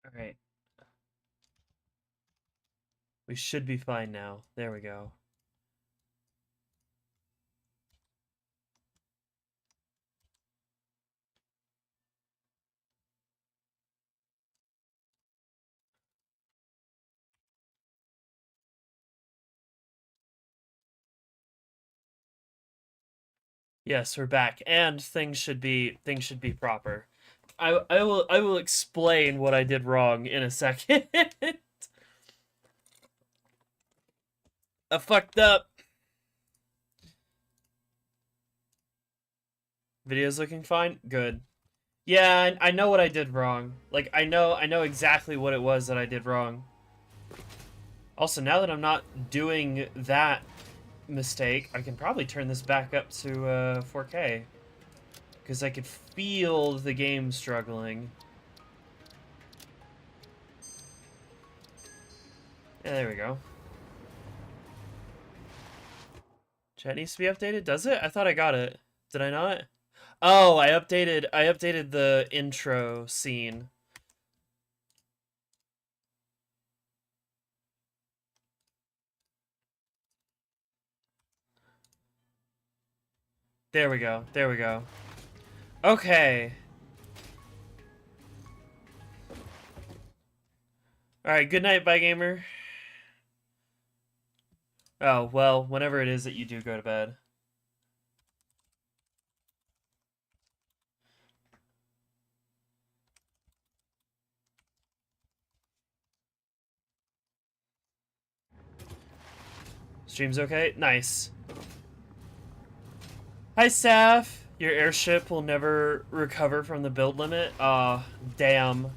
All right. We should be fine now. There we go. Yes, we're back, and things should be proper. I will explain what I did wrong in a second. I fucked up. Video's looking fine. Good. Yeah, I know what I did wrong. Like I know exactly what it was that I did wrong. Also, now that I'm not doing that mistake, I can probably turn this back up to 4K because I could feel the game struggling. Yeah, there we go. Chat needs to be updated. Does it? I thought I got it. Did I not? Oh, I updated the intro scene. There we go. There we go. Okay. All right, good night, bye gamer. Oh, well, whenever it is that you do go to bed. Stream's okay? Nice. Hi, Saf. Your airship will never recover from the build limit? Aw, damn.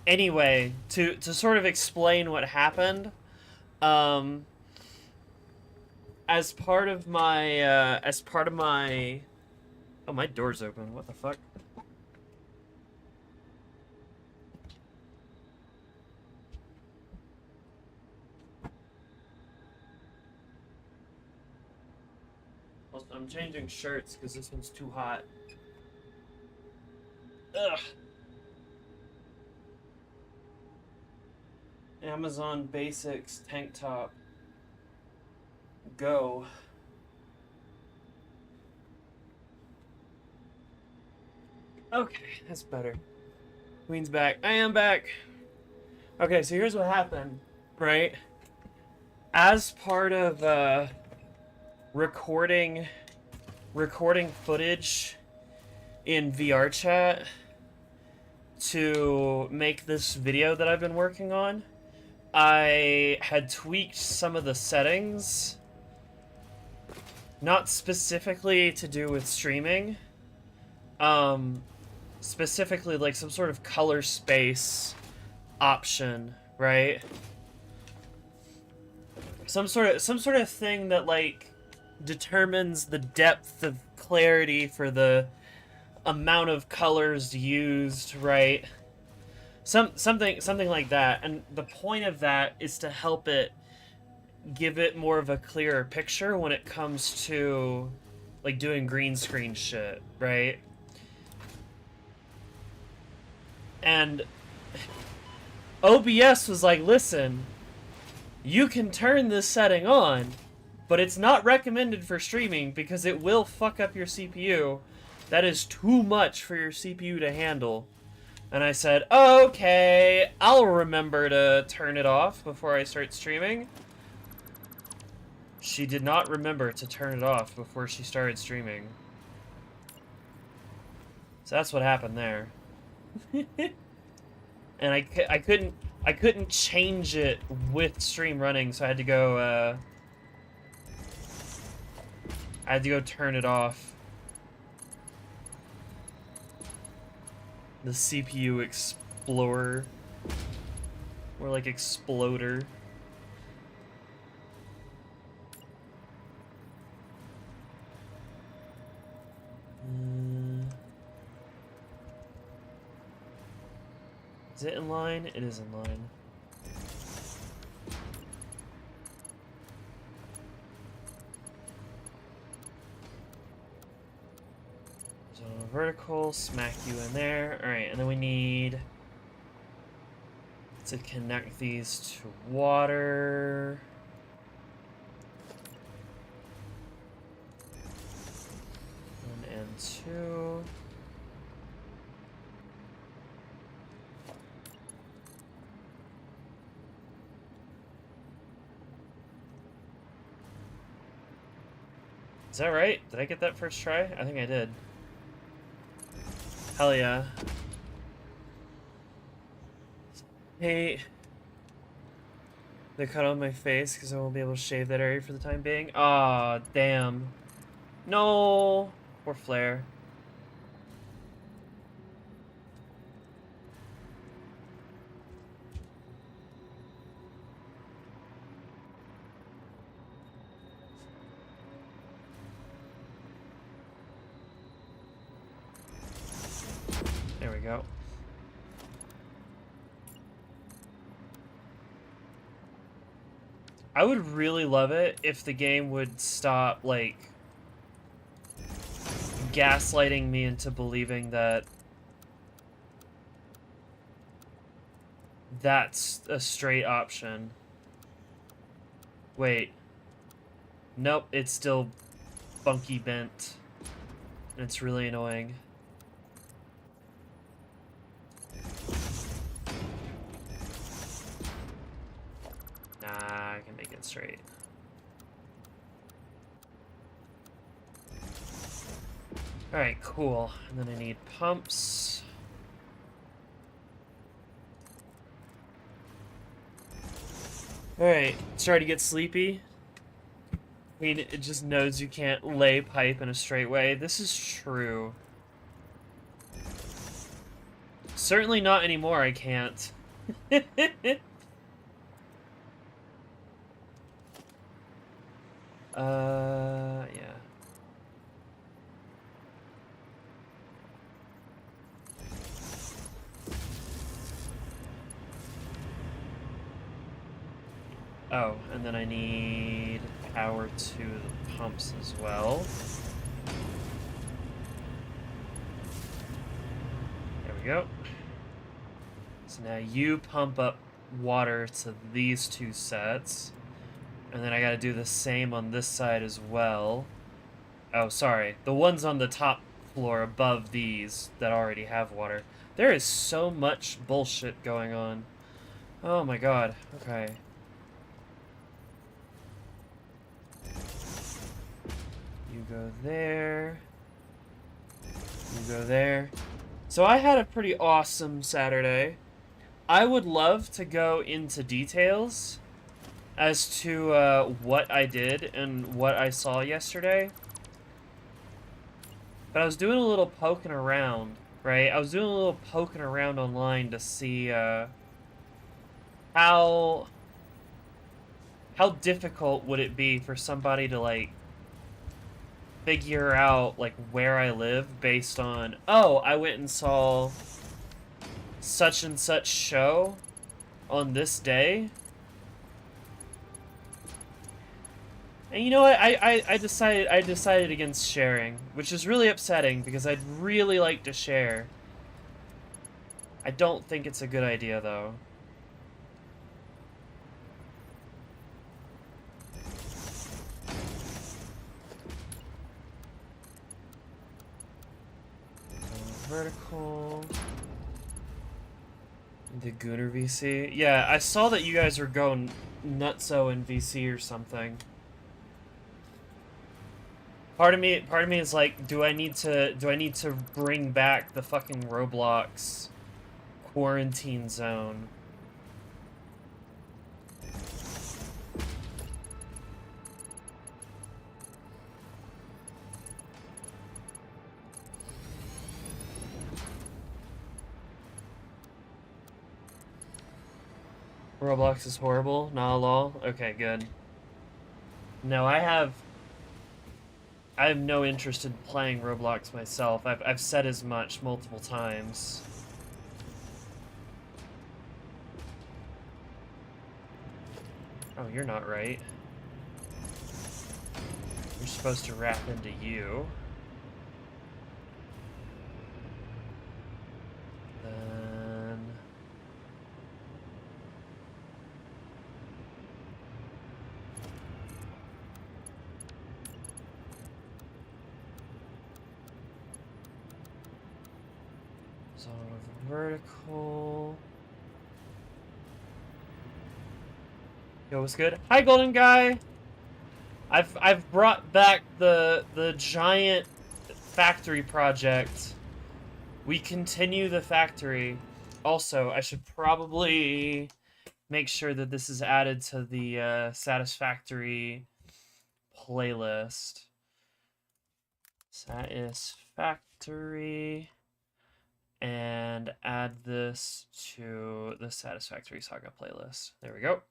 Anyway, to sort of explain what happened, um, as part of my oh, my door's open. What the fuck? Also, I'm changing shirts because this one's too hot. Ugh. Amazon Basics tank top. Go. Okay, that's better. Queen's back. I am back. Okay, so here's what happened, right? As part of recording footage in VR chat to make this video that I've been working on, I had tweaked some of the settings, not specifically to do with streaming, specifically like some sort of color space option, right? Some sort of thing that like determines the depth of clarity for the amount of colors used, right? Something like that. And the point of that is to help it give it more of a clearer picture when it comes to like doing green screen shit, right? And OBS was like, listen, you can turn this setting on, but it's not recommended for streaming because it will fuck up your CPU. That is too much for your CPU to handle. And I said, okay, I'll remember to turn it off before I start streaming. She did not remember to turn it off before she started streaming. So that's what happened there. And I couldn't change it with stream running, so I had to go turn it off. The CPU Explorer. More like Exploder. Is it in line? It is in line. So vertical, smack you in there. Alright, and then we need to connect these to water. One and two. Is that right? Did I get that first try? I think I did. Hell yeah. Hey, they cut on my face because I won't be able to shave that area for the time being. Aw, damn. No! Poor Flare. There we go. I would really love it if the game would stop, like, gaslighting me into believing that that's a straight option. Wait. Nope, it's still funky bent. And it's really annoying. Nah, I can make it straight. Alright, cool. And then I need pumps. Alright, starting to get sleepy. I mean, it just knows you can't lay pipe in a straight way. This is true. Certainly not anymore, I can't. Yeah. Oh, and then I need power to the pumps as well. There we go. So now you pump up water to these two sets. And then I gotta do the same on this side as well. Oh, sorry. The ones on the top floor above these that already have water. There is so much bullshit going on. Oh my god. Okay. You go there. You go there. So I had a pretty awesome Saturday. I would love to go into details as to what I did and what I saw yesterday. But I was doing a little poking around, right? I was doing a little poking around online to see how difficult would it be for somebody to, like, figure out, like, where I live based on, oh, I went and saw such and such show on this day. And you know what? I decided against sharing, which is really upsetting because I'd really like to share. I don't think it's a good idea though. Vertical. The Gooner VC. Yeah, I saw that you guys were going nutso in VC or something. Part of me is like, do I need to bring back the fucking Roblox quarantine zone? Roblox is horrible? Nah, lol. Okay, good. No, I have no interest in playing Roblox myself. I've said as much multiple times. Oh, you're not right. You're supposed to wrap into you. Then Zone of vertical. Yo, what's good? Hi, Golden Guy. I've brought back the giant factory project. We continue the factory. Also, I should probably make sure that this is added to the Satisfactory playlist. Satisfactory. And add this to the Satisfactory Saga playlist. There we go.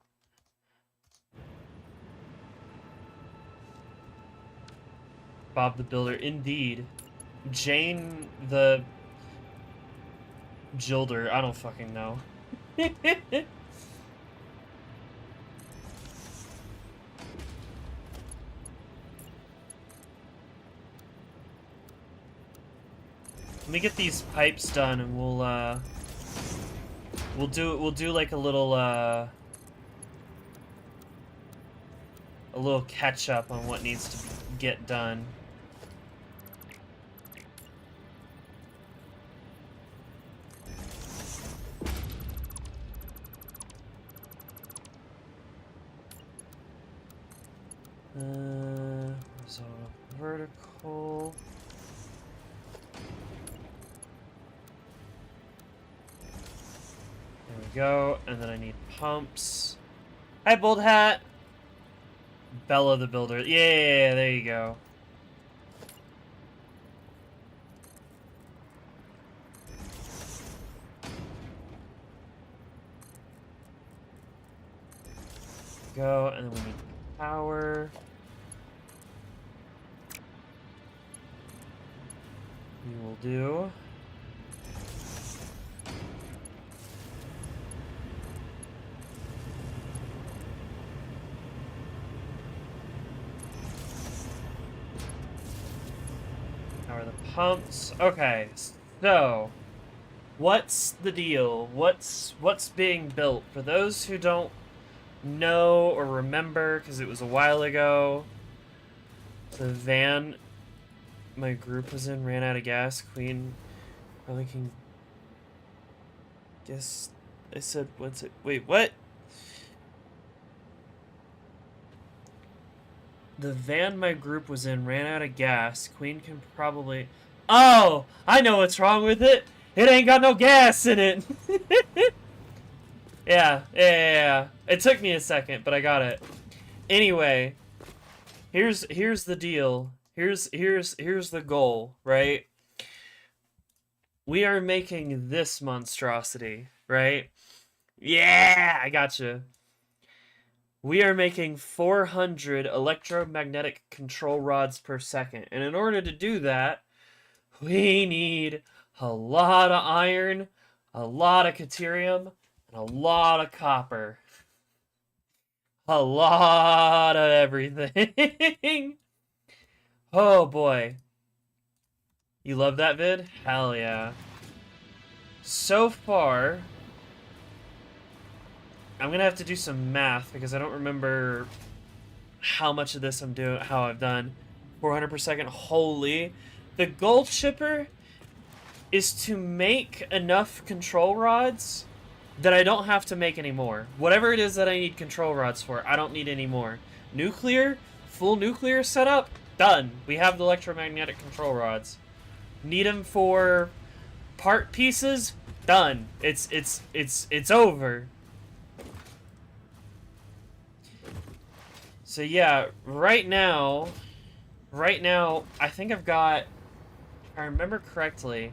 Bob the Builder, indeed. Jane the Jilder, I don't fucking know. Let me get these pipes done, and we'll do like a little catch up on what needs to get done. So vertical. There we go, and then I need pumps. Hi, Bold Hat. Bella the Builder. Yeah, there you go. Go, and then we need power. We will do. Power the pumps. Okay, so what's the deal? What's being built? For those who don't know or remember, because it was a while ago, the van my group was in ran out of gas. Queen probably can guess. I said, what's it? Wait, what? The van my group was in ran out of gas. Queen can probably... Oh! I know what's wrong with it! It ain't got no gas in it! Yeah. It took me a second, but I got it. Anyway, here's the deal. Here's the goal, right? We are making this monstrosity, right? Yeah, I gotcha. We are making 400 electromagnetic control rods per second. And in order to do that, we need a lot of iron, a lot of caterium, and a lot of copper. A lot of everything. Oh boy. You love that vid? Hell yeah. So far, I'm gonna have to do some math because I don't remember how much of this I'm doing, how I've done. 400 per second, holy. The gold shipper is to make enough control rods that I don't have to make any more. Whatever it is that I need control rods for, I don't need any more. Nuclear, full nuclear setup, done. We have the electromagnetic control rods. Need them for part pieces, done. It's over. So yeah, right now, I think I've got, if I remember correctly,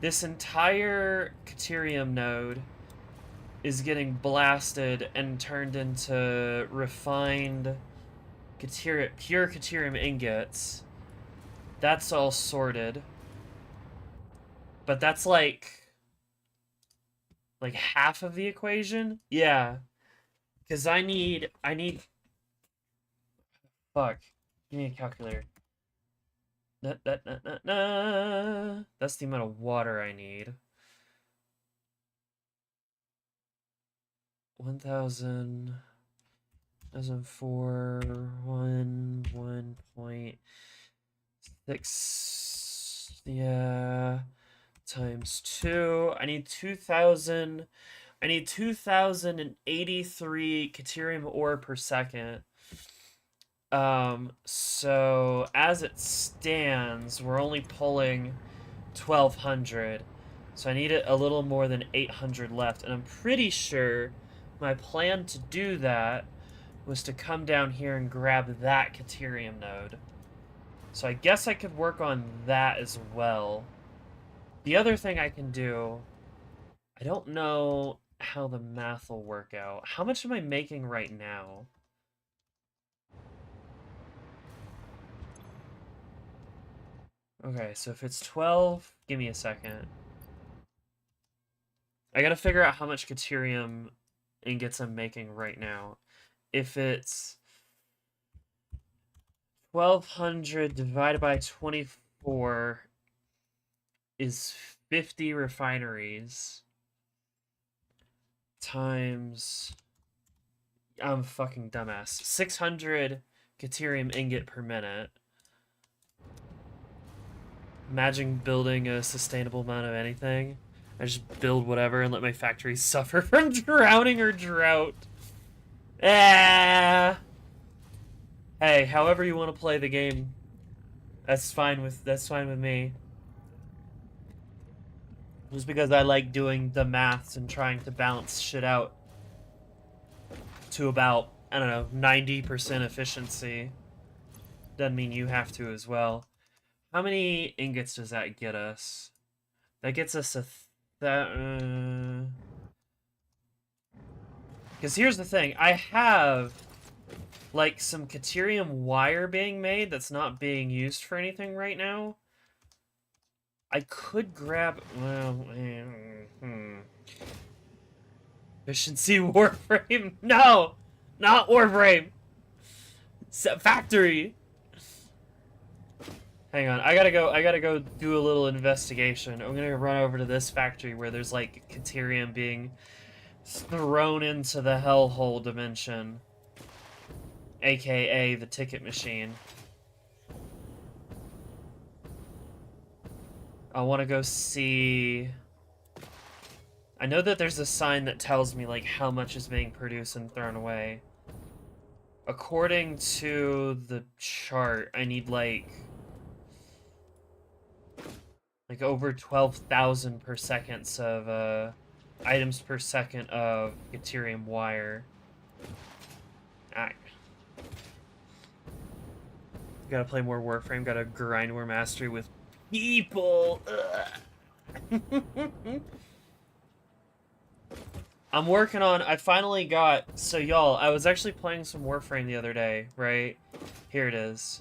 this entire Caterium node is getting blasted and turned into refined pure Caterium ingots. That's all sorted. But that's like half of the equation? Yeah. Because I need... Fuck. Give me a calculator. That's the amount of water I need. 1,000... 1,004... 1.6... Yeah... times 2. I need 2,000. I need 2,083 Caterium ore per second. So as it stands, we're only pulling 1,200. So I need a little more than 800 left, and I'm pretty sure my plan to do that was to come down here and grab that Caterium node. So I guess I could work on that as well. The other thing I can do, I don't know how the math will work out. How much am I making right now? Okay, so if it's 12, give me a second. I gotta figure out how much Caterium ingots I'm making right now. If it's 1,200 divided by 24 is 50 refineries times... I'm a fucking dumbass. 600 Caterium ingot per minute. Imagine building a sustainable amount of anything. I just build whatever and let my factories suffer from drowning or drought. Ah! Hey, however you want to play the game, that's fine with me. Just because I like doing the maths and trying to balance shit out to about, I don't know, 90% efficiency. Doesn't mean you have to as well. How many ingots does that get us? That gets us a... Because here's the thing. I have, like, some Caterium wire being made that's not being used for anything right now. I could grab... Well... Efficiency Warframe? No! Not Warframe! Factory! Hang on, I gotta go do a little investigation. I'm gonna run over to this factory where there's like Caterium being thrown into the hellhole dimension. AKA the ticket machine. I wanna go see... I know that there's a sign that tells me like how much is being produced and thrown away. According to the chart, I need like over 12,000 per second of items per second of Caterium wire. Gotta play more Warframe, gotta grind more mastery with people. I'm working on, I finally got, so y'all, I was actually playing some Warframe the other day, right? Here it is.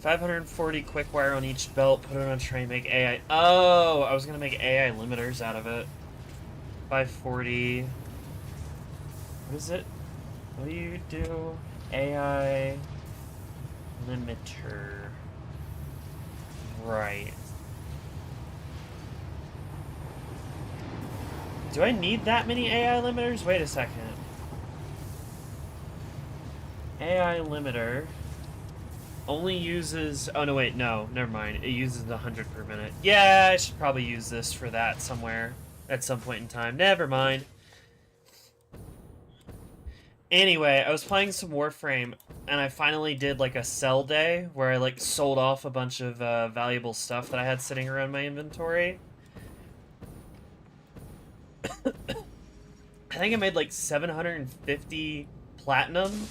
540 quick wire on each belt, put it on a train, make AI. Oh, I was gonna make AI limiters out of it. 540. What is it? What do you do? AI limiter. Right. Do I need that many AI limiters? Wait a second. AI limiter only uses... Oh, no, wait, no. Never mind. It uses 100 per minute. Yeah, I should probably use this for that somewhere at some point in time. Never mind. Anyway, I was playing some Warframe, and I finally did, like, a sell day where I, like, sold off a bunch of valuable stuff that I had sitting around my inventory. I think I made, like, 750 platinum.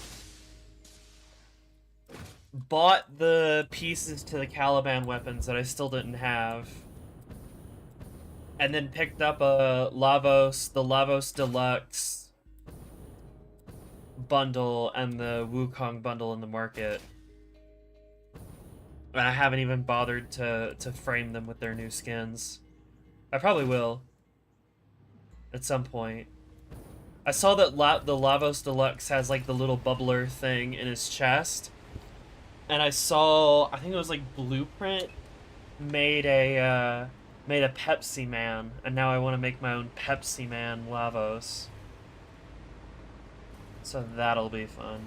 Bought the pieces to the Caliban weapons that I still didn't have. And then picked up the Lavos Deluxe bundle and the Wukong bundle in the market. And I haven't even bothered to frame them with their new skins. I probably will. At some point. I saw that the Lavos Deluxe has like the little bubbler thing in his chest. And I saw, I think it was like Blueprint made a Pepsi Man, and now I want to make my own Pepsi Man Lavos. So that'll be fun.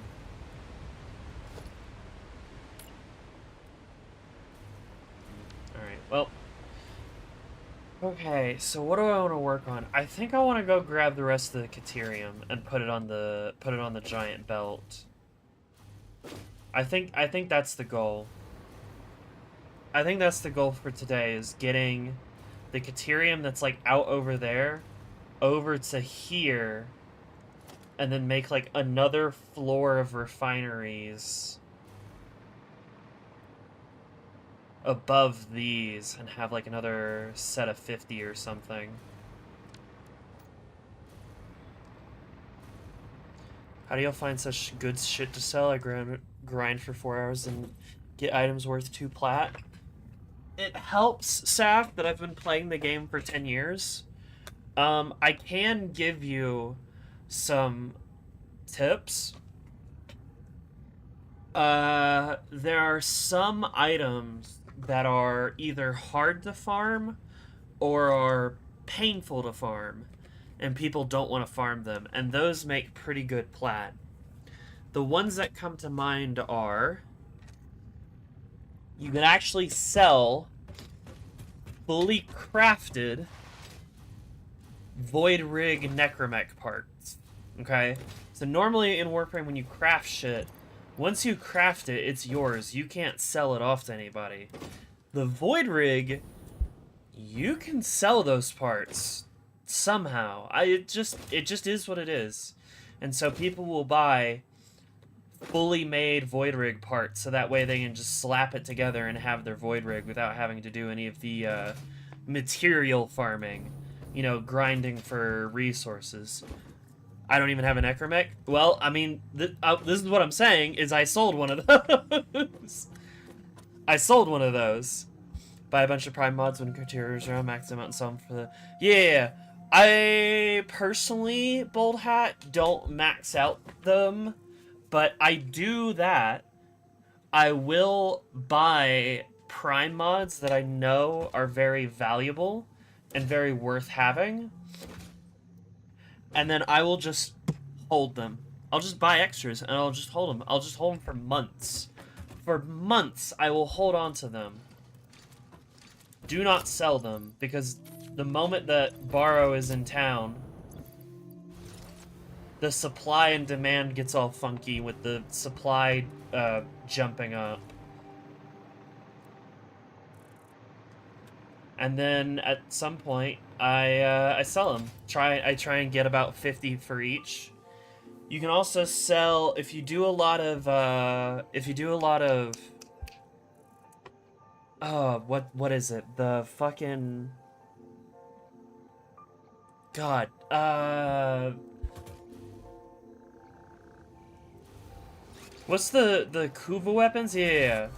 Alright, well, Okay, so what do I want to work on? I think I want to go grab the rest of the Caterium and put it on the giant belt. I think that's the goal. I think that's the goal for today, is getting the Caterium that's like out over there over to here, and then make like another floor of refineries above these and have like another set of 50 or something. How do y'all find such good shit to sell? I grind for 4 hours and get items worth 2 plat. It helps, Saf, that I've been playing the game for 10 years. I can give you some tips. There are some items that are either hard to farm or are painful to farm, and people don't want to farm them, and those make pretty good plat. The ones that come to mind are, you can actually sell fully crafted Void Rig Necromech parts. Okay? So normally in Warframe, when you craft shit, once you craft it, it's yours. You can't sell it off to anybody. The Void Rig, you can sell those parts somehow. It just is what it is. And so people will buy fully made Void Rig parts, so that way they can just slap it together and have their Void Rig without having to do any of the material farming, you know, grinding for resources. I don't even have a Necromech. Well, I mean, this is what I'm saying, is I sold one of those. I sold one of those. Buy a bunch of Prime mods when criterias around, max them out and sell them for the... Yeah, I personally, Bold Hat, don't max out them, but I do that. I will buy Prime mods that I know are very valuable and very worth having, and then I will just hold them. I'll just buy extras and I'll just hold them. I'll just hold them for months. For months, I will hold on to them. Do not sell them, because the moment that Borrow is in town, the supply and demand gets all funky with the supply jumping up. And then at some point, I sell them. I try and get about 50 for each. You can also sell if you do a lot of what is it? The fucking God. What's the Kuva weapons? Yeah.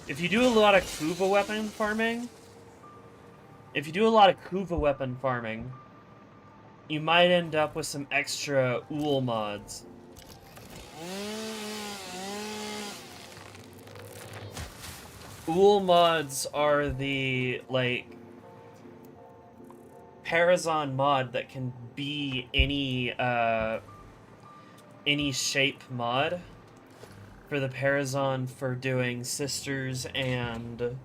If you do a lot of Kuva weapon farming, you might end up with some extra Uul mods. Uul mods are the, like, Parazon mod that can be any shape mod for the Parazon for doing sisters and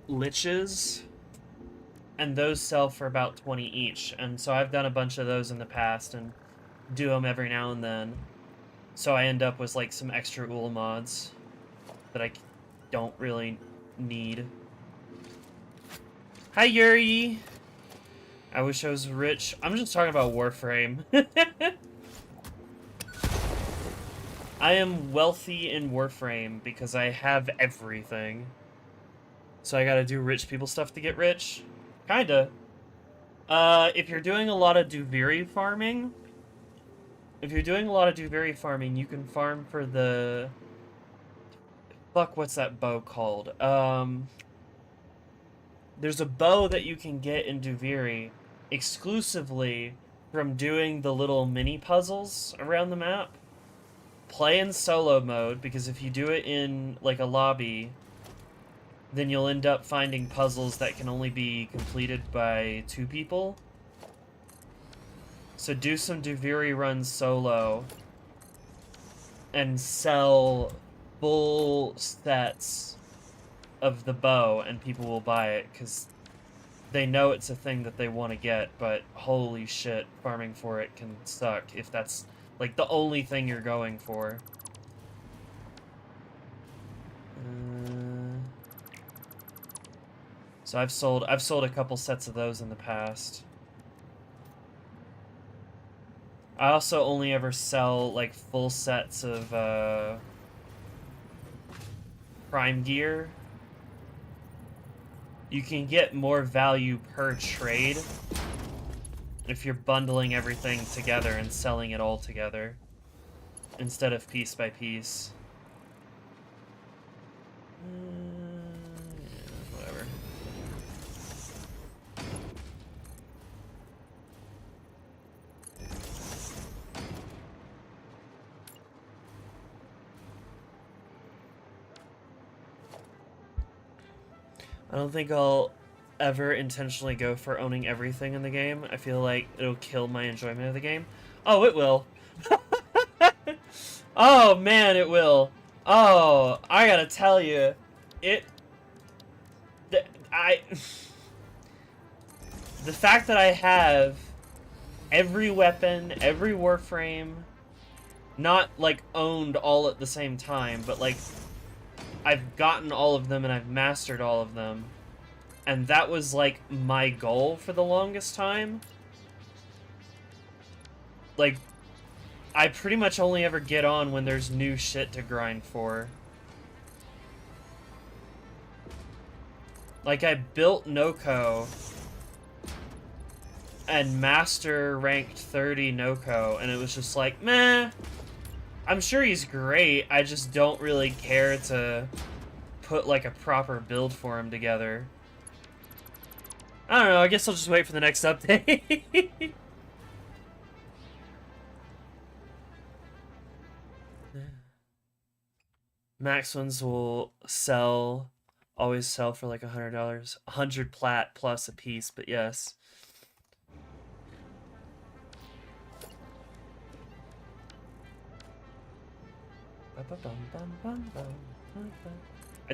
liches, and those sell for about 20 each, and so I've done a bunch of those in the past and do them every now and then, so I end up with like some extra Uul mods that I don't really need. Hi Yuri! I wish I was rich. I'm just talking about Warframe. I am wealthy in Warframe because I have everything. So I gotta do rich people stuff to get rich? Kinda. If you're doing a lot of Duviri farming, you can farm for the... Fuck, what's that bow called? There's a bow that you can get in Duviri exclusively from doing the little mini puzzles around the map. Play in solo mode, because if you do it in, like, a lobby, then you'll end up finding puzzles that can only be completed by 2 people. So do some Duviri runs solo, and sell full sets of the bow, and people will buy it, because they know it's a thing that they want to get, but holy shit, farming for it can suck if that's like the only thing you're going for. So I've sold a couple sets of those in the past. I also only ever sell like full sets of Prime gear. You can get more value per trade if you're bundling everything together and selling it all together instead of piece by piece. Yeah, whatever. I don't think I'll ever intentionally go for owning everything in the game. I feel like it'll kill my enjoyment of the game. Oh, it will. Oh, man, it will. Oh, I gotta tell you, it... The fact that I have every weapon, every Warframe, not, like, owned all at the same time, but, like, I've gotten all of them and I've mastered all of them. And that was, like, my goal for the longest time. Like, I pretty much only ever get on when there's new shit to grind for. Like, I built Noko and master ranked 30 Noko, and it was just like, meh. I'm sure he's great, I just don't really care to put, like, a proper build for him together. I don't know, I guess I'll just wait for the next update. Max ones will sell, always sell for like $100. 100 plat plus a piece, but yes. I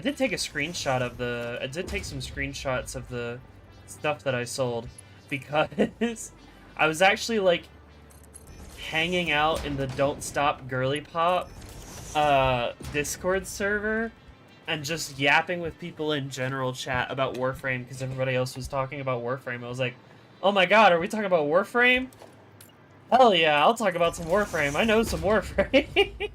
did take a screenshot of the... I did take some screenshots of the stuff that I sold, because I was actually, like, hanging out in the Don't Stop Girly Pop Discord server and just yapping with people in general chat about Warframe because everybody else was talking about Warframe. I was like, oh my god, are we talking about Warframe? Hell yeah, I'll talk about some Warframe. I know some Warframe.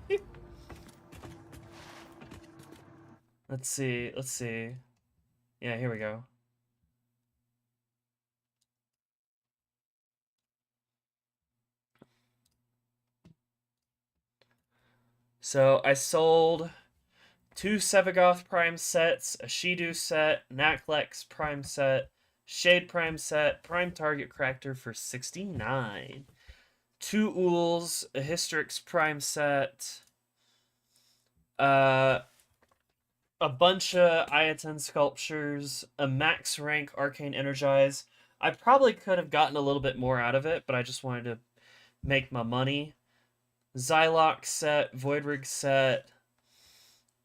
Let's see, let's see. Yeah, here we go. So I sold 2 Sevagoth Prime sets, a Shidu set, Naklex Prime set, Shade Prime set, Prime Target Cractor for 69. 2 Ools, a Hystrix Prime set, a bunch of Ayatan Sculptures, a max rank Arcane Energize. I probably could have gotten a little bit more out of it, but I just wanted to make my money. Xylox set, Voidrig set,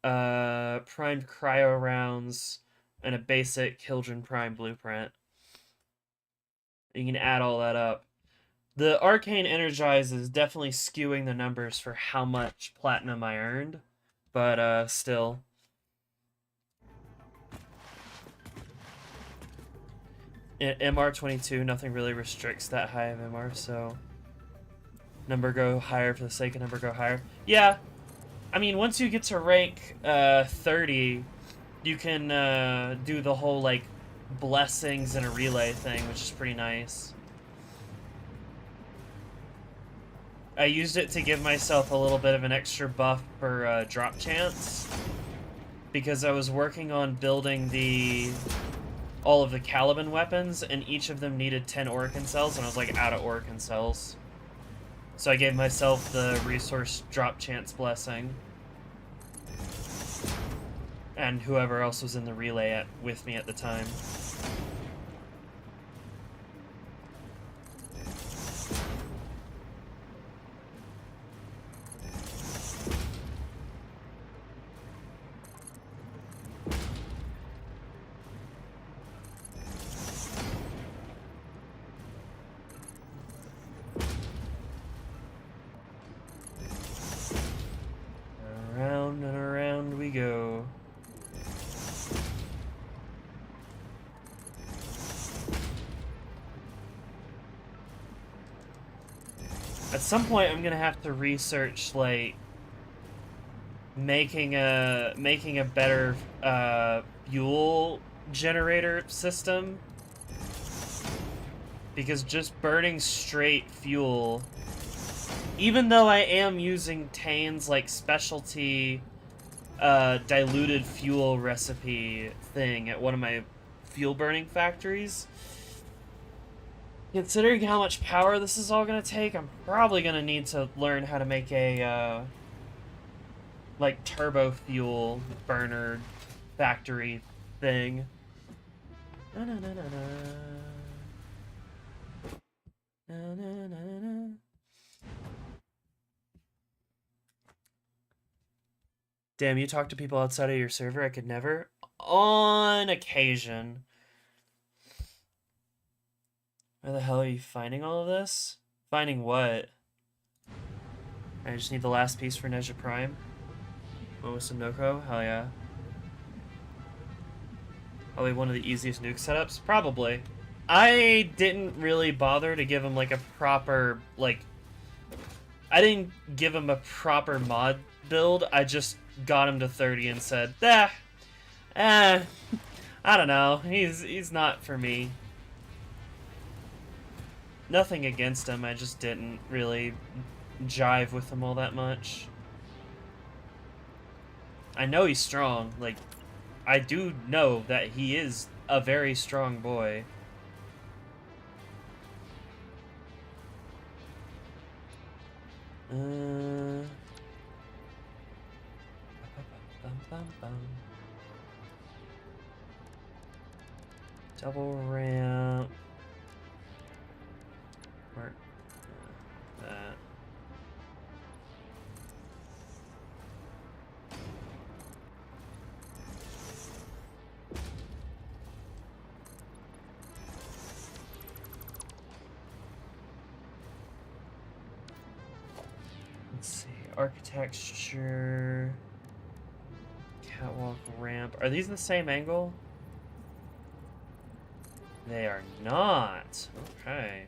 primed cryo rounds, and a basic Hildren Prime blueprint. You can add all that up. The Arcane Energize is definitely skewing the numbers for how much platinum I earned, but still. MR22, nothing really restricts that high of MR, so number go higher for the sake of number go higher. Yeah, I mean, once you get to rank 30, you can do the whole, like, blessings and a relay thing, which is pretty nice. I used it to give myself a little bit of an extra buff for drop chance, because I was working on building all of the Caliban weapons, and each of them needed 10 Orokin cells, and I was, like, out of Orokin cells. So I gave myself the resource drop chance blessing. And whoever else was in the relay with me at the time. At some point, I'm gonna have to research, like, making a better fuel generator system, because just burning straight fuel, even though I am using Tane's like specialty diluted fuel recipe thing at one of my fuel burning factories, considering how much power this is all gonna take, I'm probably gonna need to learn how to make a like turbo fuel burner factory thing. Na, na, na, na, na. Na, na, na, na. Damn, you talk to people outside of your server? I could never. On occasion. Where the hell are you finding all of this? Finding what? I just need the last piece for Nezha Prime. Oh, with some Noko? Hell yeah. Probably one of the easiest nuke setups? Probably. I didn't really bother to give him like a proper, like... I didn't give him a proper mod build. I just got him to 30 and said, I don't know. He's not for me. Nothing against him, I just didn't really jive with him all that much. I know he's strong. Like, I do know that he is a very strong boy. Double ramp. Mark that. Let's see. Architecture. Catwalk ramp. Are these the same angle? They are not. Okay.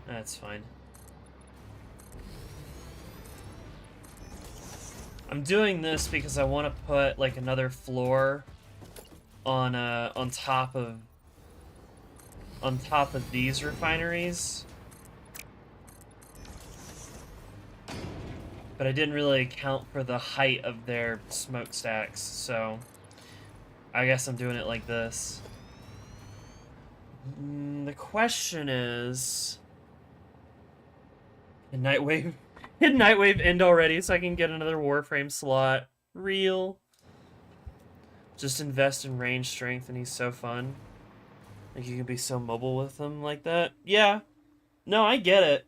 That's fine. I'm doing this because I want to put like another floor on top of these refineries. But I didn't really account for the height of their smokestacks, so I guess I'm doing it like this. The question is, can Nightwave end already so I can get another Warframe slot? Real. Just invest in range strength and he's so fun. Like, you can be so mobile with him like that. Yeah. No, I get it.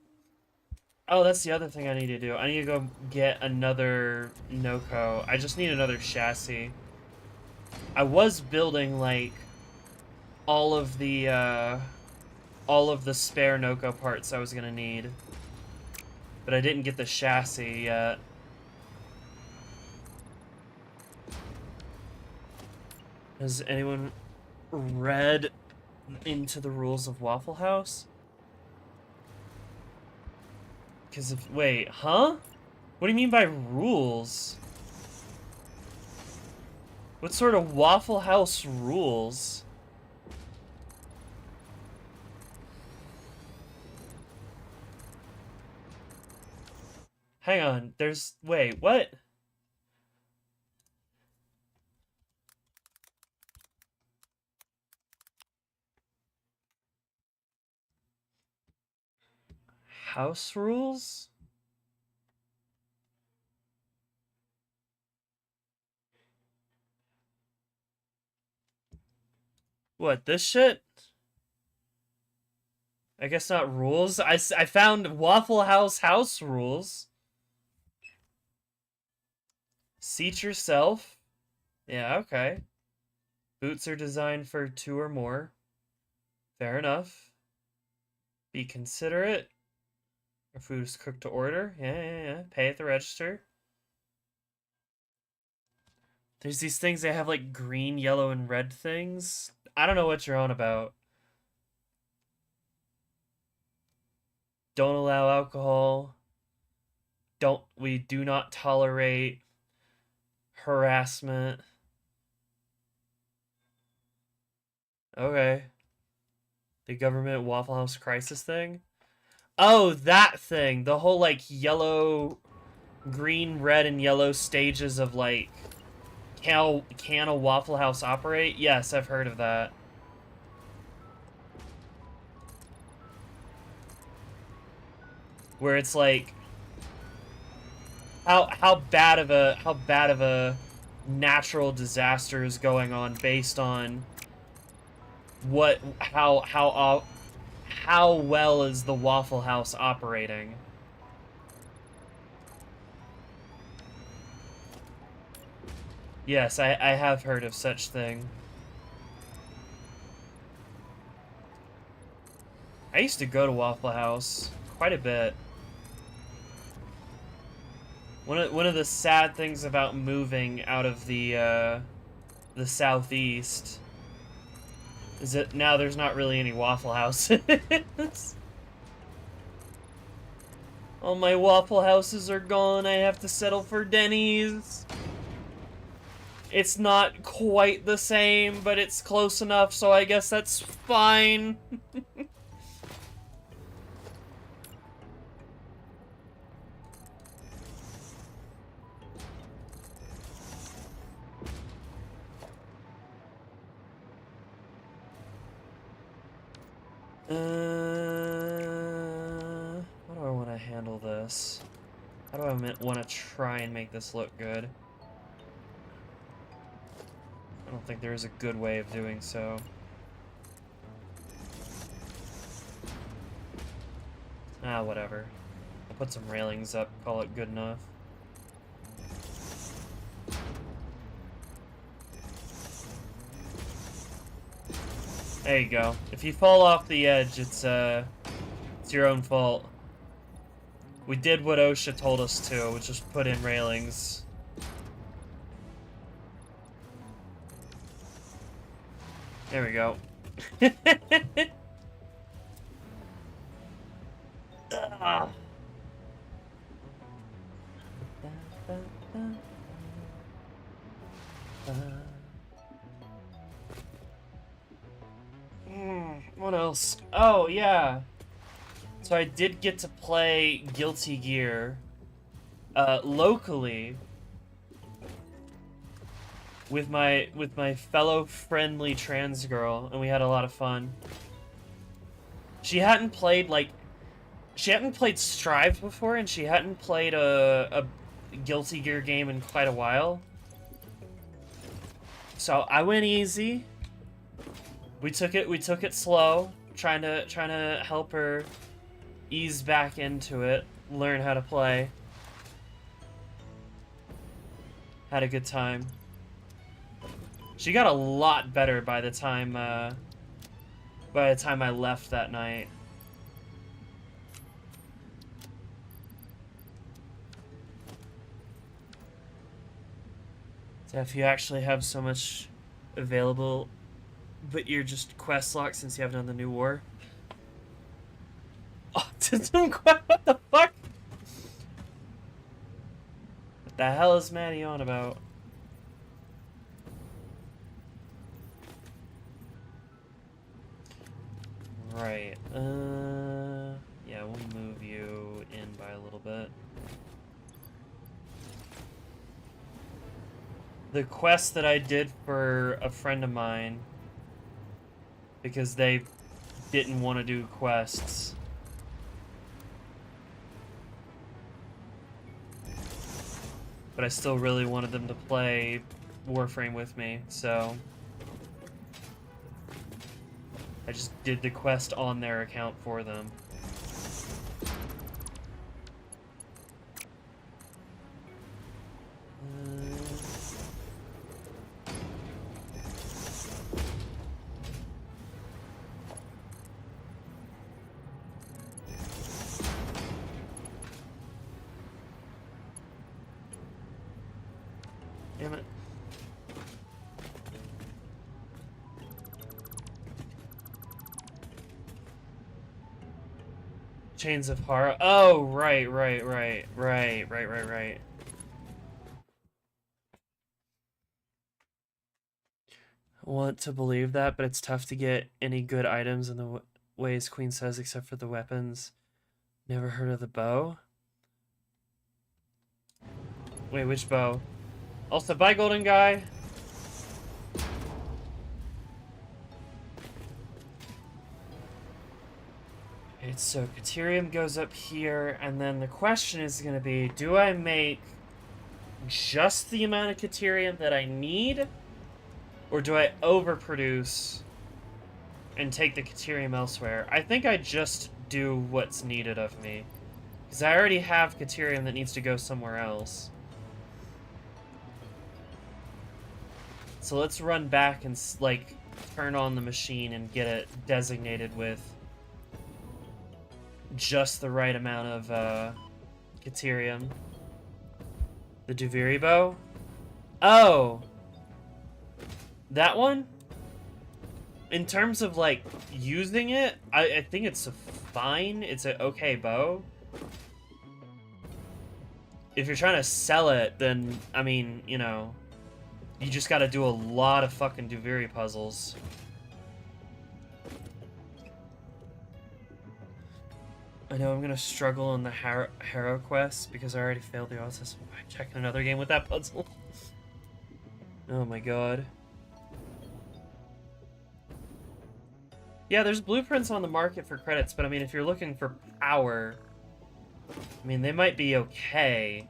Oh, that's the other thing I need to do. I need to go get another Noko. I just need another chassis. I was building, like, all of the spare Noko parts I was gonna need. But I didn't get the chassis yet. Has anyone read into the rules of Waffle House? Because if... Wait, huh? What do you mean by rules? What sort of Waffle House rules? Hang on, there's... Wait, what? House rules? What, this shit? I guess not rules. I found Waffle House house rules. Seat yourself. Yeah, okay. Boots are designed for 2 or more. Fair enough. Be considerate. Our food is cooked to order. Yeah. Pay at the register. There's these things that have like green, yellow, and red things. I don't know what you're on about. Don't allow alcohol. We do not tolerate harassment. Okay. The government Waffle House crisis thing? Oh, that thing. The whole, like, yellow, green, red, and yellow stages of, like, can a Waffle House operate? Yes, I've heard of that. Where it's like, how bad of a natural disaster is going on based on how well is the Waffle House operating? Yes, I have heard of such thing. I used to go to Waffle House quite a bit. One of the sad things about moving out of the southeast is that now there's not really any Waffle Houses. All my Waffle Houses are gone. I have to settle for Denny's. It's not quite the same, but it's close enough, so I guess that's fine. How do I want to handle this? How do I want to try and make this look good? I don't think there is a good way of doing so. Ah, whatever. I'll put some railings up, call it good enough. There you go. If you fall off the edge, it's your own fault. We did what OSHA told us to, which is put in railings. There we go. What else? Oh, yeah. So I did get to play Guilty Gear locally with my fellow friendly trans girl, and we had a lot of fun. She hadn't played Strive before, and she hadn't played a Guilty Gear game in quite a while. So I went easy. We took it slow, trying to help her ease back into it, learn how to play. Had a good time. She got a lot better by the time I left that night. So if you actually have so much available, but you're just quest locked since you haven't done the new war. Autism quest? What the fuck? What the hell is Maddie on about? Right. Yeah, we'll move you in by a little bit. The quest that I did for a friend of mine, because they didn't want to do quests. But I still really wanted them to play Warframe with me, so I just did the quest on their account for them. Damn it. Chains of Horror. Oh, right. I want to believe that, but it's tough to get any good items in the ways Queen says, except for the weapons. Never heard of the bow? Wait, which bow? Also, bye, Golden Guy. Okay, so Caterium goes up here, and then the question is going to be, do I make just the amount of Caterium that I need? Or do I overproduce and take the Caterium elsewhere? I think I just do what's needed of me. Because I already have Caterium that needs to go somewhere else. So let's run back and, like, turn on the machine and get it designated with just the right amount of, Caterium. The Duviri bow? Oh! That one? In terms of, like, using it, I think it's fine. It's an okay bow. If you're trying to sell it, then, I mean, you know, you just gotta do a lot of fucking Duviri puzzles. I know I'm gonna struggle on the Harrow quest because I already failed the autism by checking another game with that puzzle. Oh my god. Yeah, there's blueprints on the market for credits, but I mean, if you're looking for power, I mean, they might be okay.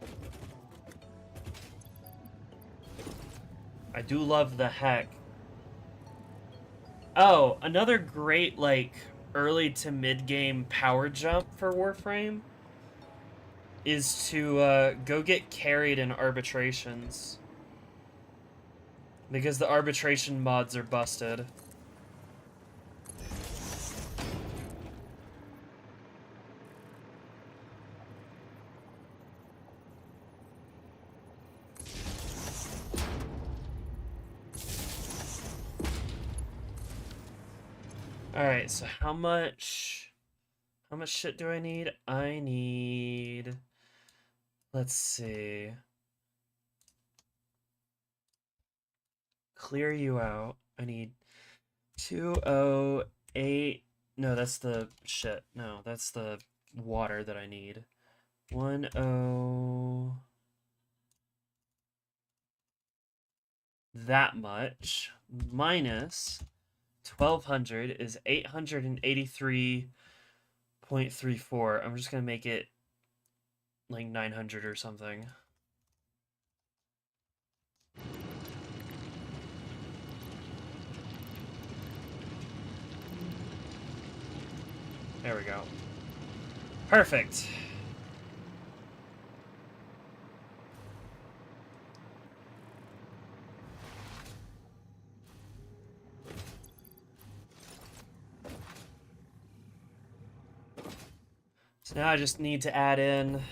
I do love the heck. Oh, another great, like, early to mid-game power jump for Warframe is to go get carried in arbitrations. Because the arbitration mods are busted. Alright, so how much shit do I need? I need... Let's see. Clear you out. I need 208... No, that's the shit. No, that's the water that I need. 10... That much. Minus 1200 is 883.34. I'm just gonna make it like 900 or something. There we go. Perfect. So now I just need to add in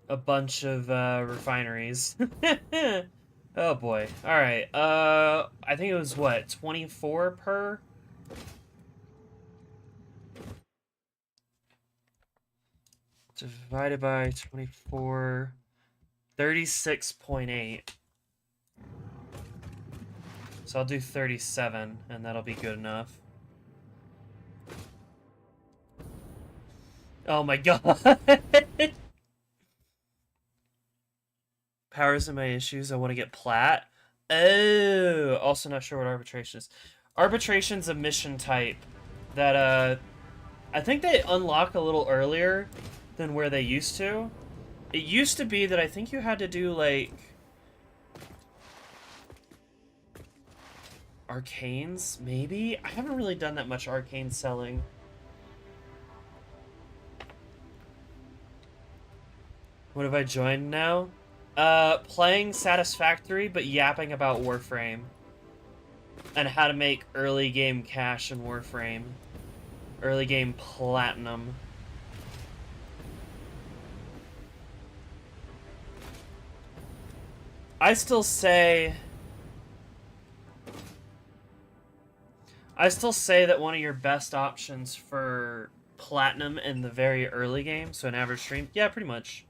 a bunch of refineries. Oh boy. Alright, I think it was what, 24 per? Divided by 24, 36.8. So I'll do 37, and that'll be good enough. Oh my god! Powers are my issues. I want to get plat. Oh, also not sure what arbitration is. Arbitration's a mission type that I think they unlock a little earlier than where they used to. It used to be that I think you had to do like arcanes, maybe? I haven't really done that much arcane selling. What have I joined now? Playing Satisfactory, but yapping about Warframe. And how to make early game cash in Warframe. Early game platinum. I still say... I still say that one of your best options for platinum in the very early game, so an average stream, yeah, pretty much.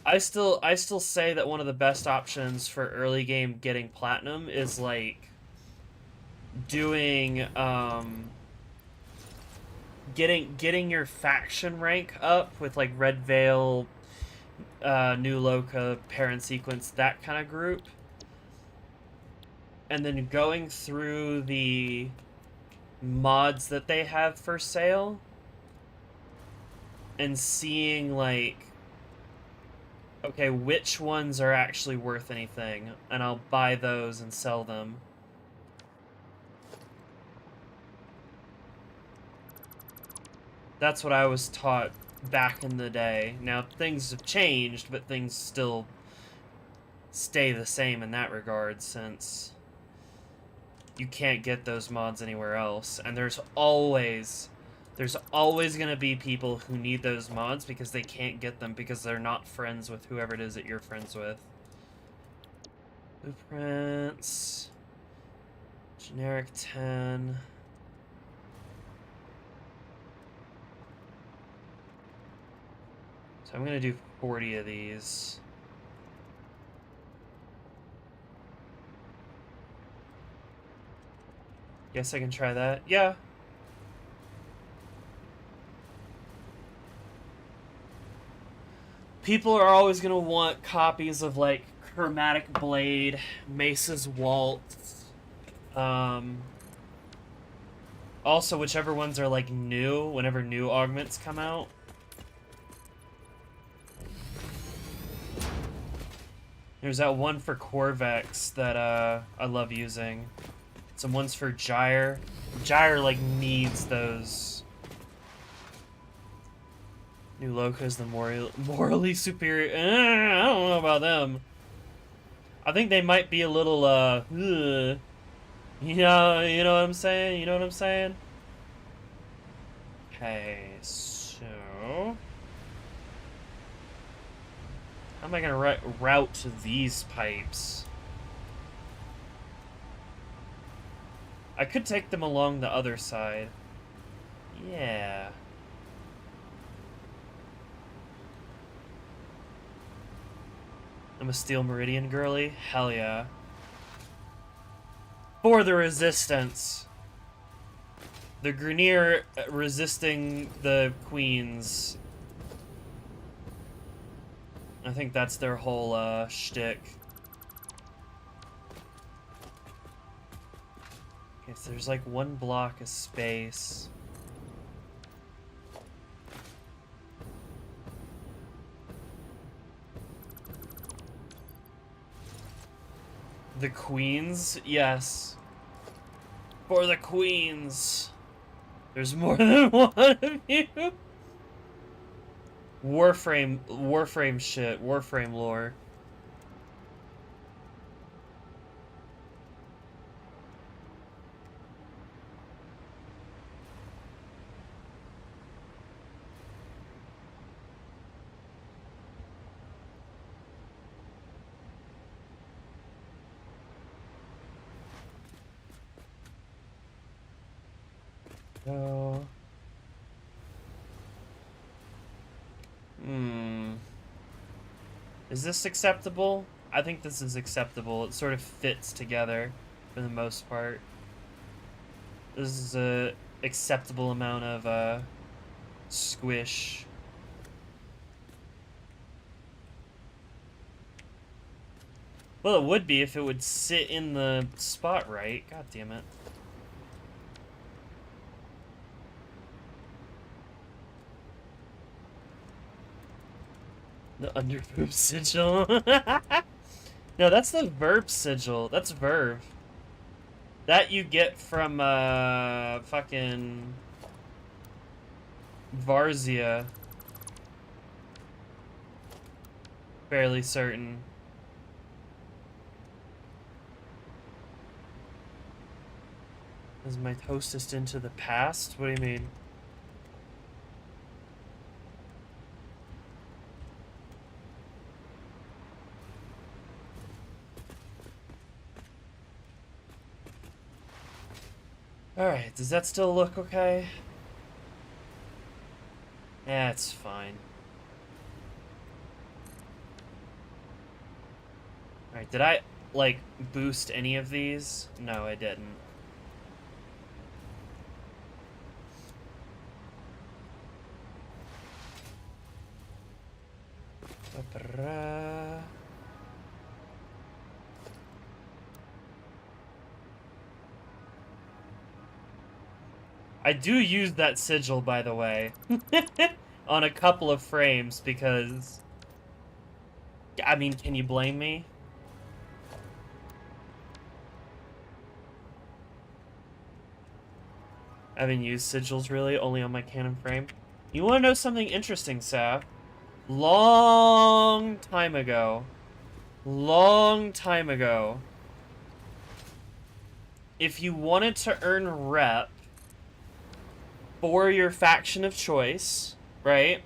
I still say that one of the best options for early game getting platinum is like doing getting your faction rank up with like Red Veil, New Loka, Parent Sequence, that kind of group. And then going through the mods that they have for sale and seeing like, okay, which ones are actually worth anything, and I'll buy those and sell them. That's what I was taught back in the day. Now, things have changed, but things still stay the same in that regard, since you can't get those mods anywhere else. And there's always gonna be people who need those mods because they can't get them because they're not friends with whoever it is that you're friends with. Blueprints. Generic 10. So I'm gonna do 40 of these. Guess I can try that. Yeah. People are always gonna want copies of like Chromatic Blade, Mesa's Waltz. Also, whichever ones are like new, whenever new augments come out. There's that one for Corvex that I love using. Some ones for Gyre. Gyre like needs those. New Loka's the morally superior. I don't know about them. I think they might be a little you know what I'm saying? You know what I'm saying? Okay, so how am I gonna route these pipes? I could take them along the other side. Yeah. I'm a Steel Meridian girly? Hell yeah. For the Resistance. The Grineer resisting the Queens. I think that's their whole, shtick. Okay, so there's like one block of space. The Queens? Yes. For the Queens. There's more than one of you. Warframe shit. Warframe lore. Oh. Is this acceptable? I think this is acceptable. It sort of fits together for the most part. This is a acceptable amount of squish. Well, it would be if it would sit in the spot right. God damn it. The underboob sigil. No, that's the Verb sigil. That's Verve. That you get from fucking Varzia. Fairly certain. Is my hostess into the past? What do you mean? Alright, does that still look okay? Yeah, it's fine. Alright, did I, like, boost any of these? No, I didn't. I do use that sigil, by the way, on a couple of frames because, I mean, can you blame me? I haven't used sigils really, only on my Canon frame. You want to know something interesting, Sav? Long time ago, if you wanted to earn rep for your faction of choice, right?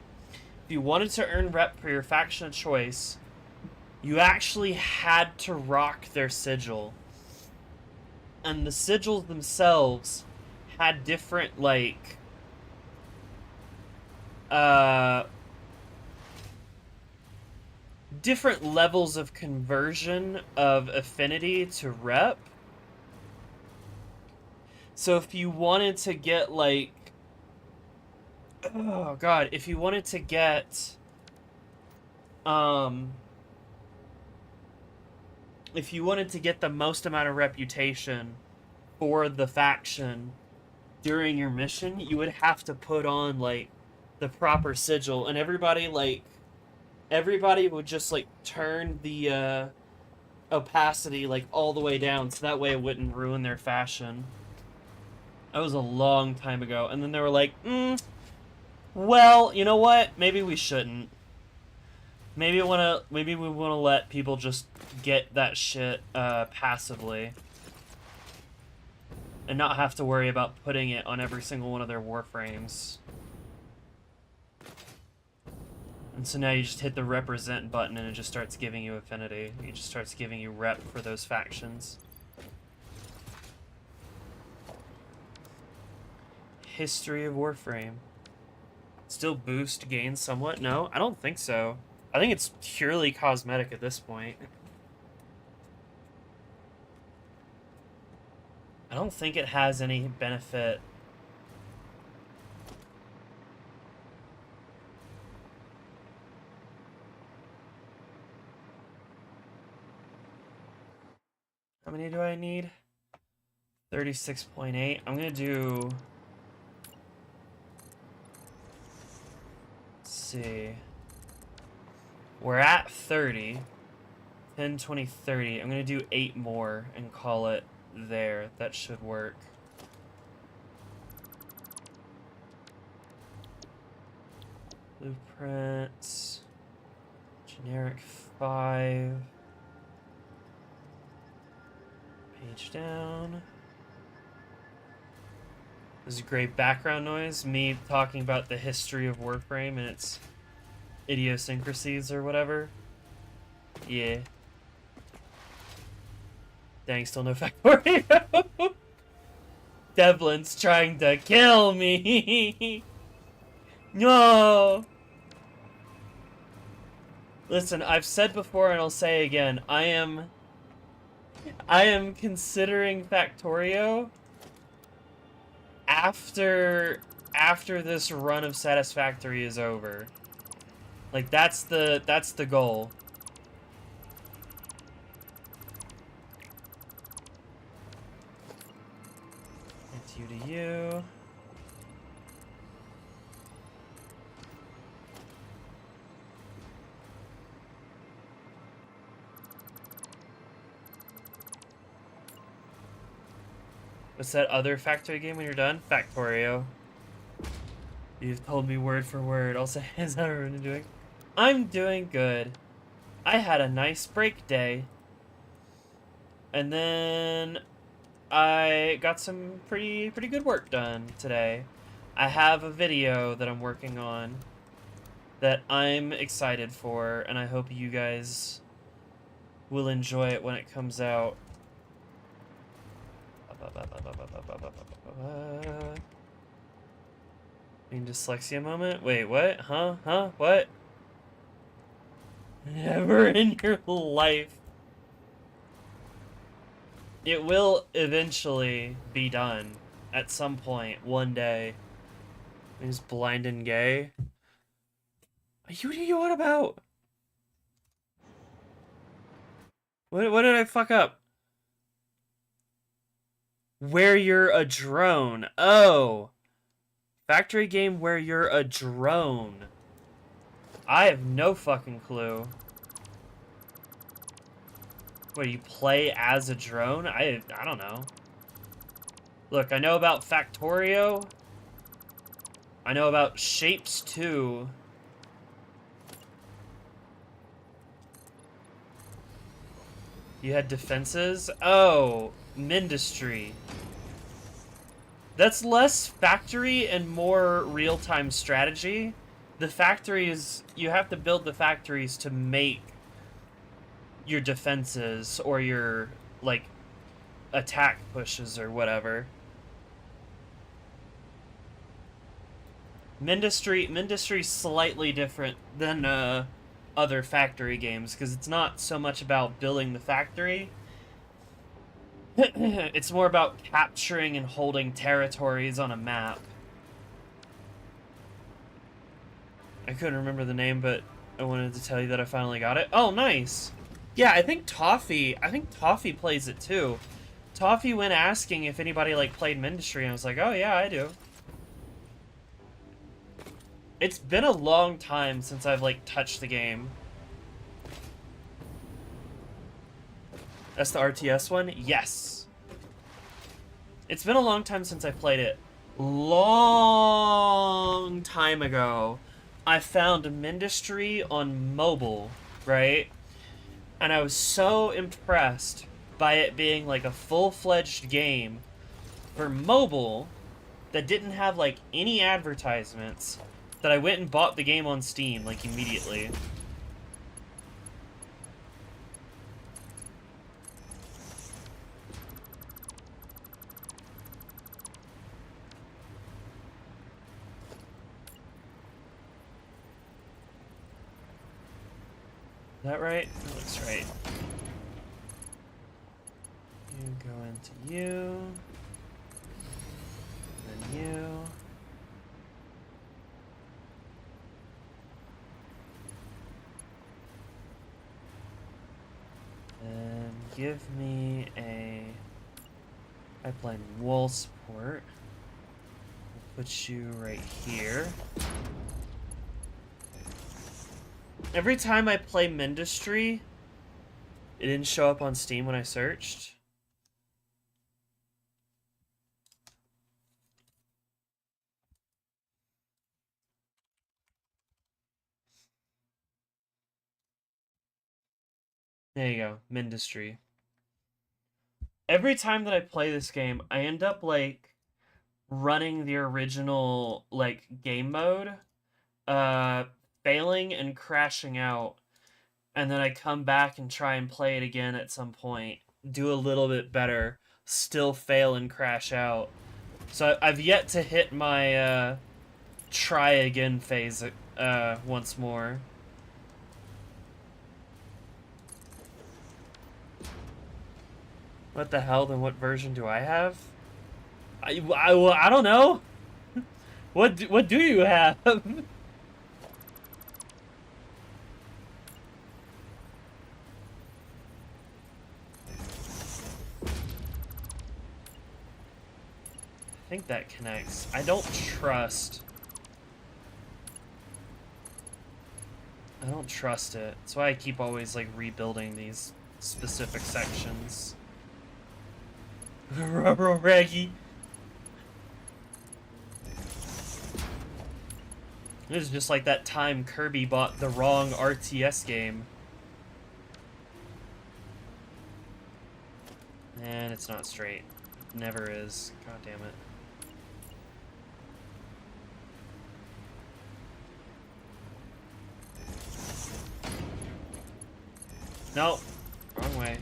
If you wanted to earn rep for your faction of choice, you actually had to rock their sigil. And the sigils themselves had different, like, different levels of conversion of affinity to rep. So if you wanted to get, like, oh god, if you wanted to get, if you wanted to get the most amount of reputation for the faction during your mission, you would have to put on, like, the proper sigil, and everybody would just, like, turn the, opacity, like, all the way down, so that way it wouldn't ruin their fashion. That was a long time ago, and then they were like, well, you know what? Maybe we shouldn't. Maybe we wanna let people just get that shit, passively. And not have to worry about putting it on every single one of their warframes. And so now you just hit the represent button and it just starts giving you affinity. It just starts giving you rep for those factions. History of Warframe. Still boost gains somewhat? No, I don't think so. I think it's purely cosmetic at this point. I don't think it has any benefit. How many do I need? 36.8. I'm gonna do... Let's see. We're at 30. 10, 20, 30. I'm gonna do 8 more and call it there. That should work. Blueprints. Generic 5. Page down. This is great background noise. Me talking about the history of Warframe and its idiosyncrasies or whatever. Yeah. Dang, still no Factorio. Devlin's trying to kill me. No. Listen, I've said before and I'll say again, I am considering Factorio after this run of Satisfactory is over. Like, that's the goal. It's you to you. What's that other Factorio game when you're done? Factorio. You've told me word for word. I'll say, how's everyone doing? I'm doing good. I had a nice break day. And then I got some pretty good work done today. I have a video that I'm working on that I'm excited for, and I hope you guys will enjoy it when it comes out. Mean dyslexia moment? Wait, what? Huh? Huh? What? Never in your life. It will eventually be done. At some point, one day. He's blind and gay. What are you on about? What did I fuck up? Where you're a drone. Oh. Factory game where you're a drone. I have no fucking clue. What, you play as a drone? I don't know. Look, I know about Factorio. I know about Shapes 2. You had defenses? Oh, Mindustry. That's less factory and more real-time strategy. The factories, you have to build the factories to make your defenses or your, like, attack pushes or whatever. Mindustry's slightly different than other factory games because it's not so much about building the factory. It's more about capturing and holding territories on a map. I couldn't remember the name, but I wanted to tell you that I finally got it. Oh, nice. Yeah, I think Toffee plays it too. Toffee went asking if anybody like played Mindustry, and I was like, oh yeah, I do. It's been a long time since I've like touched the game. That's the RTS one? Yes. It's been a long time since I played it. Long time ago, I found Mindustry on mobile, right? And I was so impressed by it being like a full-fledged game for mobile that didn't have like any advertisements that I went and bought the game on Steam like immediately. Is that right? That looks right. You go into you. Then you. And give me a pipeline wall support. We'll put you right here. Every time I play Mindustry, it didn't show up on Steam when I searched. There you go, Mindustry. Every time that I play this game, I end up, like, running the original, like, game mode, failing and crashing out, and then I come back and try and play it again at some point, do a little bit better, still fail and crash out. So I've yet to hit my, try again phase, once more. What the hell, then what version do I have? I don't know. What do you have? I think that connects. I don't trust it. That's why I keep always like rebuilding these specific sections. Rubber Raggy. This is just like that time Kirby bought the wrong RTS game. And it's not straight. It never is. God damn it. No, wrong way.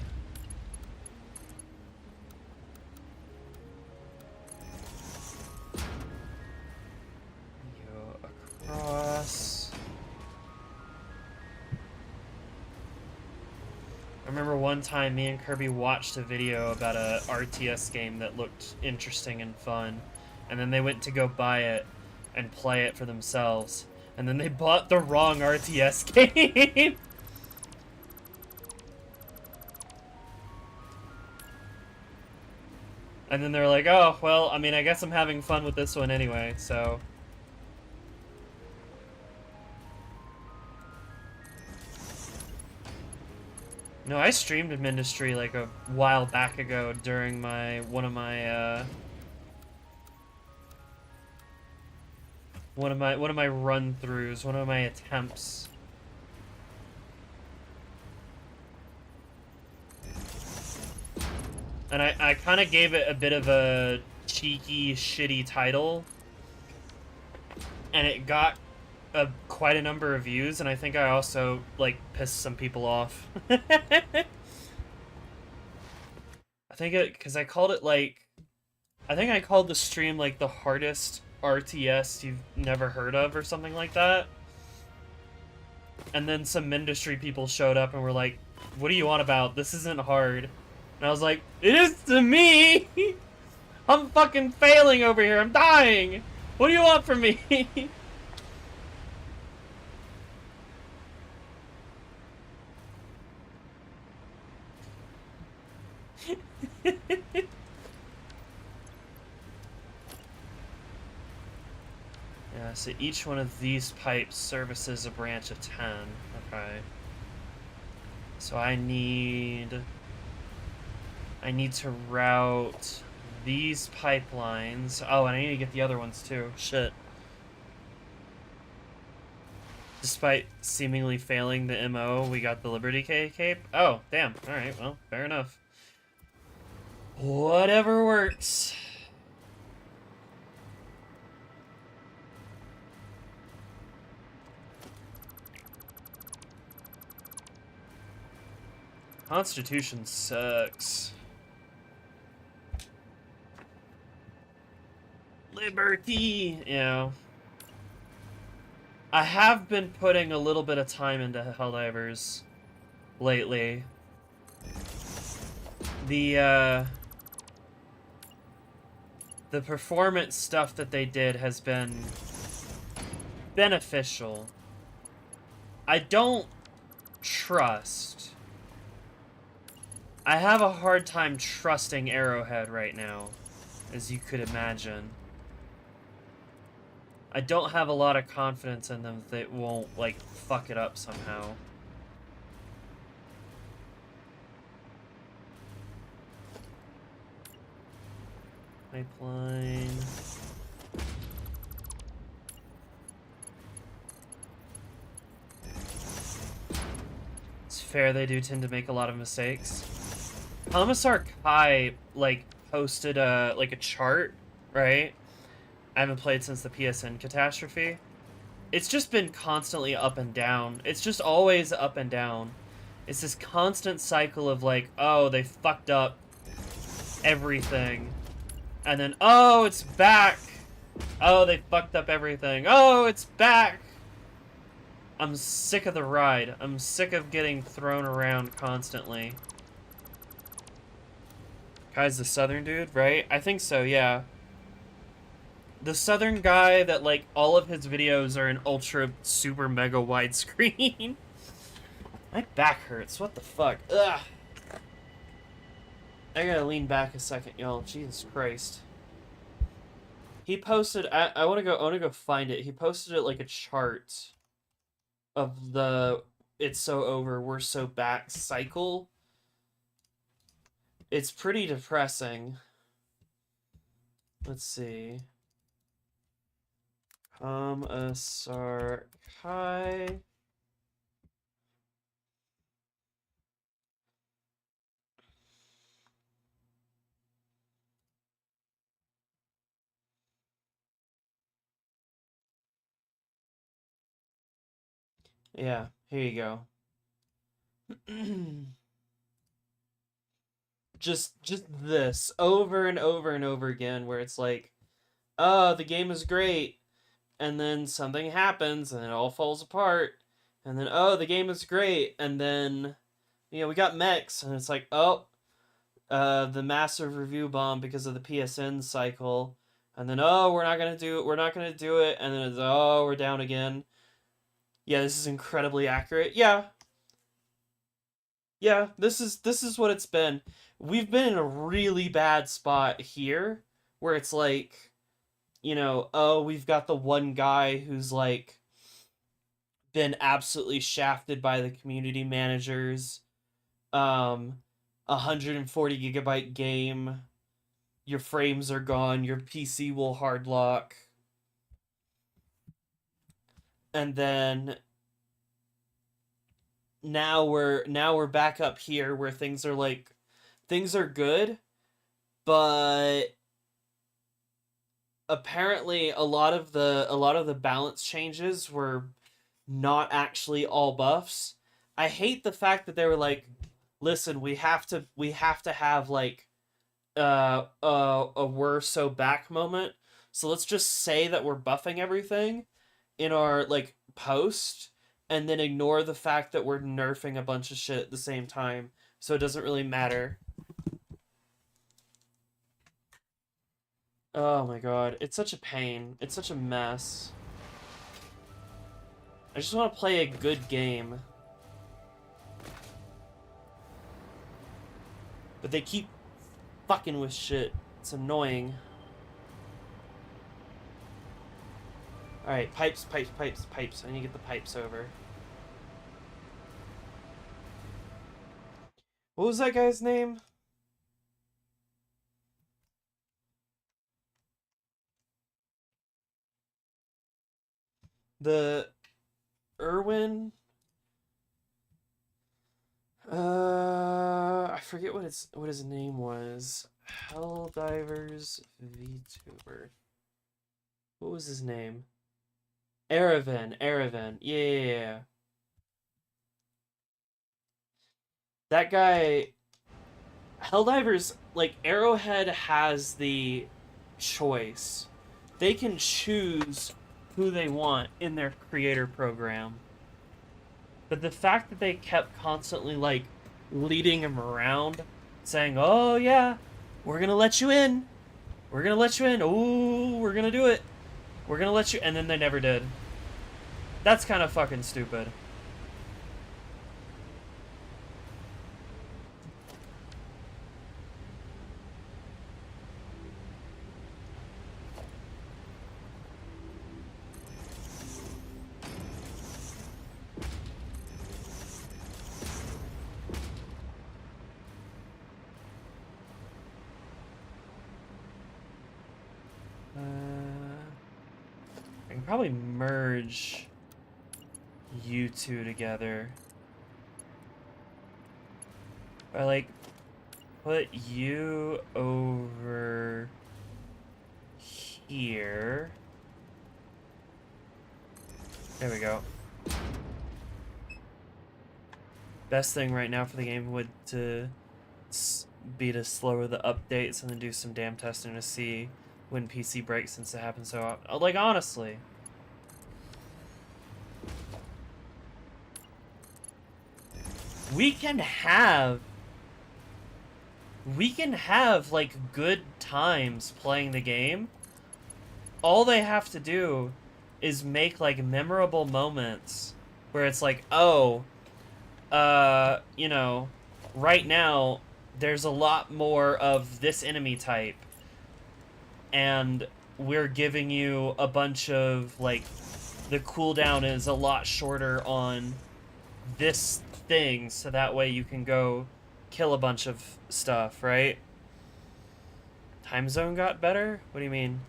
I remember one time me and Kirby watched a video about a RTS game that looked interesting and fun, and then they went to go buy it and play it for themselves, and then they bought the wrong RTS game. And then they're like, oh, well, I mean, I guess I'm having fun with this one anyway, so... No, I streamed Ministry like a while back ago during one of my run-throughs, one of my attempts. And I kind of gave it a bit of a cheeky, shitty title. And it got quite a number of views, and I think I also, like, pissed some people off. I think because I called it, like... I think I called the stream, like, the hardest RTS you've never heard of, or something like that. And then some Mindustry people showed up and were like, what do you want about? This isn't hard. And I was like, it is to me! I'm fucking failing over here, I'm dying! What do you want from me? Yeah, so each one of these pipes services a branch of 10. Okay. So I need to route these pipelines. Oh, and I need to get the other ones too. Shit. Despite seemingly failing the MO, we got the Liberty Cape. Oh, damn. Alright, well, fair enough. Whatever works. Constitution sucks. Liberty! Yeah. I have been putting a little bit of time into Helldivers lately. The performance stuff that they did has been beneficial. I don't trust. I have a hard time trusting Arrowhead right now, as you could imagine. I don't have a lot of confidence in them that they won't, like, fuck it up somehow. Pipeline. It's fair they do tend to make a lot of mistakes. Commissar Kai, like, posted a chart, right? I haven't played since the PSN catastrophe. It's just been constantly up and down. It's just always up and down. It's this constant cycle of, like, oh, they fucked up everything. And then, oh, it's back. Oh, they fucked up everything. Oh, it's back. I'm sick of the ride. I'm sick of getting thrown around constantly. Kai's the southern dude, right? I think so, yeah. The southern guy that, like, all of his videos are in ultra super mega widescreen. My back hurts. What the fuck? Ugh. I gotta lean back a second, y'all. Jesus Christ. He posted. I want to go find it. He posted it like a chart of the "It's so over, we're so back" cycle. It's pretty depressing. Let's see. Commissar Kai. Yeah, here you go. just this over and over and over again, where it's like, oh, the game is great, and then something happens and it all falls apart, and then, oh, the game is great, and then we got mechs, and it's like, oh, the massive review bomb because of the PSN cycle, and then oh, we're not gonna do it, and then it's oh, we're down again. Yeah, this is incredibly accurate. Yeah, this is what it's been. We've been in a really bad spot here, where it's like, oh, we've got the one guy who's like been absolutely shafted by the community managers. 140 gigabyte game. Your frames are gone. Your PC will hard lock. And then now we're back up here where things are good, but apparently a lot of the balance changes were not actually all buffs. I hate the fact that they were like, listen, we have to have like a we're so back moment. So let's just say that we're buffing everything in our like post, and then ignore the fact that we're nerfing a bunch of shit at the same time. So it doesn't really matter. Oh my god, it's such a pain. It's such a mess. I just want to play a good game. But they keep fucking with shit. It's annoying. Alright, pipes. I need to get the pipes over. What was that guy's name? The Irwin? I forget what his name was. Helldivers VTuber. What was his name? Aravan. Yeah. That guy... Helldivers, like, Arrowhead has the choice. They can choose who they want in their creator program. But the fact that they kept constantly, like, leading him around, saying, oh, yeah, we're gonna let you in. We're gonna let you in. Ooh, we're gonna do it. We're gonna let you... And then they never did. That's kind of fucking stupid. I can probably merge you two together. I like put you over here. There we go. Best thing right now for the game would be to slow the updates and then do some damn testing to see when PC breaks, since it happens so often. Like, honestly. We can have like good times playing the game. All they have to do is make like memorable moments where it's like, oh, right now there's a lot more of this enemy type, and we're giving you a bunch of, like, the cooldown is a lot shorter on this thing, so that way you can go kill a bunch of stuff, right? Time zone got better? What do you mean?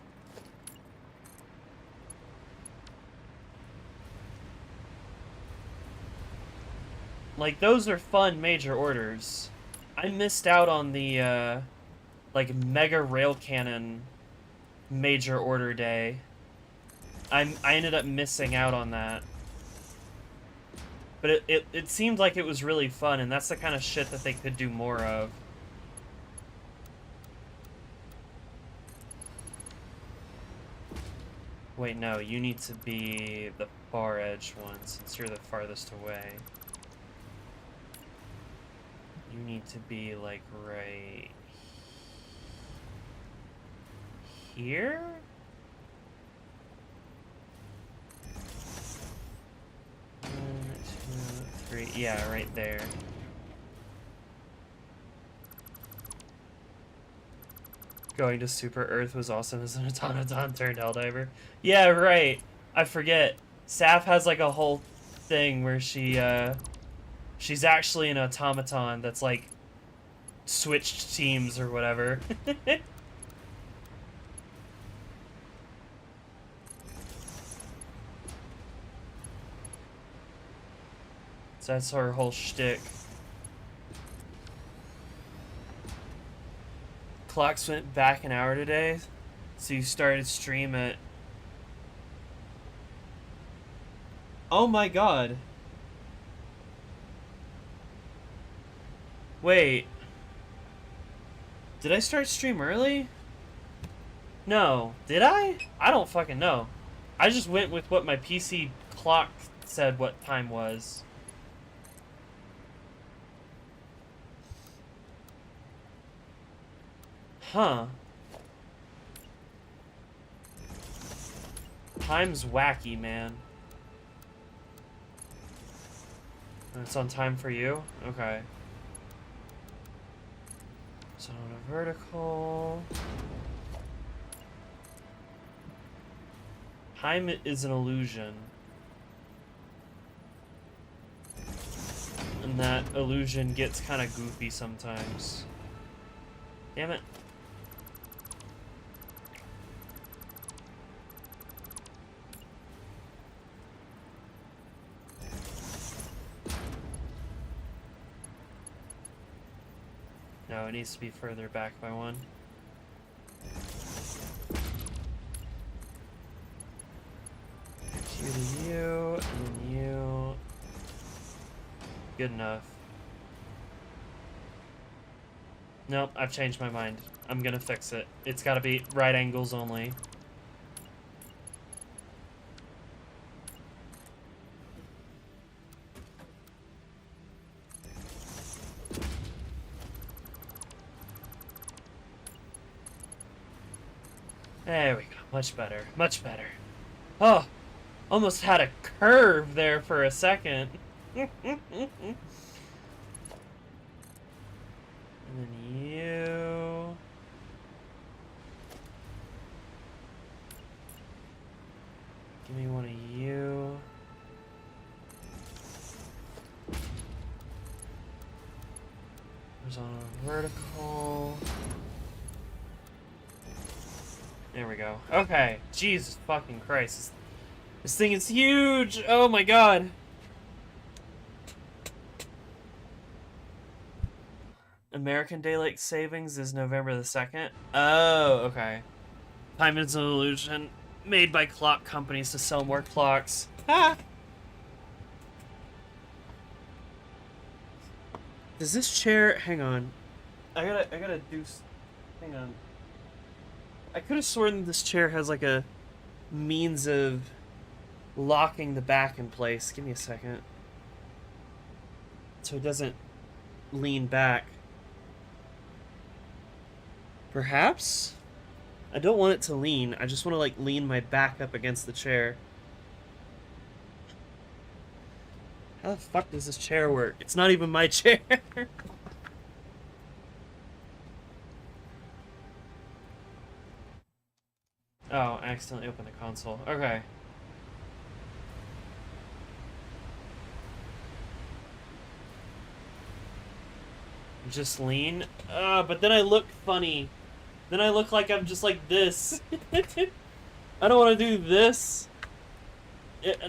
Like, those are fun major orders. I missed out on the, like, Mega Rail Cannon major order day. I ended up missing out on that. But it seemed like it was really fun, and that's the kind of shit that they could do more of. Wait, no, you need to be the far edge one, since you're the farthest away. You need to be like right here? 1, 2, 3. Yeah, right there. Going to Super Earth was awesome as an automaton turned Helldiver. Yeah, right. I forget. Saf has like a whole thing where she's actually an automaton that's like switched teams or whatever. So that's her whole shtick. Clocks went back an hour today, so you started stream at... Oh my god. Wait. Did I start stream early? No. Did I? I don't fucking know. I just went with what my PC clock said what time was. Huh. Time's wacky, man. It's on time for you? Okay. So on a vertical. Time is an illusion. And that illusion gets kind of goofy sometimes. Damn it. No, it needs to be further back by 1. You to you, and then you. Good enough. Nope, I've changed my mind. I'm gonna fix it. It's gotta be right angles only. There we go. Much better. Much better. Oh! Almost had a curve there for a second. And then you... Give me one of you. There's on a vertical. There we go. Okay. Jesus fucking Christ. This thing is huge! Oh my god! American Daylight Savings is November the 2nd. Oh, okay. Time is an illusion made by clock companies to sell more clocks. Ha! Does this chair... Hang on. I gotta do... Hang on. I could have sworn this chair has like a means of locking the back in place. Give me a second. So it doesn't lean back. Perhaps? I don't want it to lean. I just want to like lean my back up against the chair. How the fuck does this chair work? It's not even my chair. Oh, I accidentally opened the console. Okay. Just lean. But then I look funny. Then I look like I'm just like this. I don't want to do this.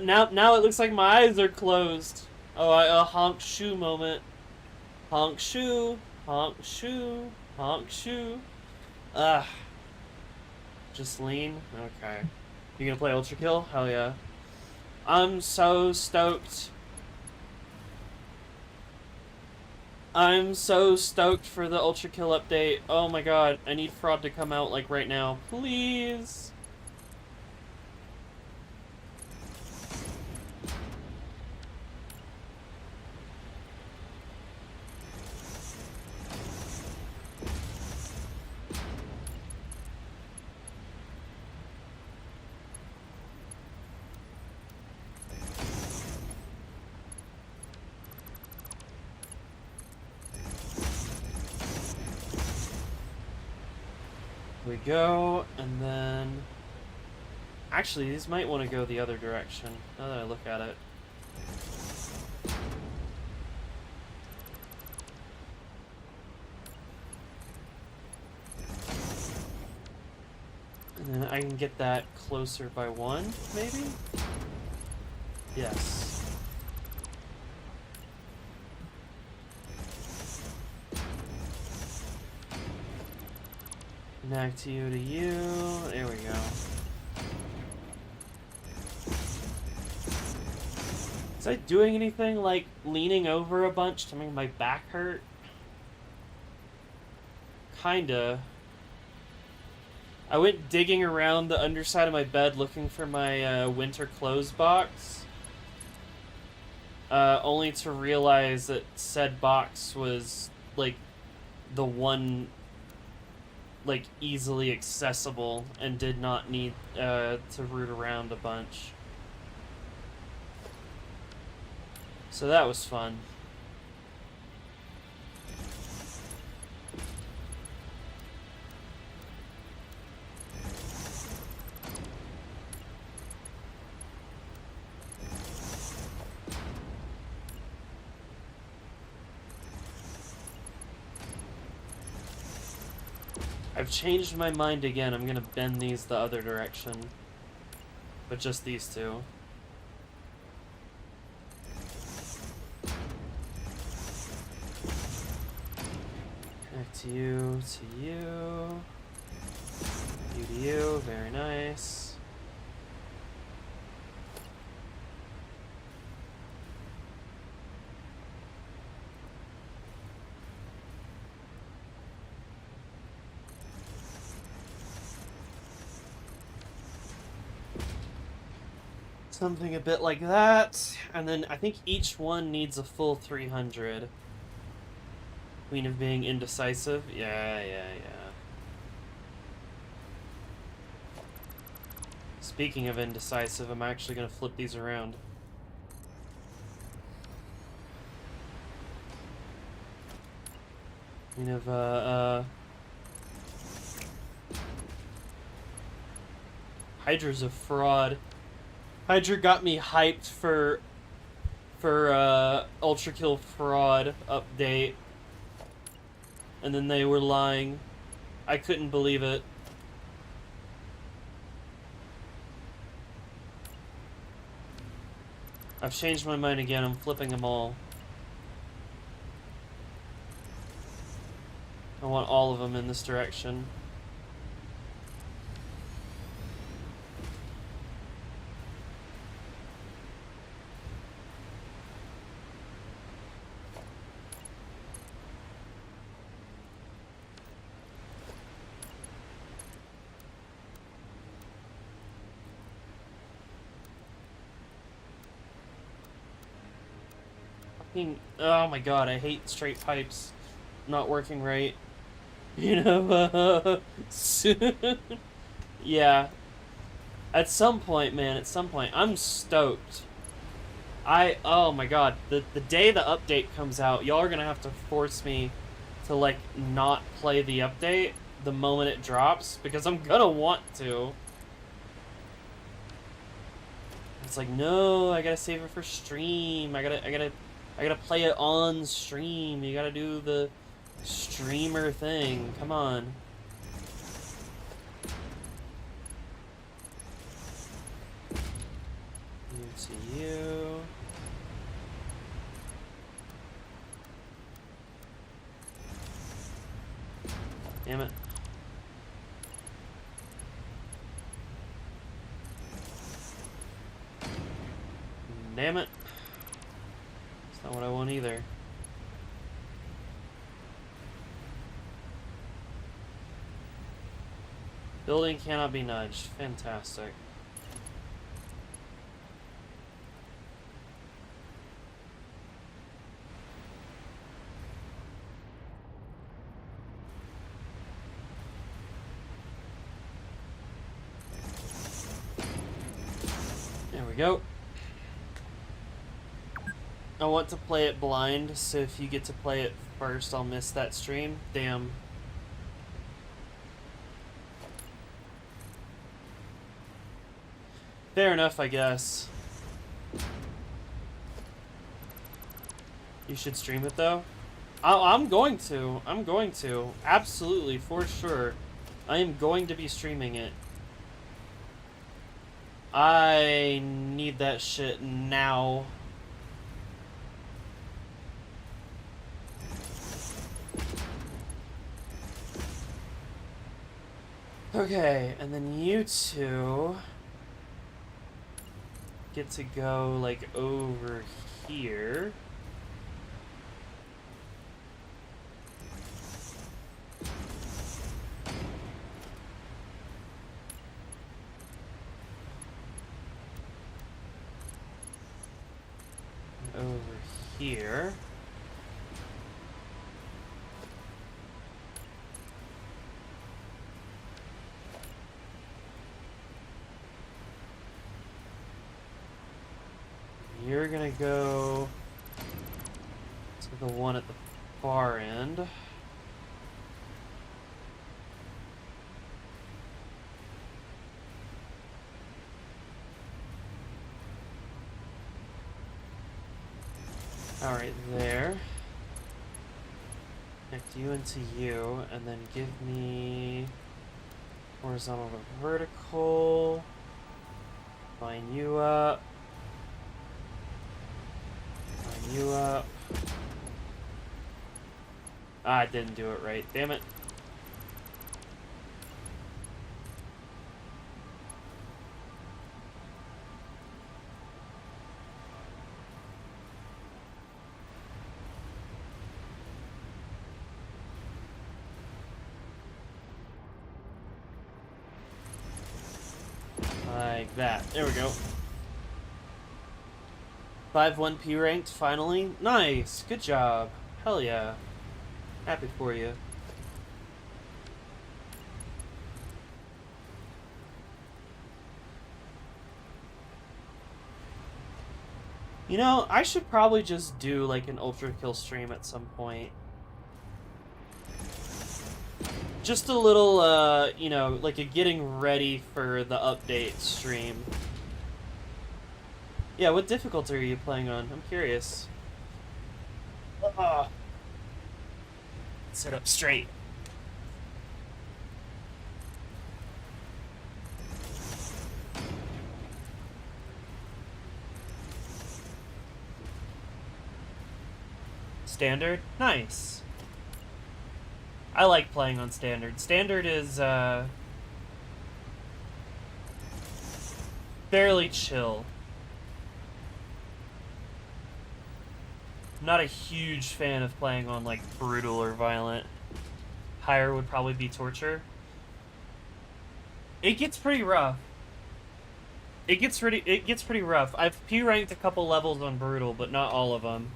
Now it looks like my eyes are closed. Oh, a honk shoe moment. Honk shoe. Honk shoe. Honk shoe. Just lean? Okay. You gonna play Ultra Kill? Hell yeah. I'm so stoked. I'm so stoked for the Ultra Kill update. Oh my god, I need Fraud to come out like right now. Please. we go, and then... Actually, these might want to go the other direction, now that I look at it. And then I can get that closer by 1, maybe? Yes. Connect you to you. There we go. Is I doing anything like leaning over a bunch to make my back hurt? Kinda. I went digging around the underside of my bed looking for my winter clothes box. Only to realize that said box was, like, the one, like, easily accessible and did not need to root around a bunch. So that was fun. I've changed my mind again. I'm gonna bend these the other direction. But just these two. Connect you to you. You to you. Very nice. Something a bit like that, and then I think each one needs a full 300. Queen of being indecisive? Yeah. Speaking of indecisive, I'm actually gonna flip these around. Queen of, Hydra's a fraud. Hydra got me hyped for Ultra Kill Fraud update. And then they were lying. I couldn't believe it. I've changed my mind again. I'm flipping them all. I want all of them in this direction. Oh my god, I hate straight pipes not working right. You know, soon. Yeah. At some point, man, at some point. I'm stoked. Oh my god, the day the update comes out, y'all are gonna have to force me to, like, not play the update the moment it drops, because I'm gonna want to. It's like, no, I gotta save it for stream. I gotta play it on stream. You gotta do the streamer thing. Come on. You to you. Damn it. Damn it. That's not what I want either. Building cannot be nudged. Fantastic. There we go. I want to play it blind, so if you get to play it first, I'll miss that stream. Damn. Fair enough, I guess. You should stream it, though. I'm going to. I'm going to. Absolutely, for sure. I am going to be streaming it. I need that shit now. Okay, and then you two get to go, like, over here. Over here. You're gonna go to the one at the far end. Alright, there. Connect you into you, and then give me horizontal to vertical. Line you up. Line you up. Ah, I didn't do it right. Damn it. Like that. There we go. 5-1 P ranked, finally. Nice! Good job. Hell yeah. Happy for you. You know, I should probably just do like an Ultra Kill stream at some point. Just a little, you know, like a getting ready for the update stream. Yeah, what difficulty are you playing on? I'm curious. Sit up straight. Standard? Nice. I like playing on standard. Standard is, fairly chill. I'm not a huge fan of playing on, like, brutal or violent. Higher would probably be torture. It gets pretty rough. It gets pretty rough. I've P-ranked a couple levels on brutal, but not all of them.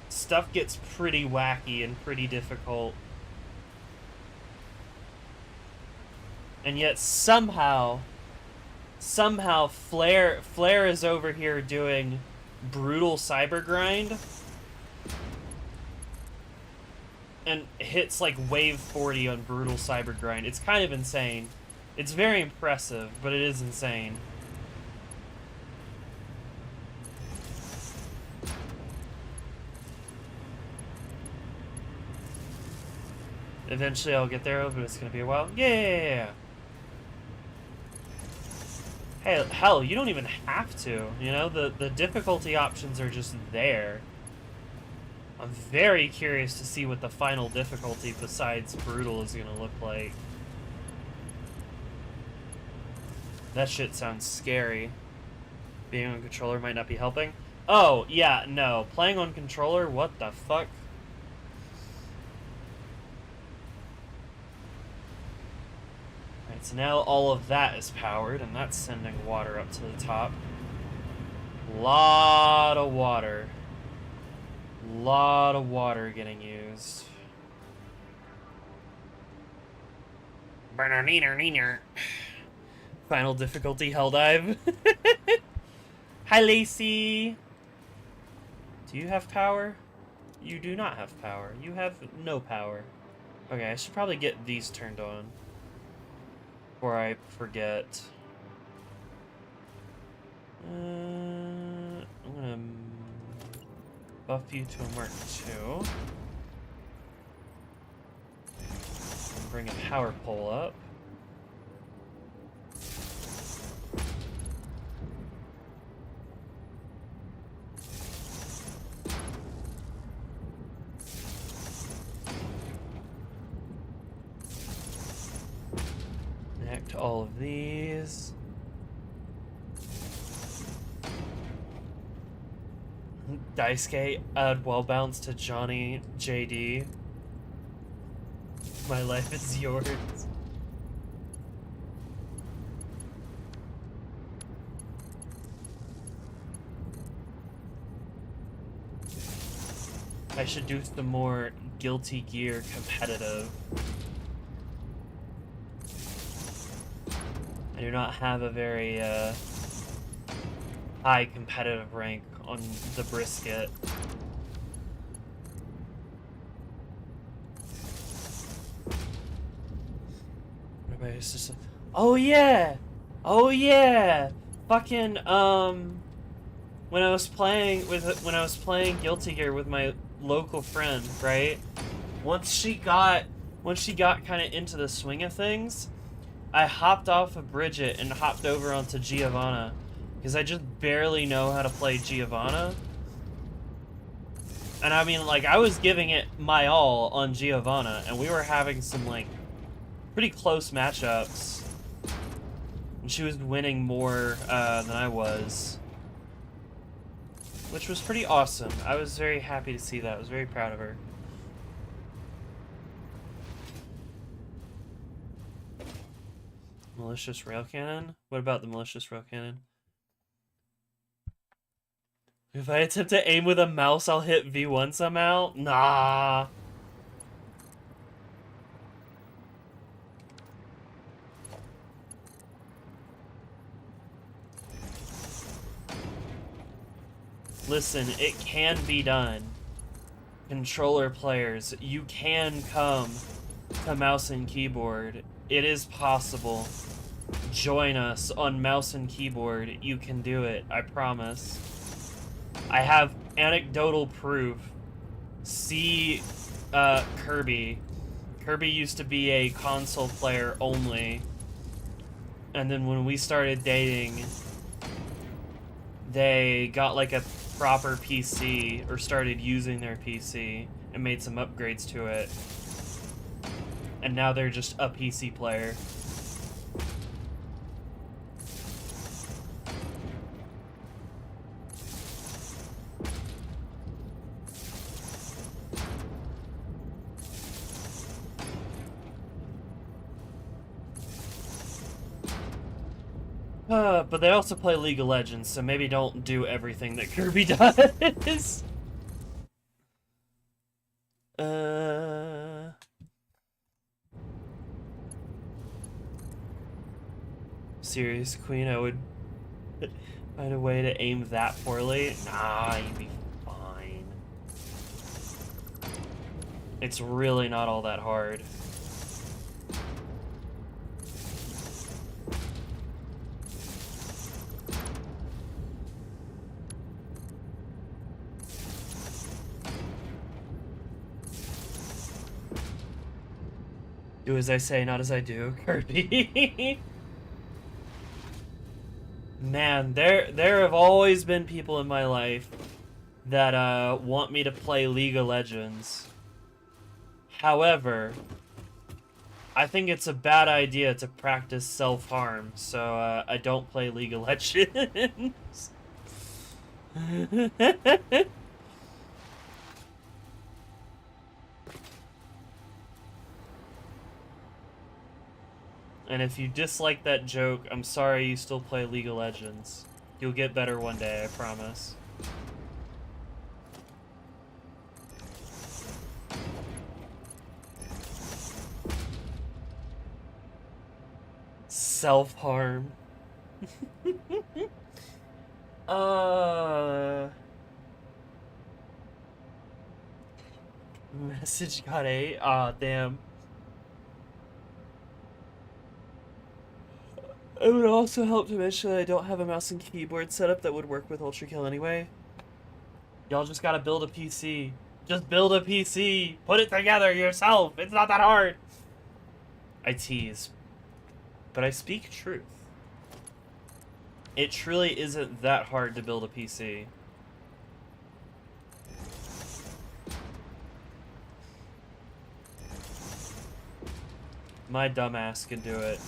Stuff gets pretty wacky and pretty difficult. And yet somehow Flare is over here doing brutal cyber grind and hits like wave 40 on brutal cyber grind. It's kind of insane. It's very impressive, but it is insane. Eventually I'll get there, but it's gonna be a while. Yeah. Hey, hell, you don't even have to. You know, the difficulty options are just there. I'm very curious to see what the final difficulty besides brutal is gonna look like. That shit sounds scary. Being on controller might not be helping. Oh, yeah, no. Playing on controller? What the fuck? Alright, so now all of that is powered, and that's sending water up to the top. Lot of water. Lot of water getting used. Final difficulty, Helldive. Hi, Lacey. Do you have power? You do not have power. You have no power. Okay, I should probably get these turned on. before I forget. I'm gonna buff you to a Mark II. Bring a power pole up. Connect all of these. Daisuke, add wall bounce to Johnny JD. My life is yours. I should do some more Guilty Gear competitive. I do not have a very high competitive rank on the brisket. Everybody's just like, oh yeah! Oh yeah! Fucking when I was playing Guilty Gear with my local friend, right? Once she got kind of into the swing of things, I hopped off of Bridget and hopped over onto Giovanna because I just barely know how to play Giovanna. And I mean, like, I was giving it my all on Giovanna, and we were having some, like, pretty close matchups. And she was winning more than I was, which was pretty awesome. I was very happy to see that. I was very proud of her. Malicious rail cannon? What about the malicious rail cannon? If I attempt to aim with a mouse, I'll hit V1 somehow? Nah. Listen, it can be done. Controller players, you can come to mouse and keyboard. It is possible. Join us on mouse and keyboard. You can do it, I promise. I have anecdotal proof. See Kirby. Kirby used to be a console player only. And then when we started dating, they got like a proper PC, or started using their PC, and made some upgrades to it. And now they're just a PC player. But they also play League of Legends, so maybe don't do everything that Kirby does. Serious Queen, I would find a way to aim that poorly. Nah, you'd be fine. It's really not all that hard. Do as I say, not as I do, Kirby. Man, there have always been people in my life that want me to play League of Legends. However, I think it's a bad idea to practice self-harm, so I don't play League of Legends. And if you dislike that joke, I'm sorry you still play League of Legends. You'll get better one day, I promise. Self-harm. Message got 8? Aw, damn. It would also help to mention that I don't have a mouse and keyboard setup that would work with Ultra Kill anyway. Y'all just gotta build a PC. Just build a PC. Put it together yourself. It's not that hard. I tease. But I speak truth. It truly isn't that hard to build a PC. My dumbass can do it.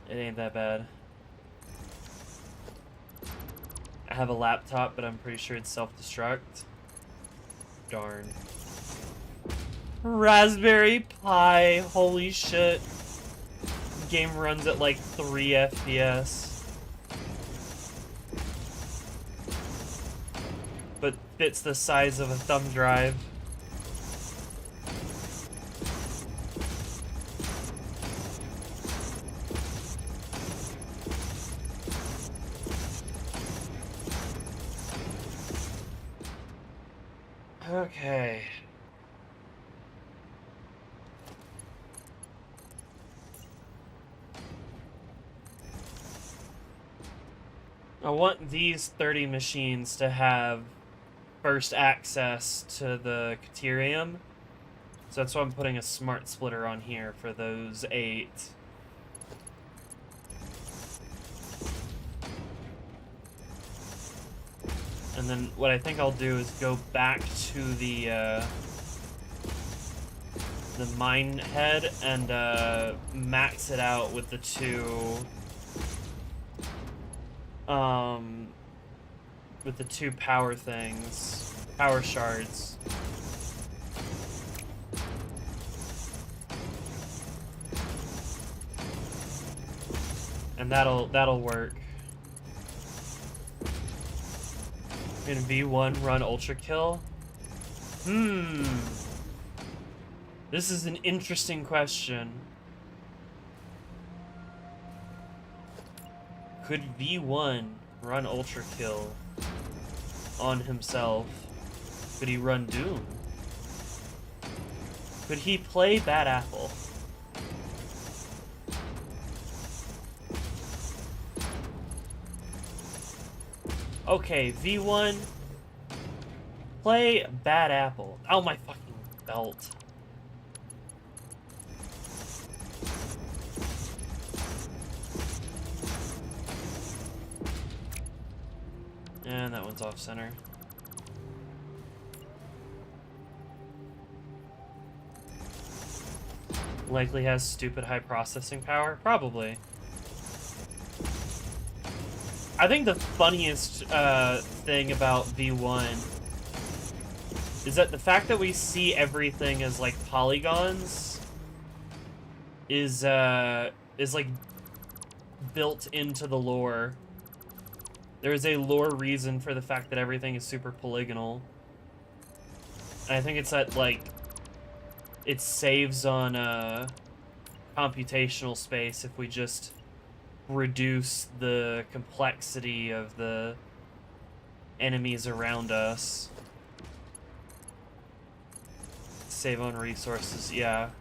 It ain't that bad. I have a laptop, but I'm pretty sure it's self-destruct. Darn. Raspberry Pi, holy shit. Game runs at like 3 FPS. But fits the size of a thumb drive. Okay. I want these 30 machines to have first access to the Caterium. So that's why I'm putting a smart splitter on here for those 8. And then what I think I'll do is go back to the mine head and max it out with the 2 power things, power shards. And that'll work. In V1 run Ultra Kill? This is an interesting question. Could V1 run Ultra Kill on himself? Could he run Doom? Could he play Bad Apple? Okay, V1, play Bad Apple. Oh, my fucking belt. And that one's off center. Likely has stupid high processing power? Probably. I think the funniest thing about V1 is that the fact that we see everything as like polygons is like built into the lore. There is a lore reason for the fact that everything is super polygonal. And I think it's that like it saves on computational space if we just reduce the complexity of the enemies around us. Save on resources, yeah.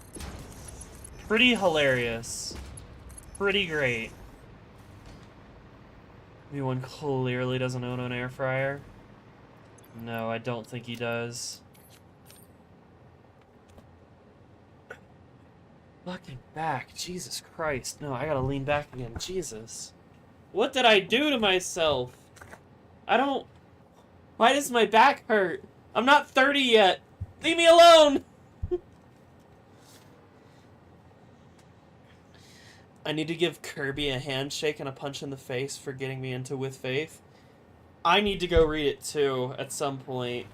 Pretty hilarious. Pretty great. V1 clearly doesn't own an air fryer. No, I don't think he does. Fucking back. Jesus Christ. No, I gotta lean back again. Jesus. What did I do to myself? I don't... Why does my back hurt? I'm not 30 yet. Leave me alone! I need to give Kirby a handshake and a punch in the face for getting me into With Faith. I need to go read it too at some point.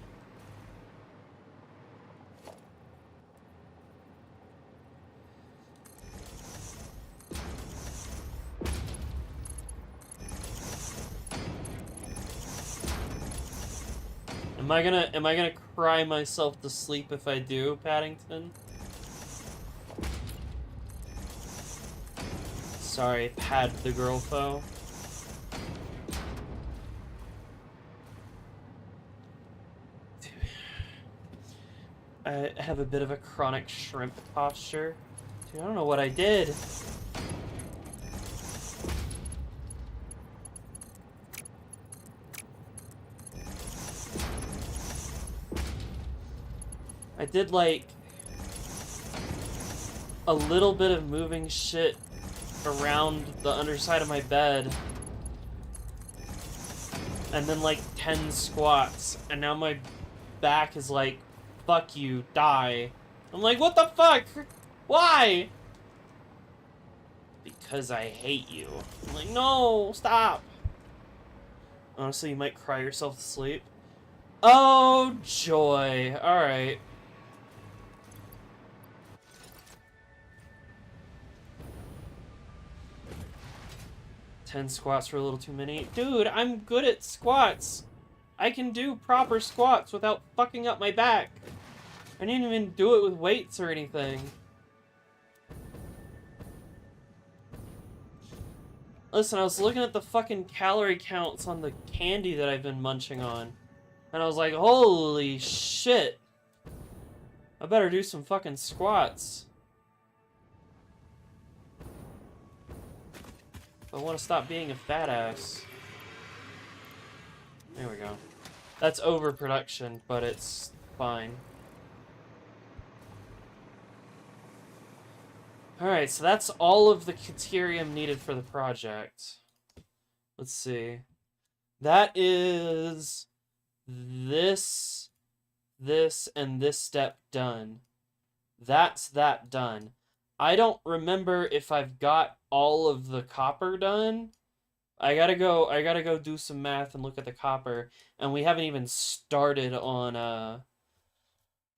Am I gonna cry myself to sleep if I do, Paddington? Sorry, Pad the girl foe. I have a bit of a chronic shrimp posture. Dude, I don't know what I did. I did, like, a little bit of moving shit around the underside of my bed. And then, like, 10 squats. And now my back is like, fuck you, die. I'm like, what the fuck? Why? Because I hate you. I'm like, no, stop. Honestly, you might cry yourself to sleep. Oh, joy. Alright. Ten squats were a little too many. Dude, I'm good at squats. I can do proper squats without fucking up my back. I didn't even do it with weights or anything. Listen, I was looking at the fucking calorie counts on the candy that I've been munching on. And I was like, holy shit. I better do some fucking squats. I want to stop being a fat ass. There we go. That's overproduction, but it's fine. Alright, so that's all of the Caterium needed for the project. Let's see. That is this, and this step done. That's that done. I don't remember if I've got all of the copper done. I gotta go do some math and look at the copper, and we haven't even started on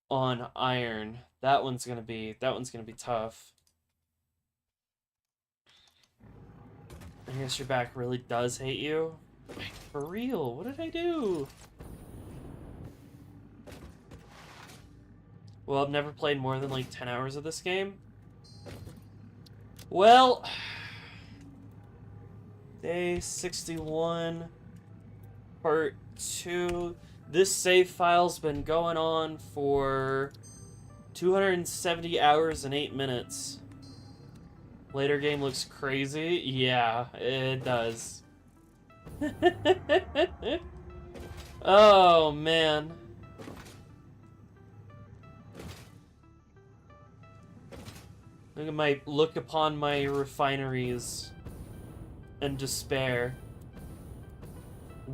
iron. That one's gonna be tough. I guess your back really does hate you. For real, what did I do? Well, I've never played more than like 10 hours of this game. Well, day 61, part 2. This save file's been going on for 270 hours and 8 minutes. Later game looks crazy. Yeah, it does. Oh, man. Look upon my refineries and despair.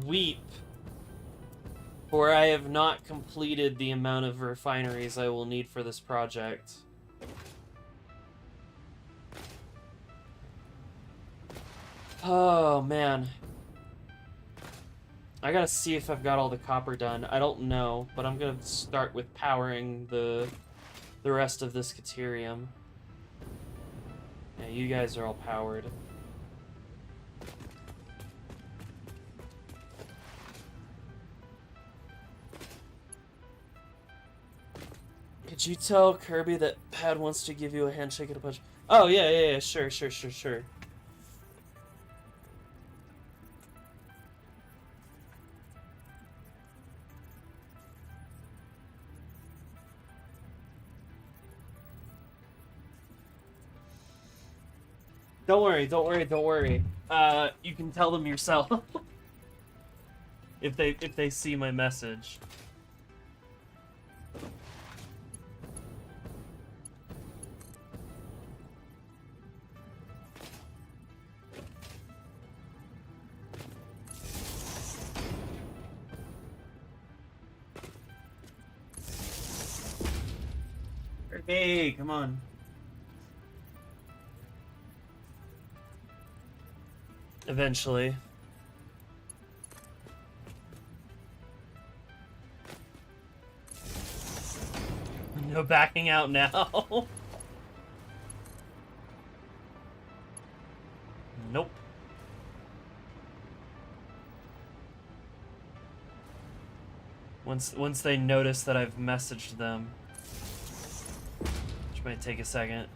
Weep, for I have not completed the amount of refineries I will need for this project. Oh, man. I gotta see if I've got all the copper done. I don't know, but I'm gonna start with powering the rest of this Caterium. Yeah, you guys are all powered. Could you tell Kirby that Pad wants to give you a handshake and a punch? Oh, yeah, sure. Don't worry. You can tell them yourself. if they see my message. Hey, come on. Eventually. No backing out now. Nope. Once they notice that I've messaged them, which might take a second.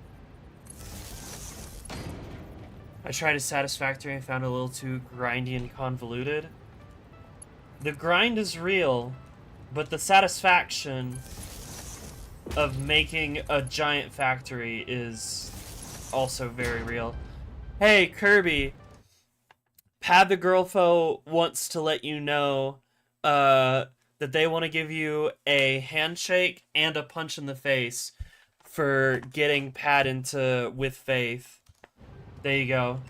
I tried a Satisfactory and found it a little too grindy and convoluted. The grind is real, but the satisfaction of making a giant factory is also very real. Hey, Kirby, Pad the Girlfo wants to let you know that they want to give you a handshake and a punch in the face for getting Pad into With Faith. There you go.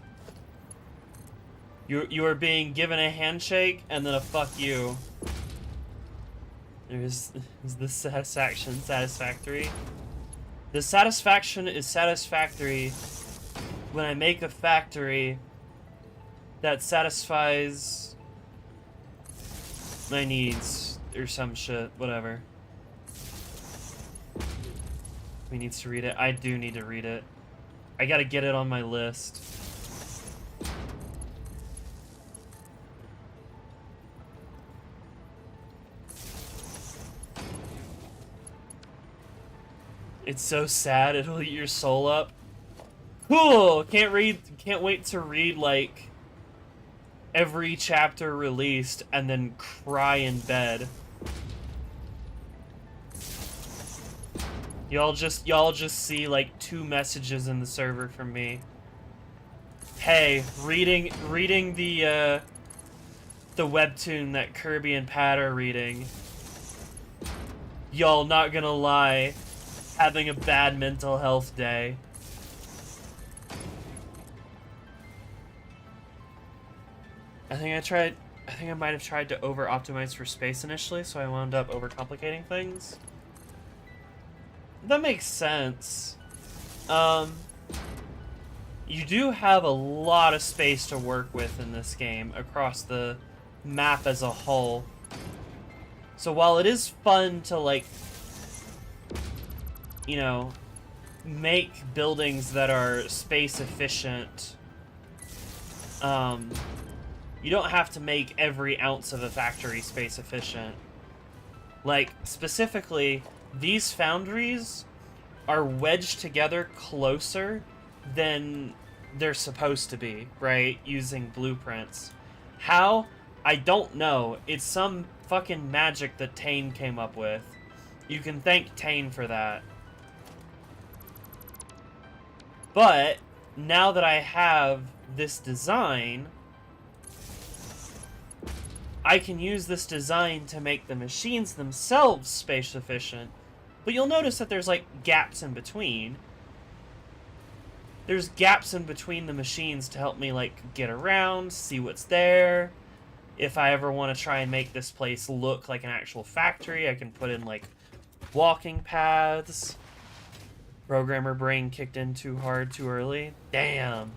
You are being given a handshake and then a fuck you. Is the satisfaction satisfactory? The satisfaction is satisfactory when I make a factory that satisfies my needs or some shit, whatever. We needs to read it. I do need to read it. I gotta get it on my list. It's so sad, it'll eat your soul up. Cool! Can't wait to read, like, every chapter released and then cry in bed. Y'all just see, like, 2 messages in the server from me. Hey, reading the webtoon that Kirby and Pat are reading. Y'all, not gonna lie, having a bad mental health day. I think I might have tried to over-optimize for space initially, so I wound up overcomplicating things. That makes sense. You do have a lot of space to work with in this game across the map as a whole. So while it is fun to, like, you know, make buildings that are space efficient, you don't have to make every ounce of a factory space efficient. Like, specifically, these foundries are wedged together closer than they're supposed to be, right? Using blueprints. How? I don't know. It's some fucking magic that Tane came up with. You can thank Tane for that. But now that I have this design, I can use this design to make the machines themselves space efficient. But you'll notice that there's, like, gaps in between. There's gaps in between the machines to help me, like, get around, see what's there. If I ever want to try and make this place look like an actual factory, I can put in, like, walking paths. Programmer brain kicked in too hard, too early. Damn.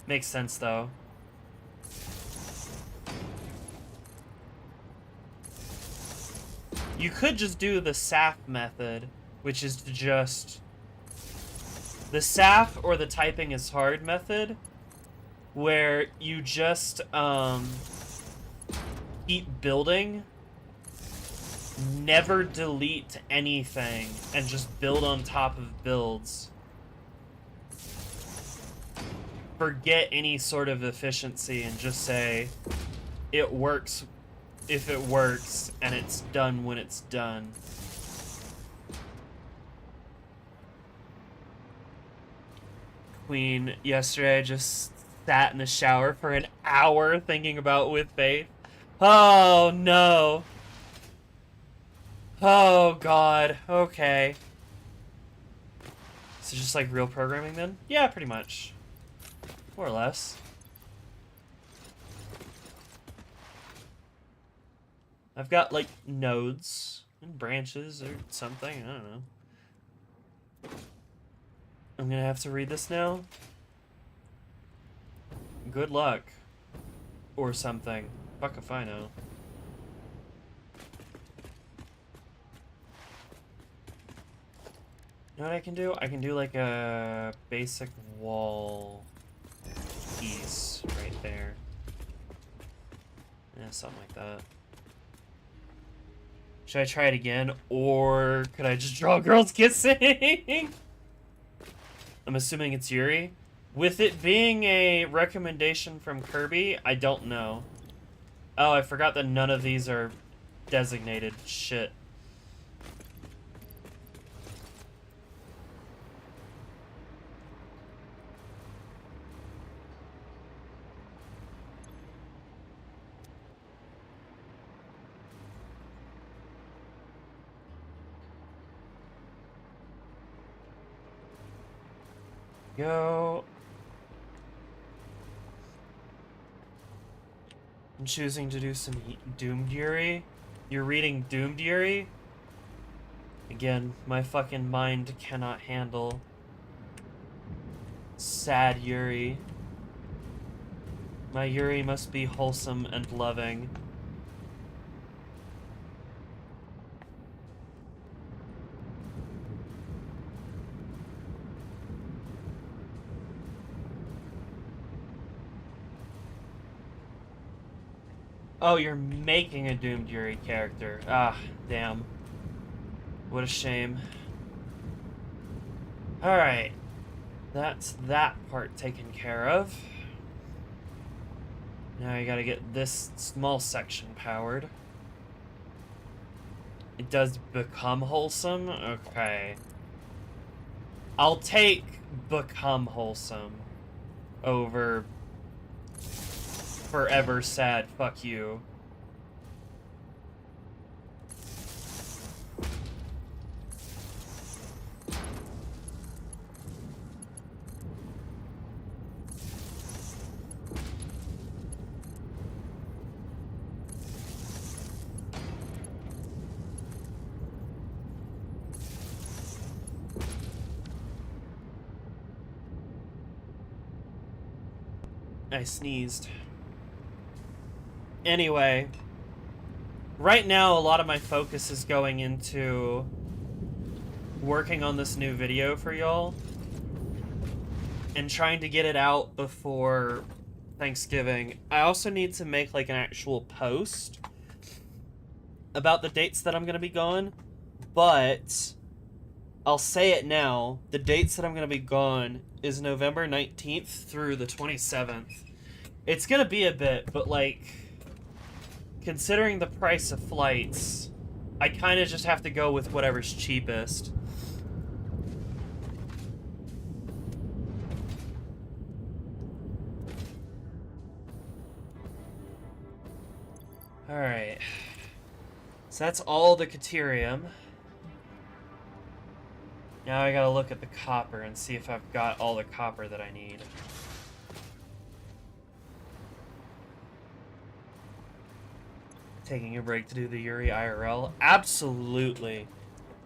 Makes sense, though. You could just do the SAF method, which is to just... The SAF, or the typing is hard method, where you just, keep building, never delete anything, and just build on top of builds. Forget any sort of efficiency and just say, it works if it works, and it's done when it's done. Queen, yesterday I just sat in the shower for an hour thinking about With Faith. Oh no. Oh god, okay. So just like real programming then? Yeah, pretty much. More or less. I've got, like, nodes and branches or something, I don't know. I'm gonna have to read this now. Good luck. Or something. Fuck if I know. You know what I can do? I can do, like, a basic wall piece right there. Yeah, something like that. Should I try it again, or could I just draw girls kissing? I'm assuming it's Yuri. With it being a recommendation from Kirby, I don't know. Oh, I forgot that none of these are designated. Shit. Go. I'm choosing to do some Doomed Yuri. You're reading Doomed Yuri? Again, my fucking mind cannot handle sad Yuri. My Yuri must be wholesome and loving. Oh, you're making a Doomed Yuri character. Ah, damn. What a shame. Alright. That's that part taken care of. Now I gotta get this small section powered. It does become wholesome? Okay. I'll take become wholesome over forever sad. Fuck you. I sneezed. Anyway, right now a lot of my focus is going into working on this new video for y'all and trying to get it out before Thanksgiving. I also need to make like an actual post about the dates that I'm gonna be gone, but I'll say it now. The dates that I'm gonna be gone is November 19th through the 27th. It's gonna be a bit, but like, considering the price of flights, I kind of just have to go with whatever's cheapest. Alright. So that's all the Caterium. Now I gotta look at the copper and see if I've got all the copper that I need. Taking a break to do the Yuri IRL? Absolutely.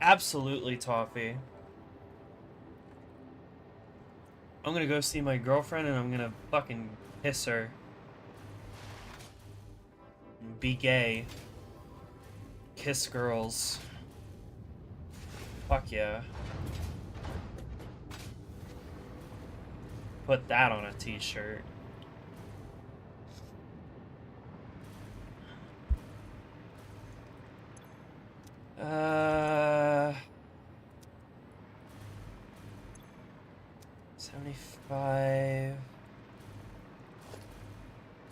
Absolutely, Toffee. I'm gonna go see my girlfriend and I'm gonna fucking kiss her. Be gay. Kiss girls. Fuck yeah. Put that on a t-shirt. Uh... 75...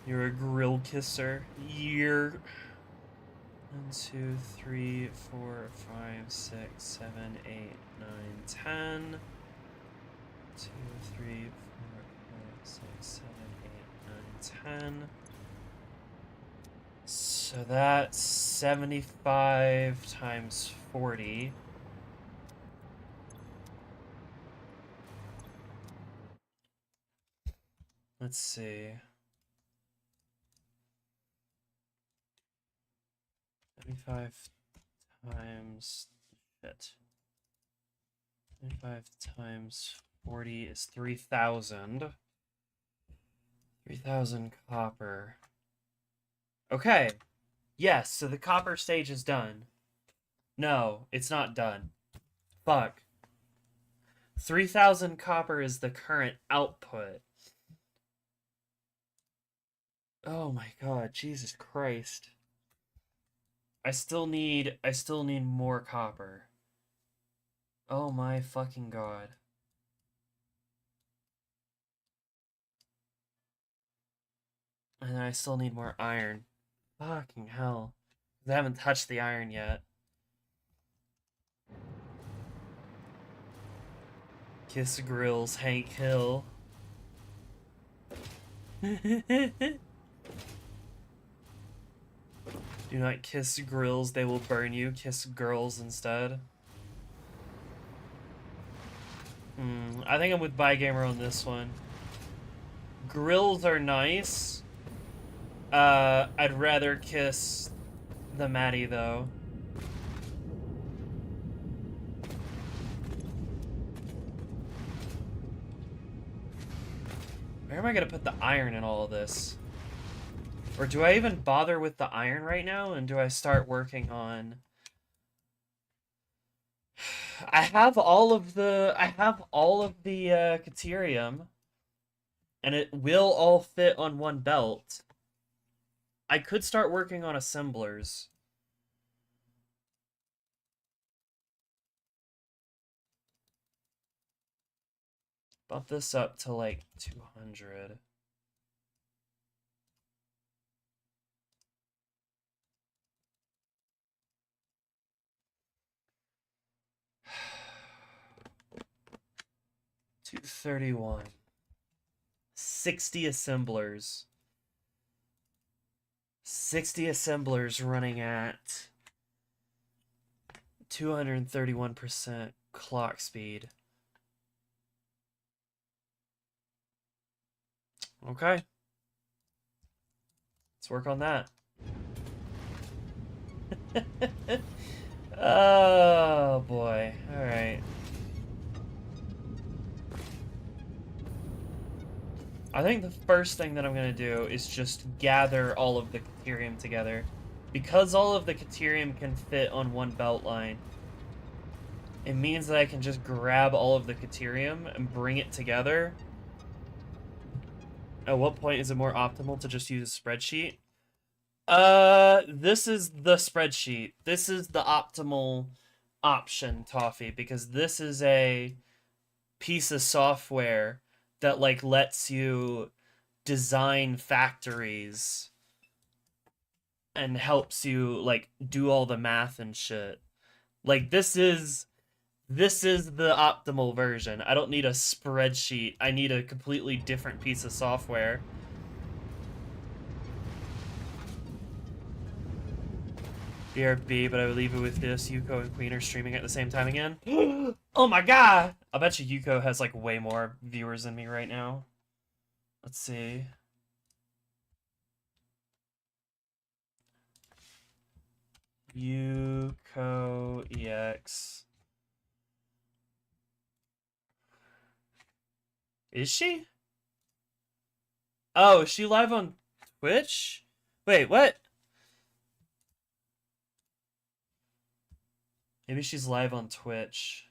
You're a grill kisser. You're... 1, 2, 3, 4, 5, 6, 7, 8, 9, 10. 2, 3, 4, 5, 6, 7, 8, 9, 10. So that's 75 times 40. Let's see. 75 times... Shit. 75 times 40 is 3,000. 3,000 copper. Okay. Yes, so the copper stage is done. No, it's not done. Fuck. 3,000 copper is the current output. Oh my god, Jesus Christ. I still need more copper. Oh my fucking god. And I still need more iron. Fucking hell. I haven't touched the iron yet. Kiss grills, Hank Hill. Do not kiss grills, they will burn you. Kiss girls instead. I think I'm with Bygamer on this one. Grills are nice. I'd rather kiss the Maddie, though. Where am I gonna put the iron in all of this? Or do I even bother with the iron right now? And do I start working on... I have all of the Caterium. And it will all fit on one belt. I could start working on assemblers. Bump this up to like 200. $231. 60 assemblers. 60 assemblers running at 231% clock speed. Okay. Let's work on that. Oh boy. Alright. I think the first thing that I'm going to do is just gather all of the Caterium together. Because all of the Caterium can fit on one belt line, it means that I can just grab all of the Caterium and bring it together. At what point is it more optimal to just use a spreadsheet? This is the spreadsheet. This is the optimal option, Toffee, because this is a piece of software that like lets you design factories and helps you like do all the math and shit. Like this is the optimal version. I don't need a spreadsheet. I need a completely different piece of software. BRB, but I would leave it with this. Yuko and Queen are streaming at the same time again. Oh my god! I bet you Yuko has like way more viewers than me right now. Let's see. Yuko EX. Is she? Oh, is she live on Twitch? Wait, what? Maybe she's live on Twitch.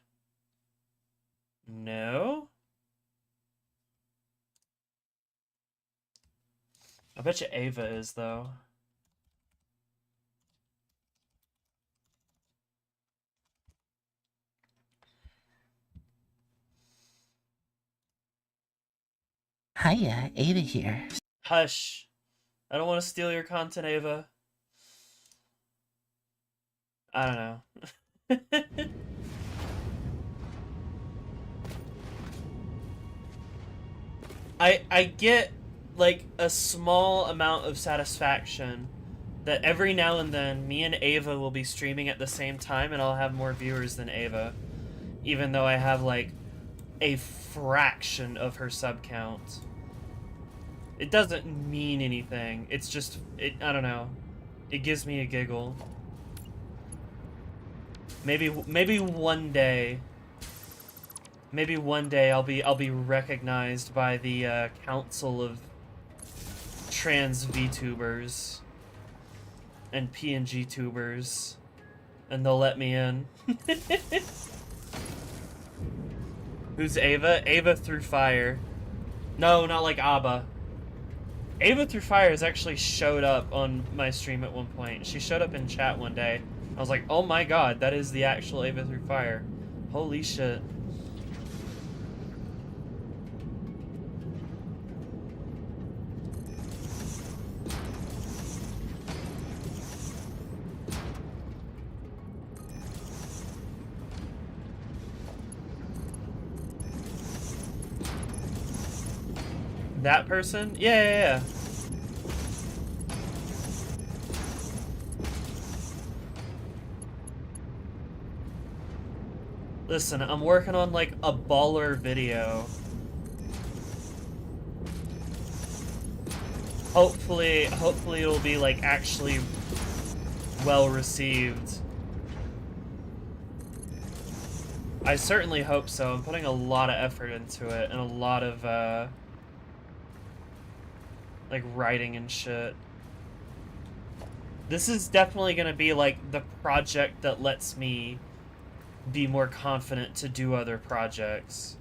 No? I bet you Ava is, though. Hiya, Ava here. Hush. I don't want to steal your content, Ava. I don't know. I get like a small amount of satisfaction that every now and then me and Ava will be streaming at the same time and I'll have more viewers than Ava, even though I have like a fraction of her sub count. It doesn't mean anything. It's just I don't know. It gives me a giggle. Maybe one day. Maybe one day I'll be recognized by the Council of Trans VTubers and PNG tubers, and they'll let me in. Who's Ava? Ava Through Fire. No, not like Abba. Ava Through Fire has actually showed up on my stream at one point. She showed up in chat one day. I was like, oh my god, that is the actual Ava Through Fire. Holy shit. That person? Yeah. Listen, I'm working on like a baller video. Hopefully it'll be like actually well received. I certainly hope so. I'm putting a lot of effort into it and a lot of like writing and shit. This is definitely gonna be like the project that lets me be more confident to do other projects.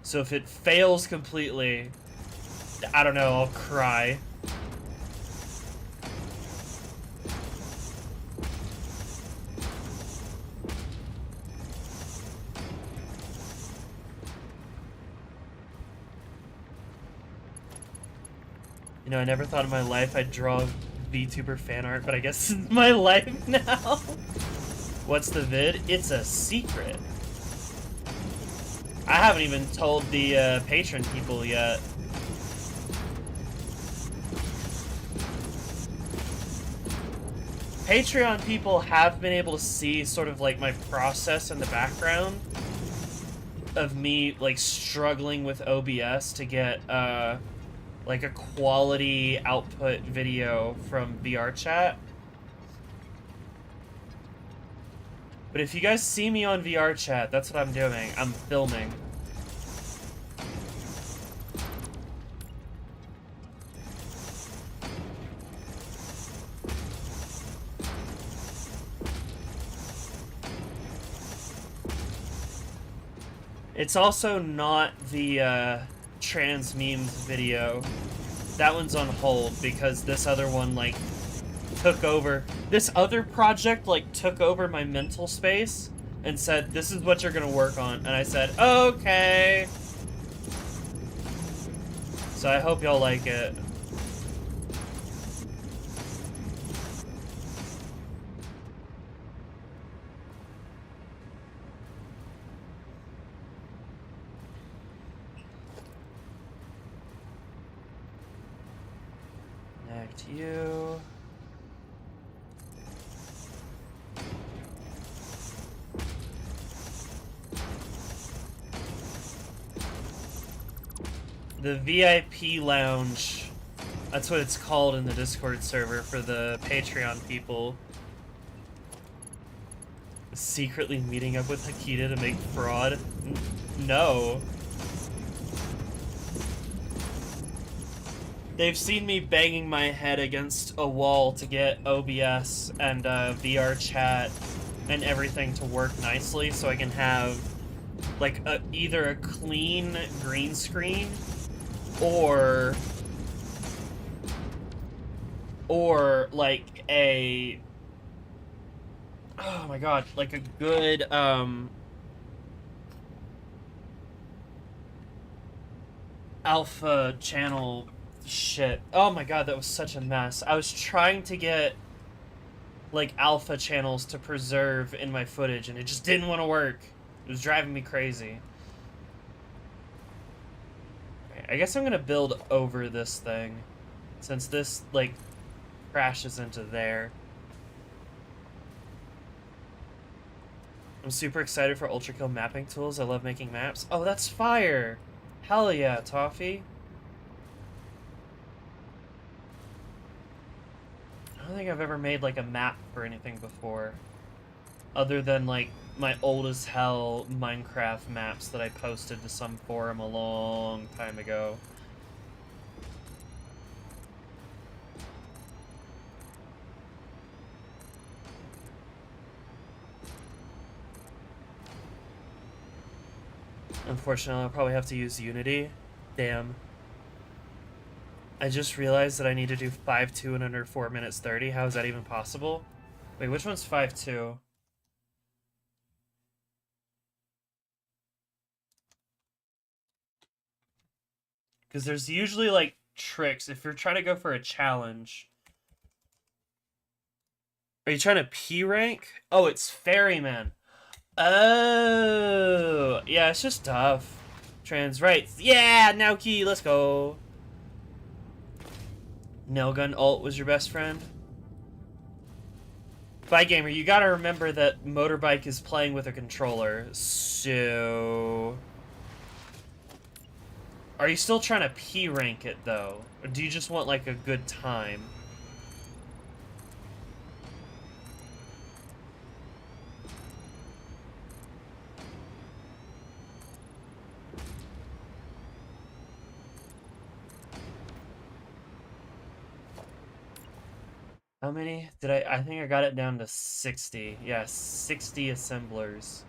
So if it fails completely, I don't know, I'll cry. You know, I never thought in my life I'd draw VTuber fan art, but I guess it's my life now. What's the vid? It's a secret. I haven't even told the patron people yet. Patreon people have been able to see sort of like my process in the background of me like struggling with OBS to get like a quality output video from VR chat. But if you guys see me on VR chat, that's what I'm doing. I'm filming. It's also not the trans memes video. That one's on hold because this other one like took over. This other project like took over my mental space and said, "This is what you're gonna work on," and I said, "Okay." So I hope y'all like it. Connect you. The VIP lounge, that's what it's called in the Discord server for the Patreon people. Secretly meeting up with Hakita to make fraud? No. They've seen me banging my head against a wall to get OBS and VR chat and everything to work nicely so I can have like either a clean green screen or like a, oh my god, like a good alpha channel shit. Oh my god, that was such a mess. I was trying to get like alpha channels to preserve in my footage and it just didn't want to work. It was driving me crazy. I guess I'm gonna build over this thing, since this, like, crashes into there. I'm super excited for Ultra Kill mapping tools. I love making maps. Oh, that's fire! Hell yeah, Toffee. I don't think I've ever made, like, a map for anything before. Other than, like, my old as hell Minecraft maps that I posted to some forum a long time ago. Unfortunately, I'll probably have to use Unity. Damn. I just realized that I need to do 5.2 in under 4 minutes 30. How is that even possible? Wait, which one's 5.2? Because there's usually, like, tricks. If you're trying to go for a challenge. Are you trying to P rank? Oh, it's Ferryman. Oh. Yeah, it's just tough. Trans rights. Yeah, Naoki, let's go. Nailgun ult was your best friend? Bike Gamer, you gotta remember that Motorbike is playing with a controller, so... Are you still trying to P-rank it, though? Or do you just want, like, a good time? How many did I think I got it down to 60. Yeah, 60 assemblers.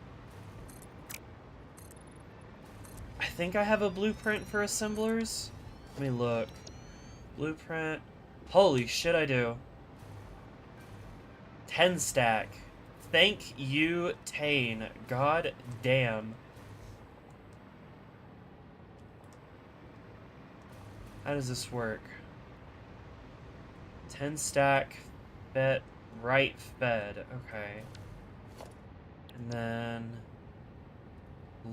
I think I have a blueprint for assemblers. Let me look. Blueprint. Holy shit, I do. 10 stack. Thank you, Tane. God damn. How does this work? 10 stack, fed, right fed, okay. And then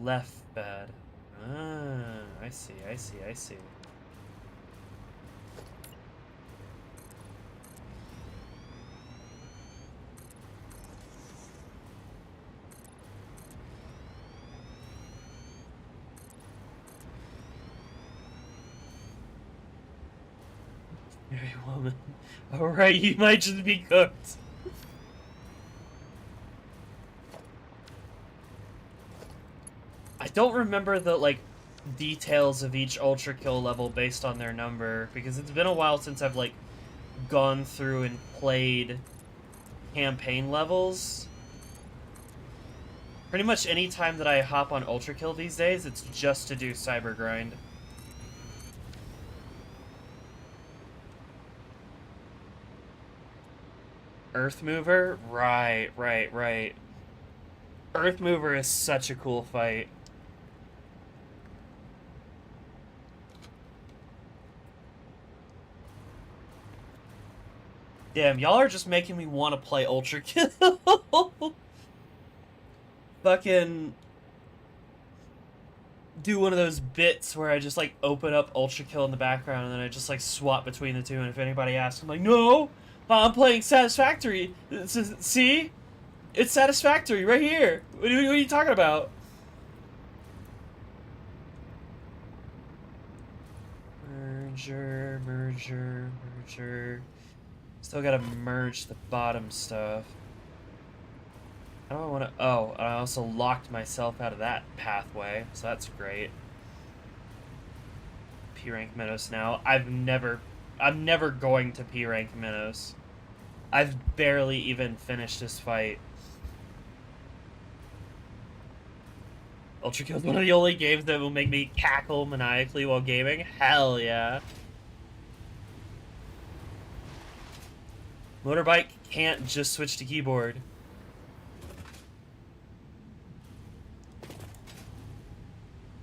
left fed. Ah, I see, I see, I see. Very woman. Alright, you might just be cooked. I don't remember the, like, details of each Ultra Kill level based on their number, because it's been a while since I've, like, gone through and played campaign levels. Pretty much any time that I hop on Ultra Kill these days, it's just to do Cyber Grind. Earth Mover? Right, right, right. Earth Mover is such a cool fight. Damn, y'all are just making me want to play Ultra Kill. Fucking do one of those bits where I just, like, open up Ultra Kill in the background and then I just, like, swap between the two, and if anybody asks, I'm like, no! I'm playing Satisfactory. See? It's Satisfactory right here. What are you talking about? Merger, merger, merger. Still gotta merge the bottom stuff. How do I want to... Oh, I also locked myself out of that pathway, so that's great. P-rank Minos now. I'm never going to P-rank Minos. I've barely even finished this fight. Ultra Kill is one of the only games that will make me cackle maniacally while gaming. Hell yeah. Motorbike can't just switch to keyboard.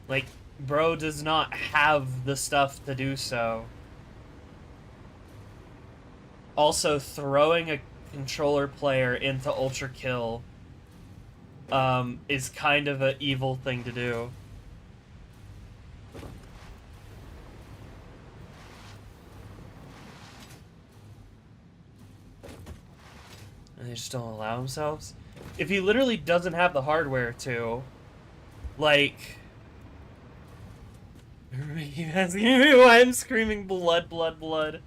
Like, bro does not have the stuff to do so. Also, throwing a controller player into Ultra Kill is kind of an evil thing to do. And they just don't allow themselves? If he literally doesn't have the hardware to, like... You're asking me why I'm screaming blood, blood, blood.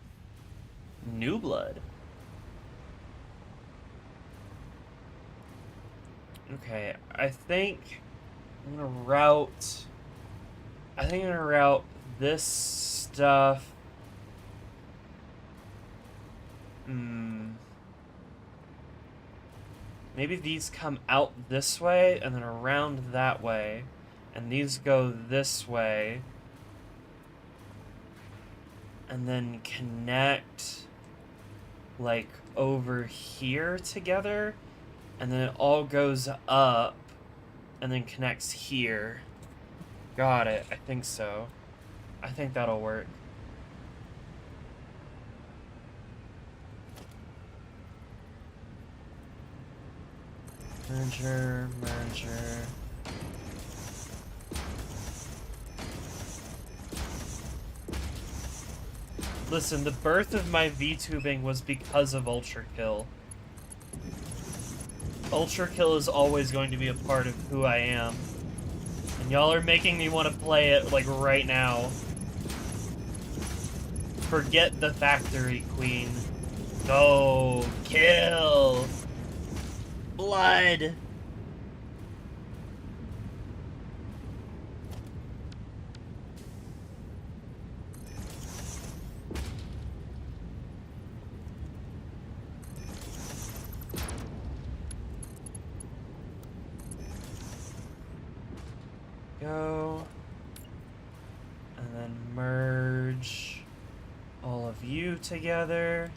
New blood. Okay, I think I'm gonna route... I think I'm gonna route this stuff... Maybe these come out this way and then around that way. And these go this way. And then connect, like, over here together. And then it all goes up and then connects here. Got it. I think so. I think that'll work. Merger, merger. Listen, the birth of my VTubing was because of Ultra Kill. Ultra Kill is always going to be a part of who I am. And y'all are making me want to play it, like, right now. Forget the factory, Queen. Go kill! Blood! Go. And then merge all of you together.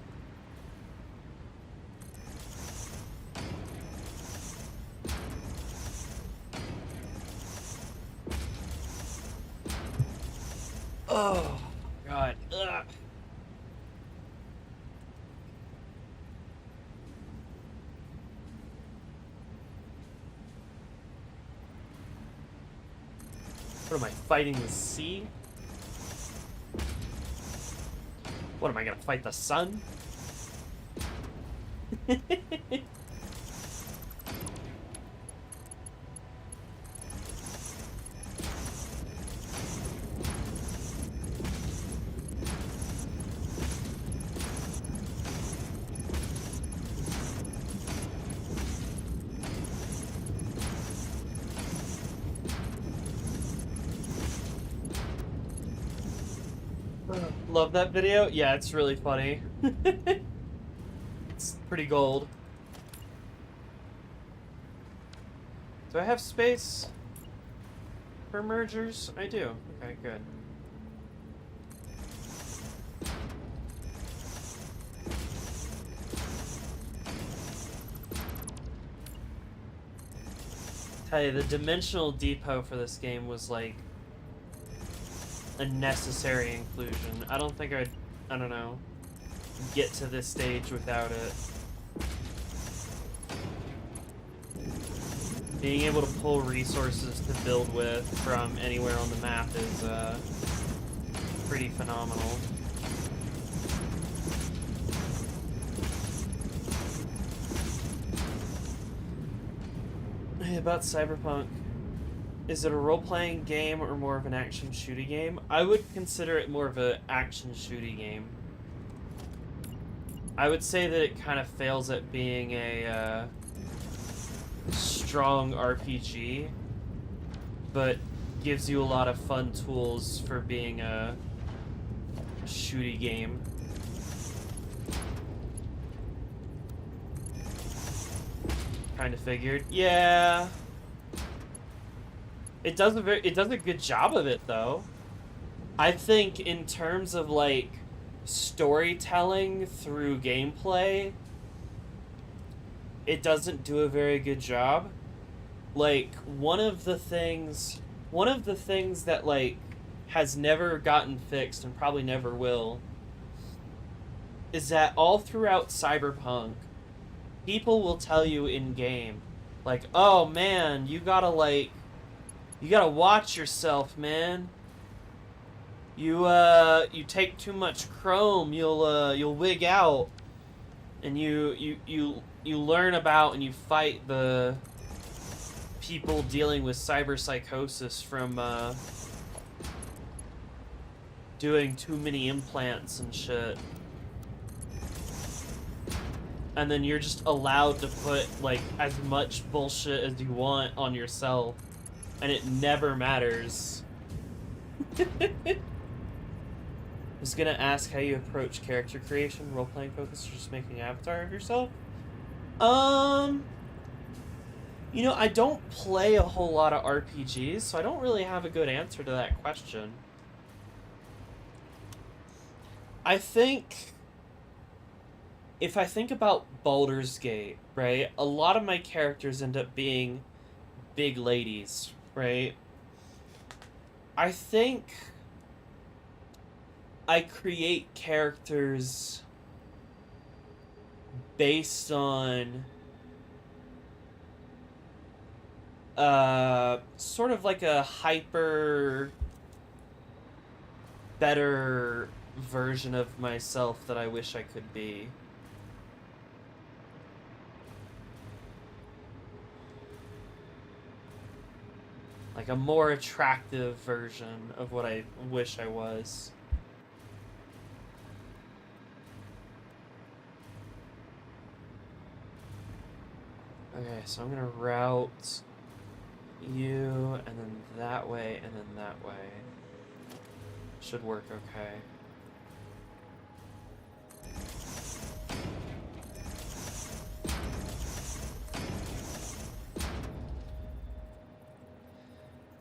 Oh, God. Ugh. What am I fighting, the sea? What am I gonna fight, the sun? Love that video? Yeah, it's really funny. It's pretty gold. Do I have space for mergers? I do. Okay, good. Tell you, the Dimensional Depot for this game was like a necessary inclusion. I don't think I don't know, get to this stage without it. Being able to pull resources to build with from anywhere on the map is pretty phenomenal. Hey, about Cyberpunk. Is it a role-playing game or more of an action shooting game? I would consider it more of an action shooting game. I would say that it kind of fails at being a strong RPG, but gives you a lot of fun tools for being a shooty game. Kind of figured. Yeah. It does a good job of it though. I think in terms of like storytelling through gameplay, it doesn't do a very good job. Like one of the things that like has never gotten fixed and probably never will is that all throughout Cyberpunk, people will tell you in game like, "Oh man, you gotta watch yourself, man. You take too much chrome, you'll wig out, and you learn about and you fight the people dealing with cyberpsychosis from doing too many implants and shit. And then you're just allowed to put like as much bullshit as you want on yourself, and it never matters." I was gonna ask how you approach character creation, role-playing focus, or just making an avatar of yourself. You know, I don't play a whole lot of RPGs, so I don't really have a good answer to that question. I think if I think about Baldur's Gate, right, a lot of my characters end up being big ladies, right? I think I create characters based on sort of like a hyper better version of myself that I wish I could be. Like a more attractive version of what I wish I was. Okay, so I'm gonna route you, and then that way, and then that way. Should work okay.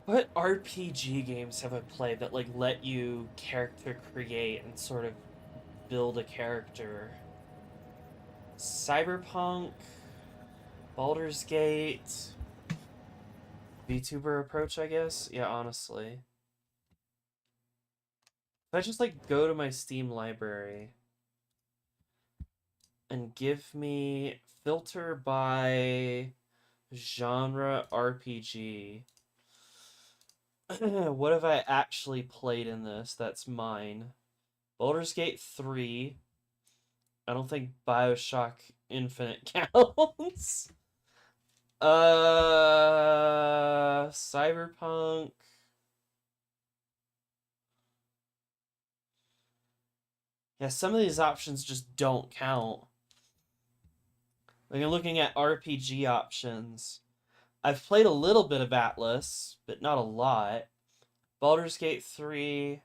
What RPG games have I played that like let you character create and sort of build a character? Cyberpunk, Baldur's Gate, VTuber Approach, I guess? Yeah, honestly. If I just like go to my Steam library and give me filter by genre RPG. What have I actually played in this that's mine? Baldur's Gate 3. I don't think BioShock Infinite counts. Cyberpunk. Yeah, some of these options just don't count. Like I'm looking at RPG options. I've played a little bit of Atlas, but not a lot. Baldur's Gate 3.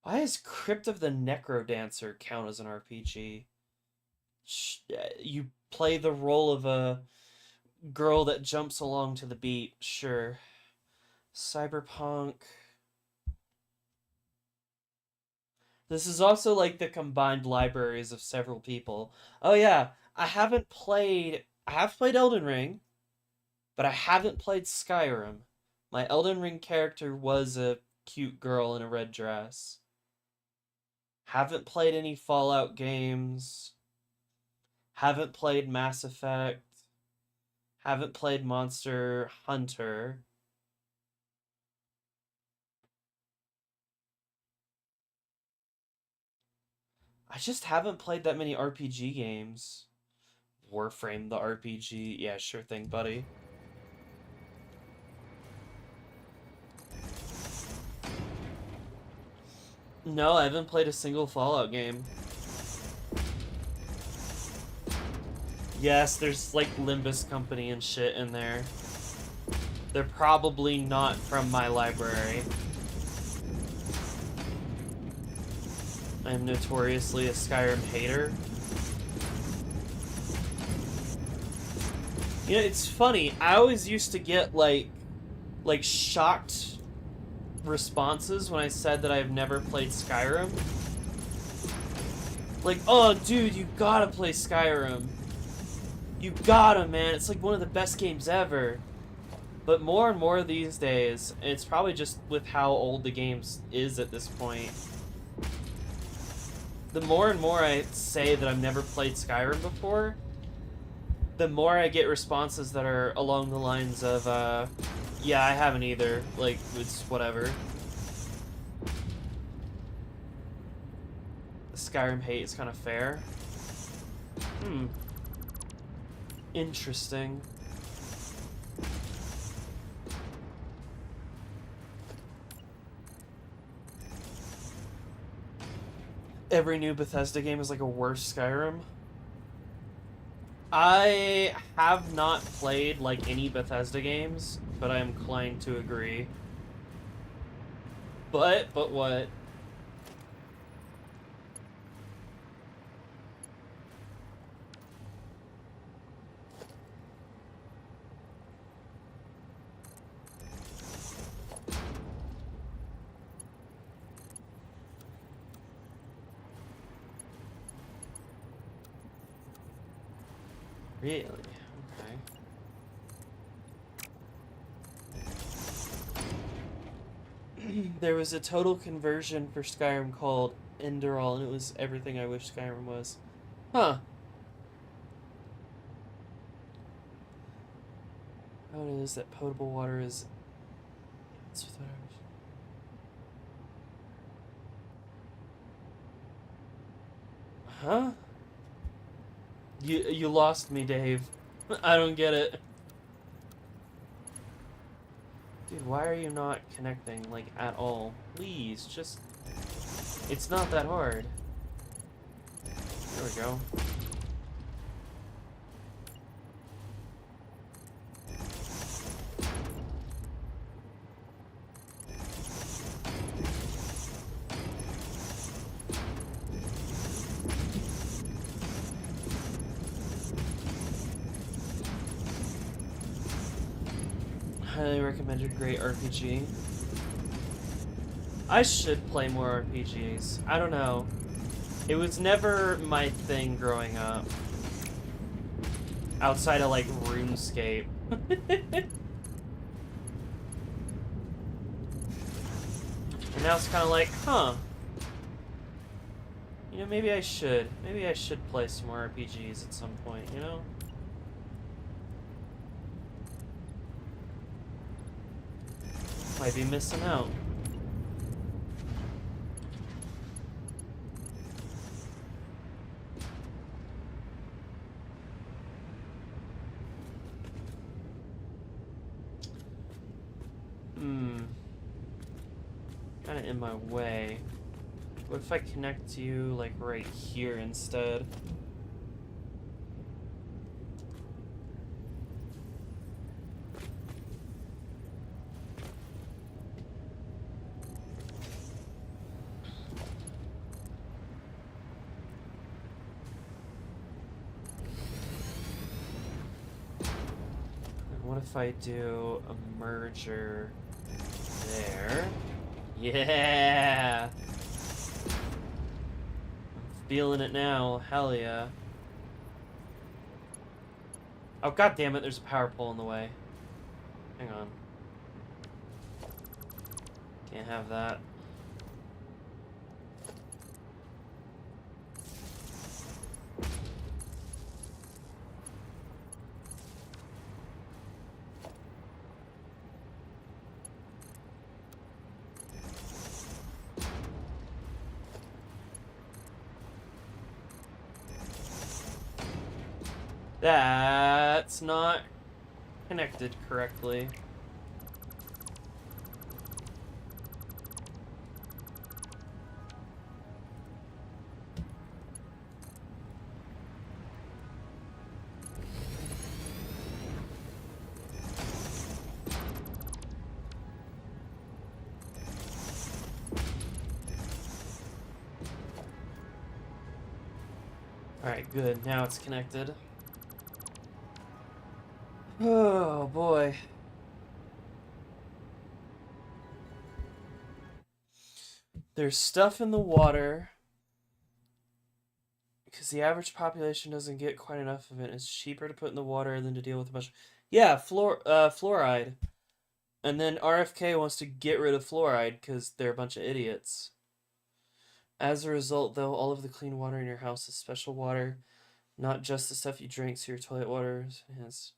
Why does Crypt of the Necrodancer count as an RPG? You play the role of a girl that jumps along to the beat, sure. Cyberpunk. This is also like the combined libraries of several people. Oh yeah, I have played Elden Ring, but I haven't played Skyrim. My Elden Ring character was a cute girl in a red dress. Haven't played any Fallout games. Haven't played Mass Effect. Haven't played Monster Hunter. I just haven't played that many RPG games. Warframe the RPG. Yeah, sure thing, buddy. No, I haven't played a single Fallout game. Yes, there's like Limbus Company and shit in there. They're probably not from my library. I'm notoriously a Skyrim hater. You know, it's funny. I always used to get like shocked responses when I said that I've never played Skyrim. Like, oh, dude, you gotta play Skyrim. You gotta, man. It's like one of the best games ever. But more and more these days, and it's probably just with how old the game is at this point, the more and more I say that I've never played Skyrim before, the more I get responses that are along the lines of, yeah, I haven't either. Like, it's whatever. The Skyrim hate is kind of fair. Interesting. Every new Bethesda game is like a worse Skyrim. I have not played like any Bethesda games, but I am inclined to agree. But what? Really? Okay. There was a total conversion for Skyrim called Enderal, and it was everything I wish Skyrim was. Huh. How it is that potable water is... Huh? You lost me, Dave. I don't get it. Dude, why are you not connecting, like, at all? Please, just... It's not that hard. There we go. Highly recommended, great RPG. I should play more RPGs. I don't know. It was never my thing growing up. Outside of, like, RuneScape. And now it's kind of like, huh. You know, maybe I should. Maybe I should play some more RPGs at some point, you know? Might be missing out. Kinda in my way. What if I connect to you, like, right here instead? What if I do a merger there? Yeah! I'm feeling it now. Hell yeah. Oh, god damn it, there's a power pole in the way. Hang on. Can't have that. That's not connected correctly. Alright, good. Now it's connected. Oh, boy. There's stuff in the water. Because the average population doesn't get quite enough of it. It's cheaper to put in the water than to deal with a bunch. Yeah, fluoride. And then RFK wants to get rid of fluoride because they're a bunch of idiots. As a result, though, all of the clean water in your house is special water, not just the stuff you drink, so your toilet water has...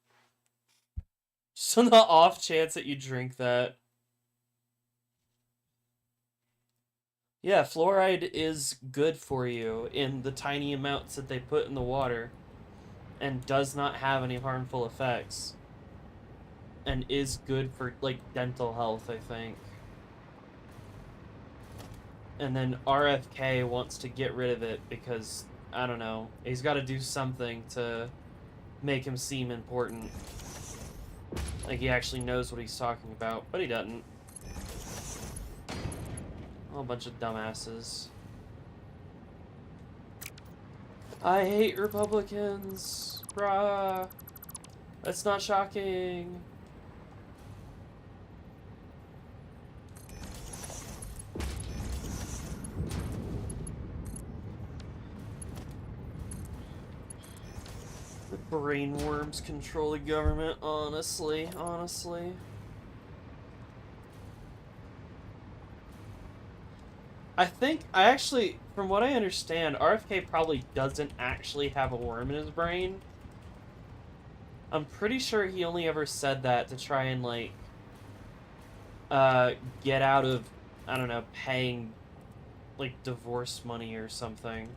Just on the off chance that you drink that. Yeah, fluoride is good for you in the tiny amounts that they put in the water, and does not have any harmful effects, and is good for, like, dental health, I think. And then RFK wants to get rid of it because, I don't know, he's got to do something to make him seem important. Like he actually knows what he's talking about, but he doesn't. A bunch of dumbasses. I hate Republicans. Brah. That's not shocking. The brainworms control the government, honestly. I actually, from what I understand, RFK probably doesn't actually have a worm in his brain. I'm pretty sure he only ever said that to try and, like, get out of, I don't know, paying, like, divorce money or something.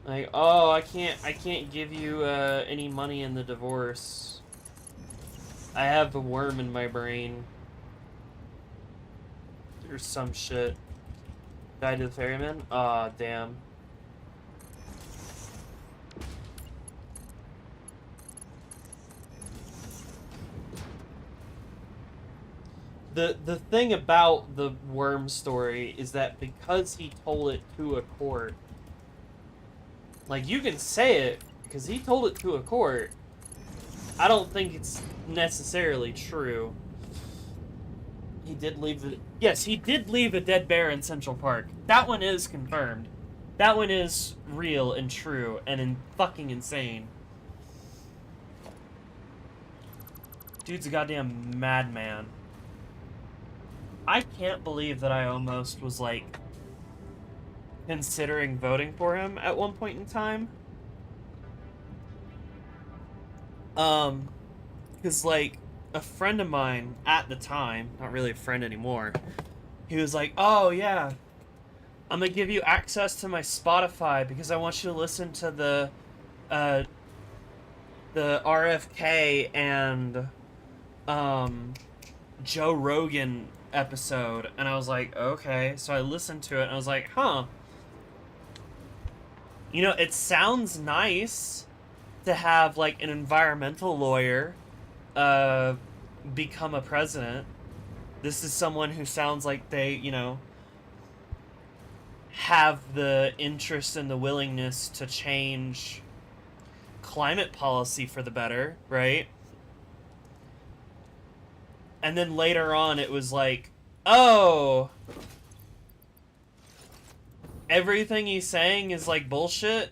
Like, oh, I can't give you, any money in the divorce. I have a worm in my brain. There's some shit. Guide to the ferryman? Aw, damn. The thing about the worm story is that because he told it to a court, like, you can say it because he told it to a court. I don't think it's necessarily true. He did leave the... Yes, he did leave a dead bear in Central Park. That one is confirmed. That one is real and true and fucking insane. Dude's a goddamn madman. I can't believe that I almost was, like, considering voting for him at one point in time. Because, like, a friend of mine at the time, not really a friend anymore, he was like, oh, yeah, I'm gonna give you access to my Spotify because I want you to listen to the RFK and, Joe Rogan episode. And I was like, okay. So I listened to it and I was like, huh. You know, it sounds nice to have, like, an environmental lawyer become a president. This is someone who sounds like they, you know, have the interest and the willingness to change climate policy for the better, right? And then later on it was like, oh, everything he's saying is, like, bullshit.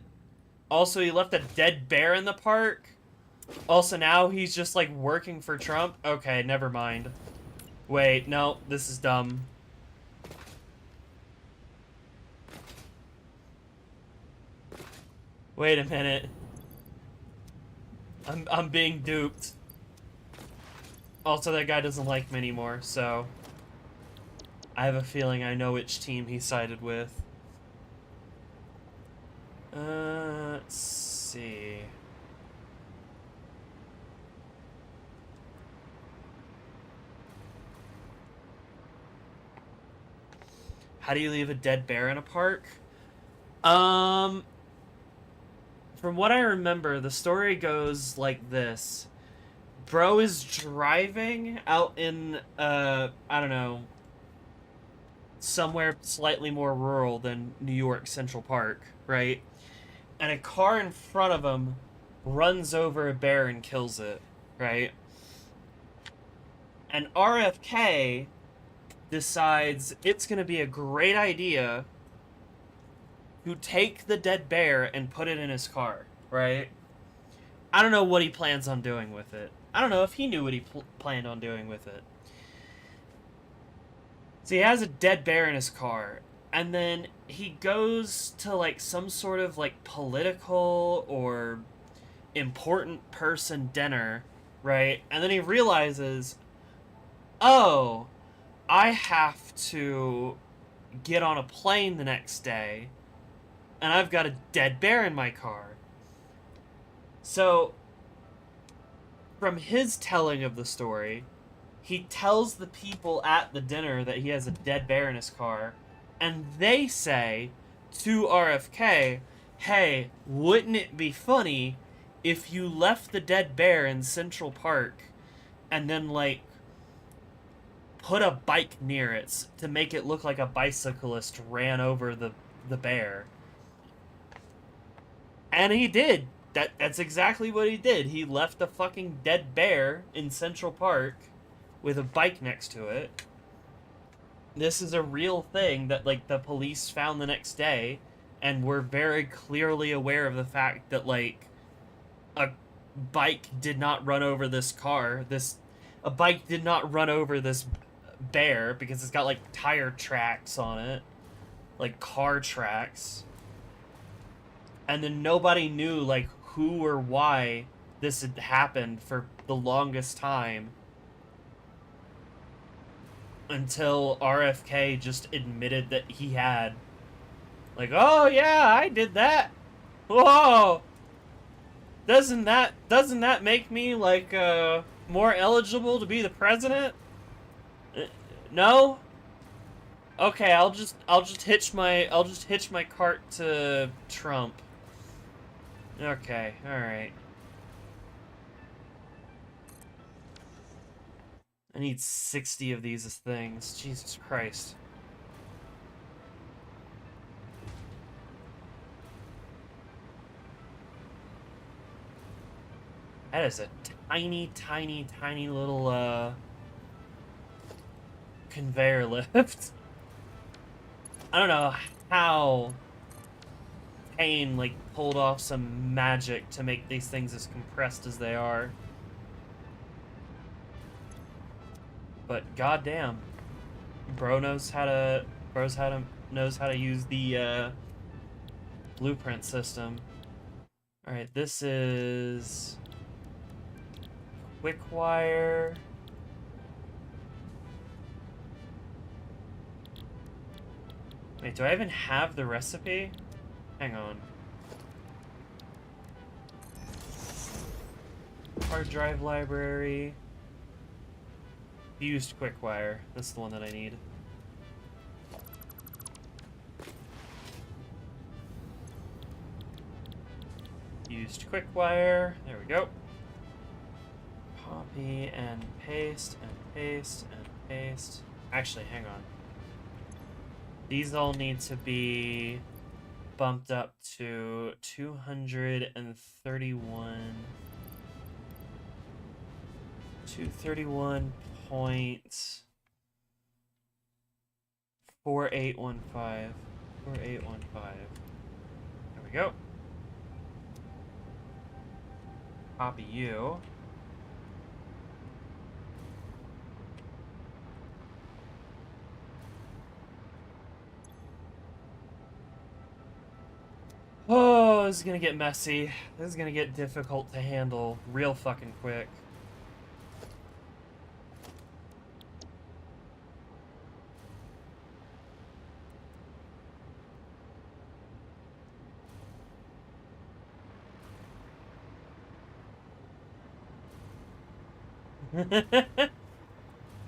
Also, he left a dead bear in the park. Also, now he's just, like, working for Trump. Okay, never mind. Wait, no, this is dumb. Wait a minute. I'm being duped. Also, that guy doesn't like me anymore, so I have a feeling I know which team he sided with. Let's see. How do you leave a dead bear in a park? From what I remember, the story goes like this. Bro is driving out in, I don't know, somewhere slightly more rural than New York Central Park, right? And a car in front of him runs over a bear and kills it, right? And RFK decides it's going to be a great idea to take the dead bear and put it in his car, right? I don't know what he plans on doing with it. I don't know if he knew what he planned on doing with it. So he has a dead bear in his car, and then he goes to, like, some sort of, like, political or important person dinner, right? And then he realizes, oh, I have to get on a plane the next day, and I've got a dead bear in my car. So, from his telling of the story, he tells the people at the dinner that he has a dead bear in his car, and they say to RFK, hey, wouldn't it be funny if you left the dead bear in Central Park and then, like, put a bike near it to make it look like a bicyclist ran over the bear? And he did. That's exactly what he did. He left a fucking dead bear in Central Park with a bike next to it. This is a real thing that, like, the police found the next day, and were very clearly aware of the fact that, like, a bike did not run over this car. A bike did not run over this bear because it's got, like, tire tracks on it, like car tracks. And then nobody knew, like, who or why this had happened for the longest time, until RFK just admitted that he had. Like, oh yeah, I did that. Whoa! Doesn't that make me, like, more eligible to be the president? No? Okay, I'll just hitch my cart to Trump. Okay, alright. I need 60 of these things. Jesus Christ. That is a tiny, tiny, tiny little, conveyor lift. I don't know how Kane, like, pulled off some magic to make these things as compressed as they are. But goddamn, knows how to use the blueprint system. All right, this is quick wire. Wait, do I even have the recipe? Hang on. Hard drive library. Fused quick wire. That's the one that I need. Used quick wire. There we go. Copy and paste and paste and paste. Actually, hang on. These all need to be bumped up to 231. 231.4815. There we go. Copy you. Oh, this is gonna get messy. This is gonna get difficult to handle real fucking quick.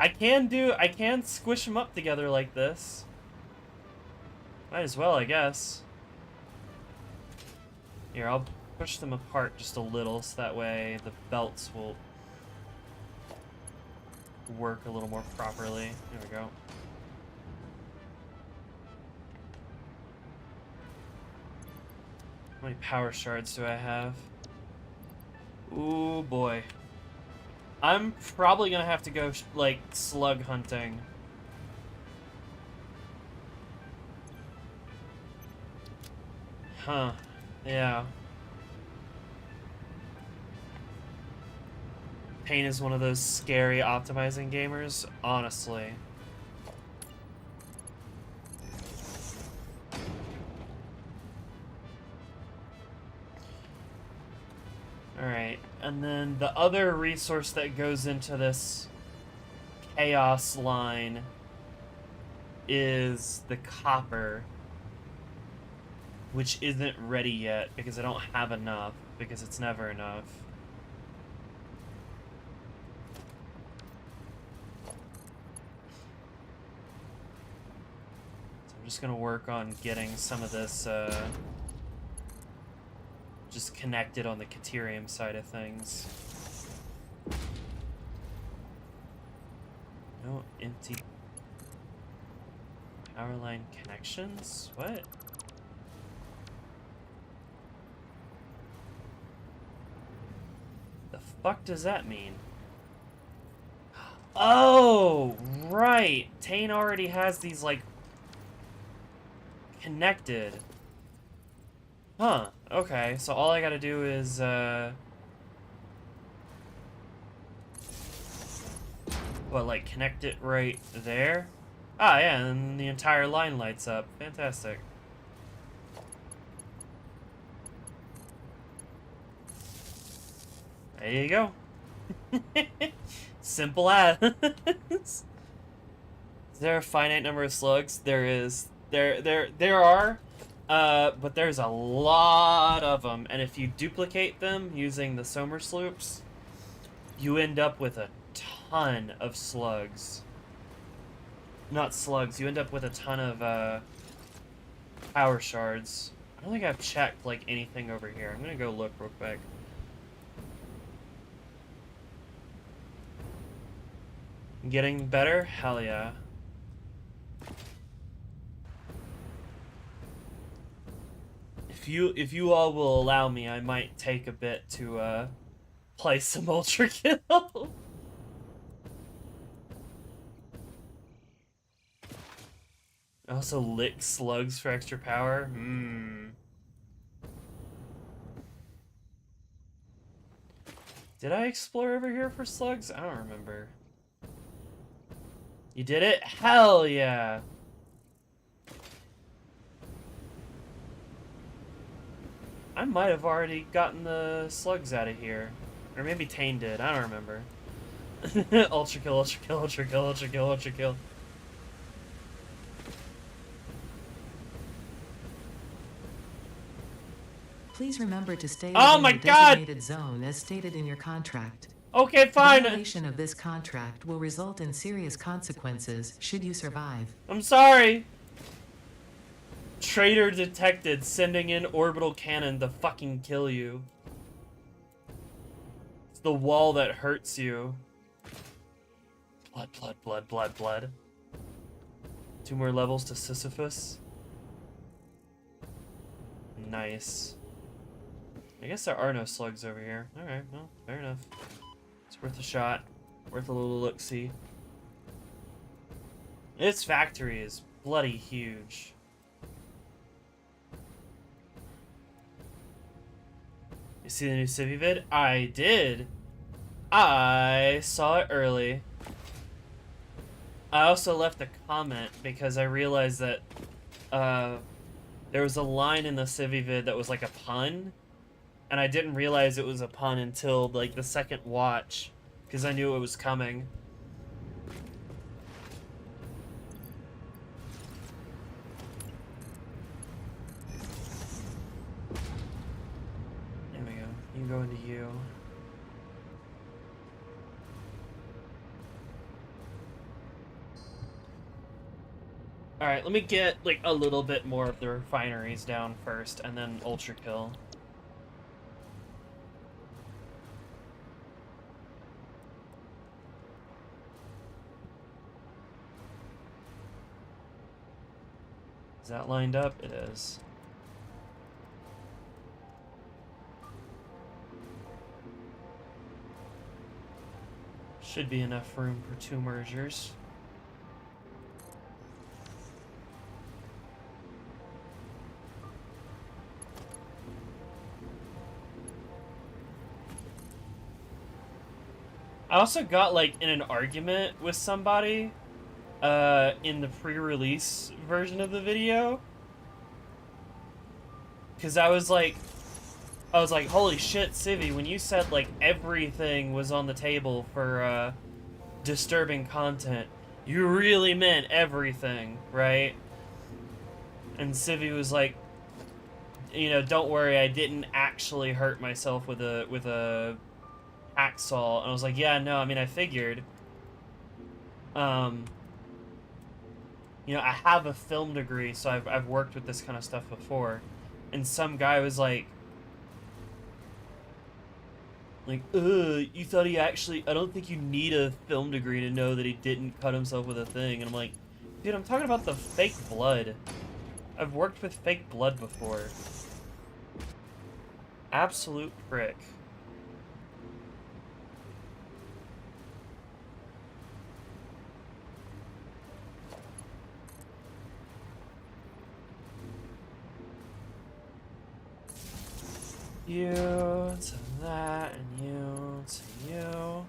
I can squish them up together like this. Might as well, I guess. Here, I'll push them apart just a little so that way the belts will work a little more properly. There we go. How many power shards do I have? Ooh, boy. I'm probably gonna have to go, like, slug hunting. Huh. Yeah. Pain is one of those scary optimizing gamers, honestly. Alright, and then the other resource that goes into this chaos line is the copper, which isn't ready yet because I don't have enough, because it's never enough. So I'm just gonna work on getting some of this, just connected on the Caterium side of things. No empty power line connections? What? The fuck does that mean? Oh, right. Tane already has these, like, connected. Huh. Okay, so all I gotta do is, what, like, connect it right there? Ah, yeah, and the entire line lights up. Fantastic. There you go. Simple as. Is there a finite number of slugs? There is. There are. But there's a lot of them, and if you duplicate them using the Somer sloops, you end up with a ton of slugs. Not slugs, you end up with a ton of power shards. I don't think I've checked like anything over here. I'm gonna go look real quick. Getting better? Hell yeah. If you all will allow me, I might take a bit to play some Ultra Kill. Also lick slugs for extra power. Did I explore over here for slugs? I don't remember. You did it? Hell yeah! I might have already gotten the slugs out of here. Or maybe Tane did. I don't remember. Ultra kill, ultra kill, ultra kill, ultra kill, ultra kill. Please remember to stay Oh within my the God! designated zone as stated in your contract. Okay, fine. Violation of this contract will result in serious consequences should you survive. I'm sorry. Traitor detected, sending in orbital cannon to fucking kill you. It's the wall that hurts you. Blood, blood, blood, blood, blood. 2 more levels to Sisyphus. Nice. I guess there are no slugs over here. Alright, well, fair enough. It's worth a shot. Worth a little look-see. This factory is bloody huge. You see the new Civi vid? I did. I saw it early. I also left a comment because I realized that there was a line in the Civi vid that was like a pun, and I didn't realize it was a pun until like the second watch because I knew it was coming. There we go. You go into you. Alright, let me get like a little bit more of the refineries down first, and then Ultra Kill. Is that lined up? It is. Should be enough room for 2 mergers. I also got like in an argument with somebody in the pre-release version of the video, because I was like, holy shit, Civi, when you said like everything was on the table for disturbing content, you really meant everything, right? And Civi was like, you know, don't worry, I didn't actually hurt myself with a hacksaw. And I was like, yeah, no, I mean, I figured. You know, I have a film degree, so I've worked with this kind of stuff before. And some guy was like, you thought he actually, I don't think you need a film degree to know that he didn't cut himself with a thing. And I'm like, dude, I'm talking about the fake blood. I've worked with fake blood before. Absolute prick. You to that, and you to you.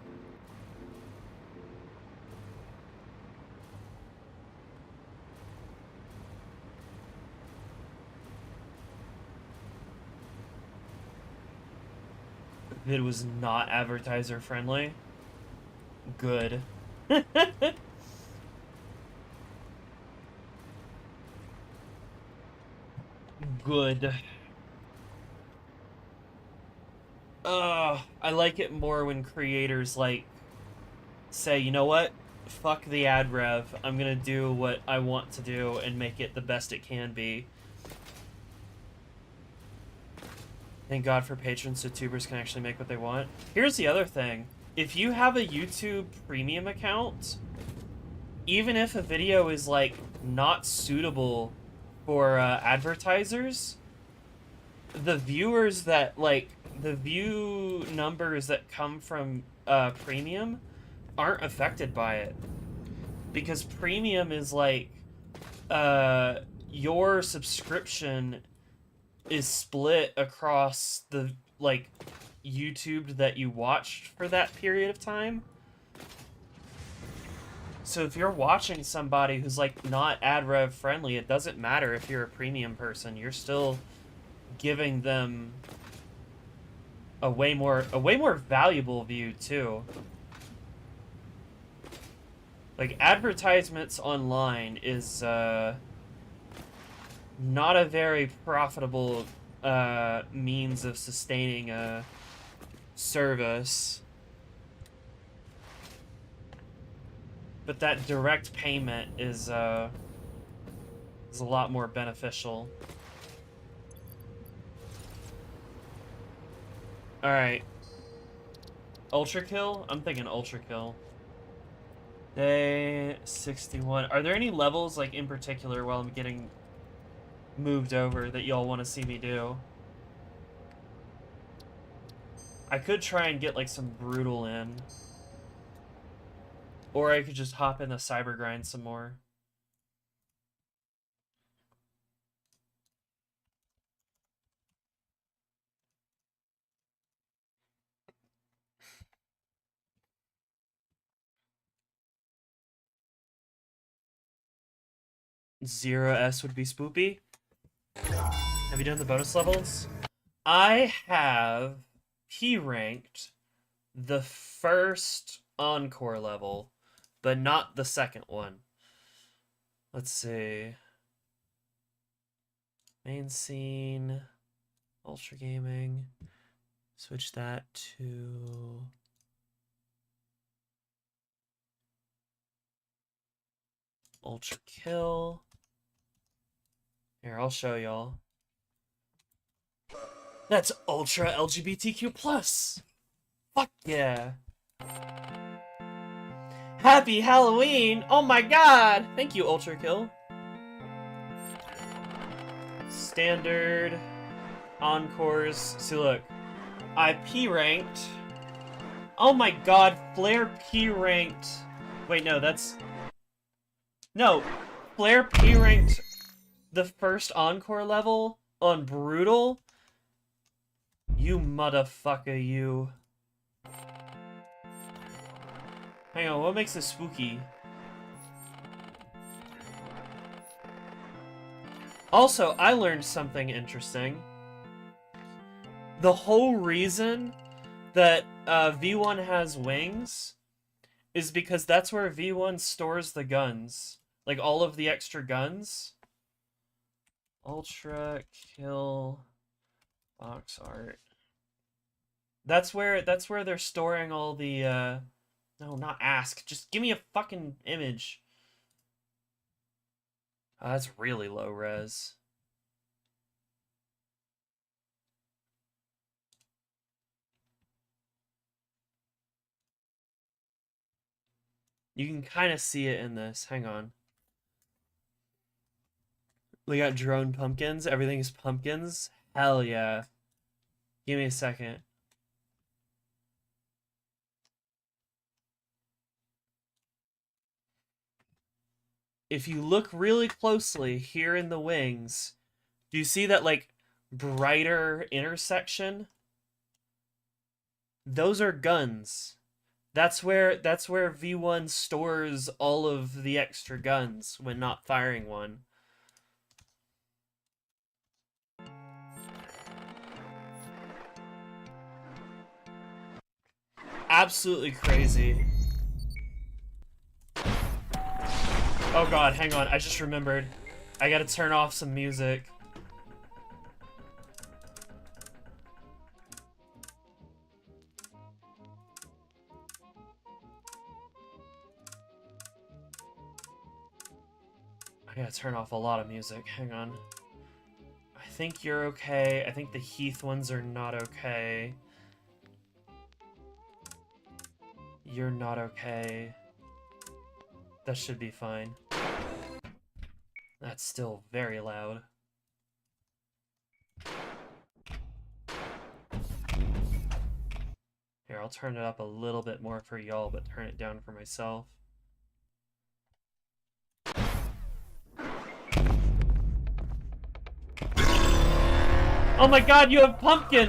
It was not advertiser friendly. Good. Good. I like it more when creators, like, say, you know what? Fuck the ad rev. I'm gonna do what I want to do and make it the best it can be. Thank God for patrons so tubers can actually make what they want. Here's the other thing. If you have a YouTube premium account, even if a video is, like, not suitable for advertisers, the viewers that, like, the view numbers that come from premium aren't affected by it. Because premium is, like, your subscription is split across the, like, YouTube that you watched for that period of time. So if you're watching somebody who's, like, not ad rev friendly, it doesn't matter if you're a premium person. You're still giving them a way more valuable view too. Like, advertisements online is not a very profitable means of sustaining a service. But that direct payment is a lot more beneficial. Alright. Ultra kill? I'm thinking ultra kill. Day 61. Are there any levels, like, in particular while I'm getting moved over that y'all want to see me do? I could try and get, like, some brutal in. Or I could just hop in the cyber grind some more. Zero S would be spoopy. Have you done the bonus levels? I have P-ranked the first Encore level, but not the second one. Let's see. Main scene. Ultra Gaming. Switch that to... Ultra Kill. Here, I'll show y'all. That's Ultra LGBTQ+. Fuck yeah. Happy Halloween! Oh my god! Thank you, Ultra Kill. Standard. Encores. See, look. I P-ranked. Oh my god, Flare P-ranked. Wait, no, that's... No, Flare P-ranked the first Encore level on Brutal. You motherfucker, you. Hang on, what makes this spooky? Also, I learned something interesting. The whole reason that V1 has wings is because that's where V1 stores the guns. Like, all of the extra guns. Ultra Kill box art. That's where they're storing all the no, not ask. Just give me a fucking image. Oh, that's really low res. You can kind of see it in this. Hang on. We got drone pumpkins. Everything's pumpkins. Hell yeah. Give me a second. If you look really closely here in the wings, do you see that, like, brighter intersection? Those are guns. That's where V1 stores all of the extra guns when not firing one. Absolutely crazy. Oh god, hang on, I just remembered. I gotta turn off some music. I gotta turn off a lot of music. Hang on. I think you're okay. I think the Heath ones are not okay. You're not okay. That should be fine. That's still very loud. Here, I'll turn it up a little bit more for y'all, but turn it down for myself. Oh my god, you have pumpkin!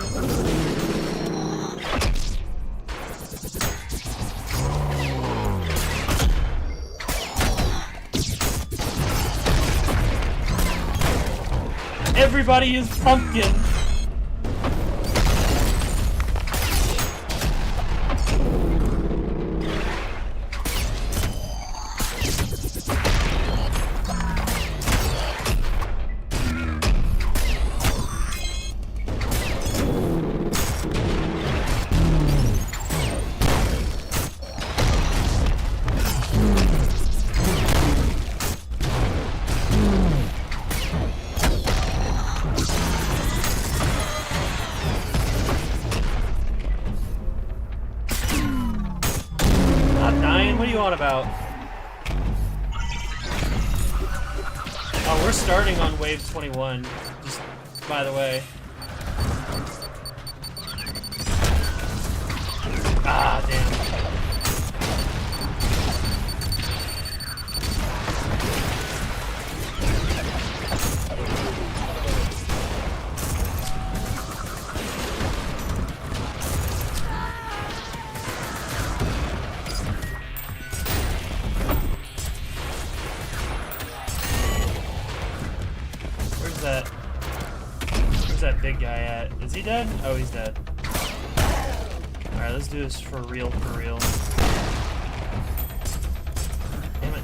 Everybody is pumpkin! About? Oh, we're starting on wave 21, just by the way. Ah, damn. Big guy at? Is he dead? Oh, he's dead. Alright, let's do this for real, for real. Damn it.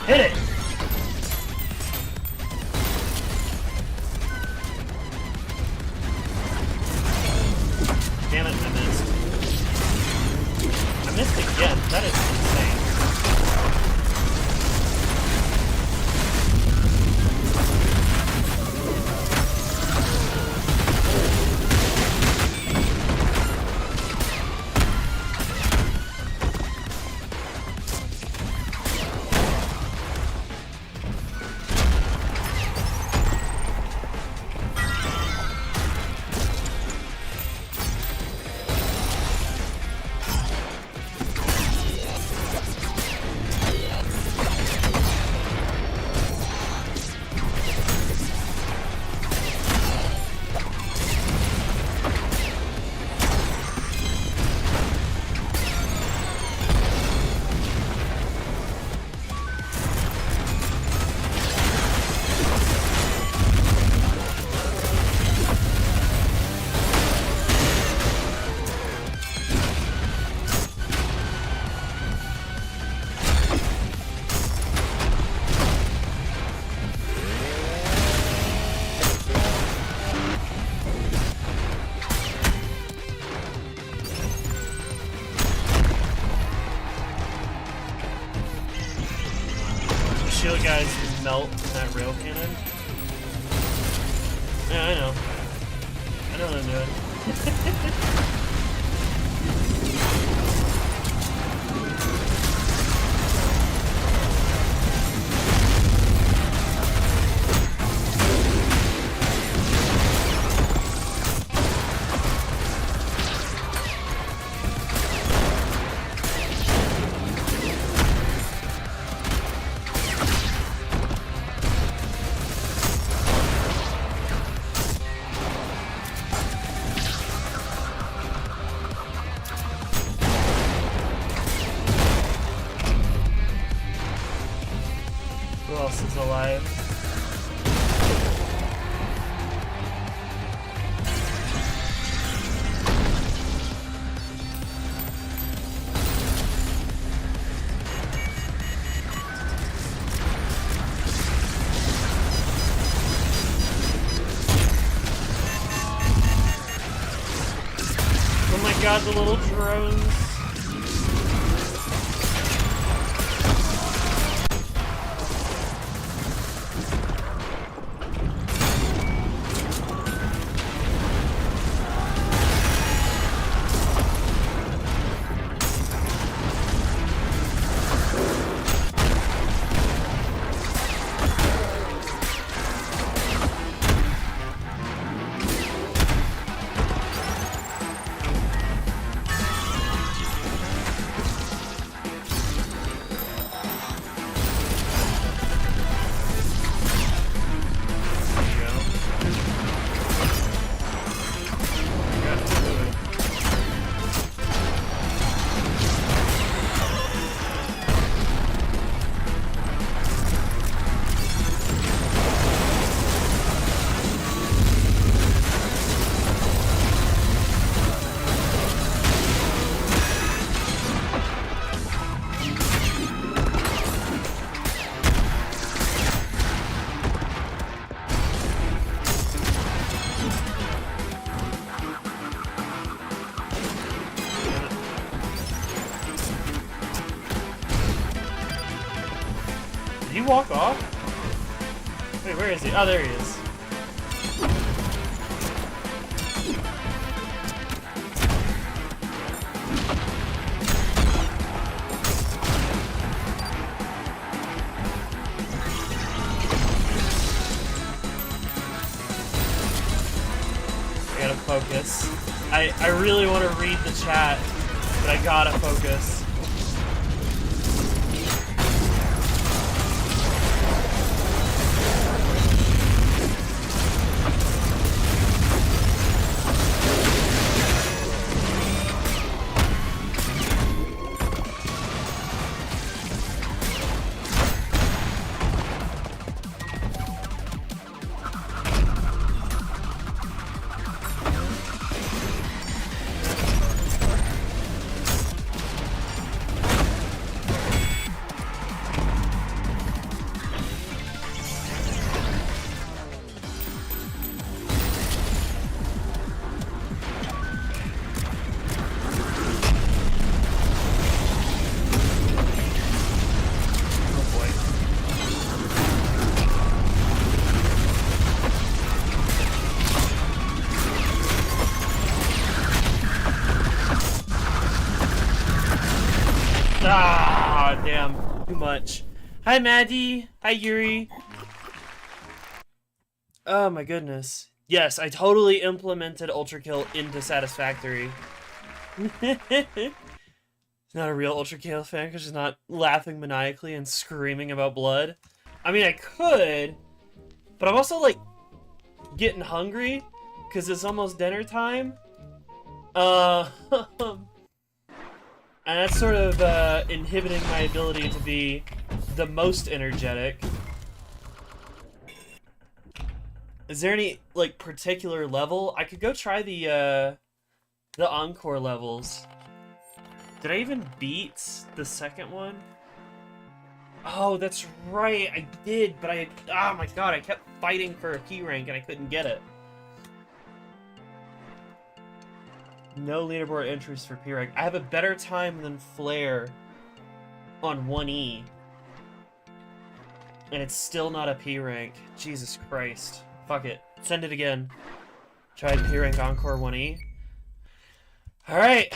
Hit it! Damn it, I missed. I missed again. That is insane. Shield guys melt that rail cannon. Yeah, I know. I know what I'm doing. Who else is alive? god, the little drones. Did he walk off? Wait, where is he? Oh, there he is. I gotta focus. I really want to read the chat, but I gotta focus. Ah, damn. Too much. Hi, Maddie. Hi, Yuri. Oh, my goodness. Yes, I totally implemented Ultra Kill into Satisfactory. He's not a real Ultra Kill fan because she's not laughing maniacally and screaming about blood. I mean, I could, but I'm also, like, getting hungry because it's almost dinner time. And that's sort of inhibiting my ability to be the most energetic. Is there any, like, particular level? I could go try the Encore levels. Did I even beat the second one? Oh, that's right, I did, but oh my god, I kept fighting for a P rank and I couldn't get it. No leaderboard entries for P rank. I have a better time than Flare on 1E. And it's still not a P rank. Jesus Christ. Fuck it. Send it again. Try P rank Encore 1E. Alright.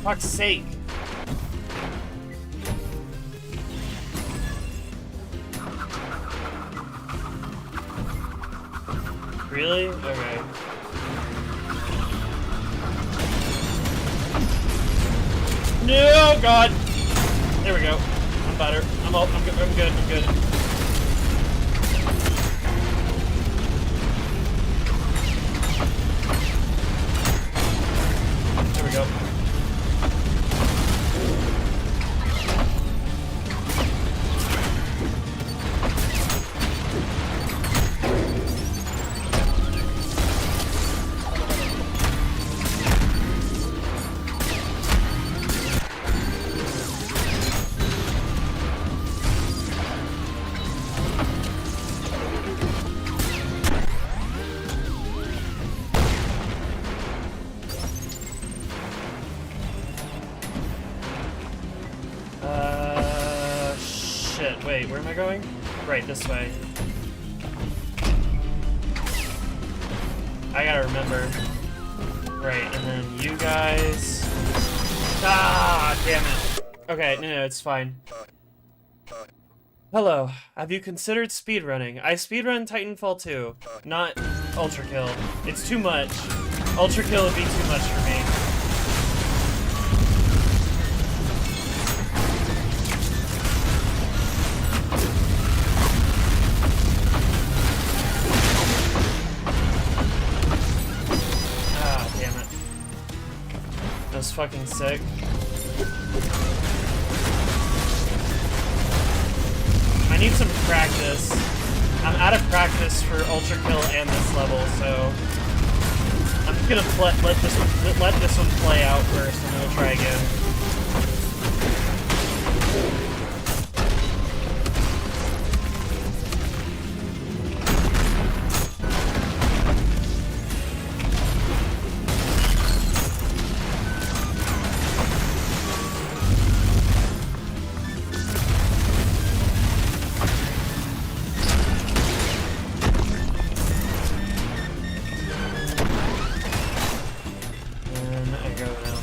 fuck's sake. Really? Okay. No, God! There we go. I'm better. I'm good. I'm good. There we go. Shit, wait, where am I going? Right, this way. I gotta remember. Right, and then you guys... Ah, damn it. Okay, no, it's fine. Hello, have you considered speedrunning? I speedrun Titanfall 2, not Ultra Kill. It's too much. Ultra Kill would be too much for me. Fucking sick. I need some practice. I'm out of practice for Ultra Kill and this level, so I'm just gonna let this one play out first, and then we'll try again.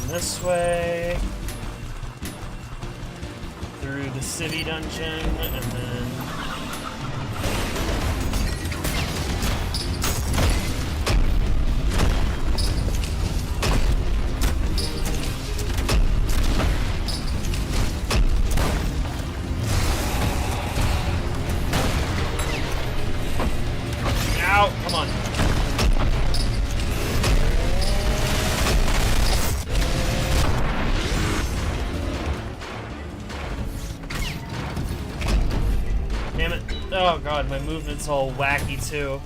This way, through the city dungeon, and then ow, come on. Damn it. Oh god, my movement's all wacky too.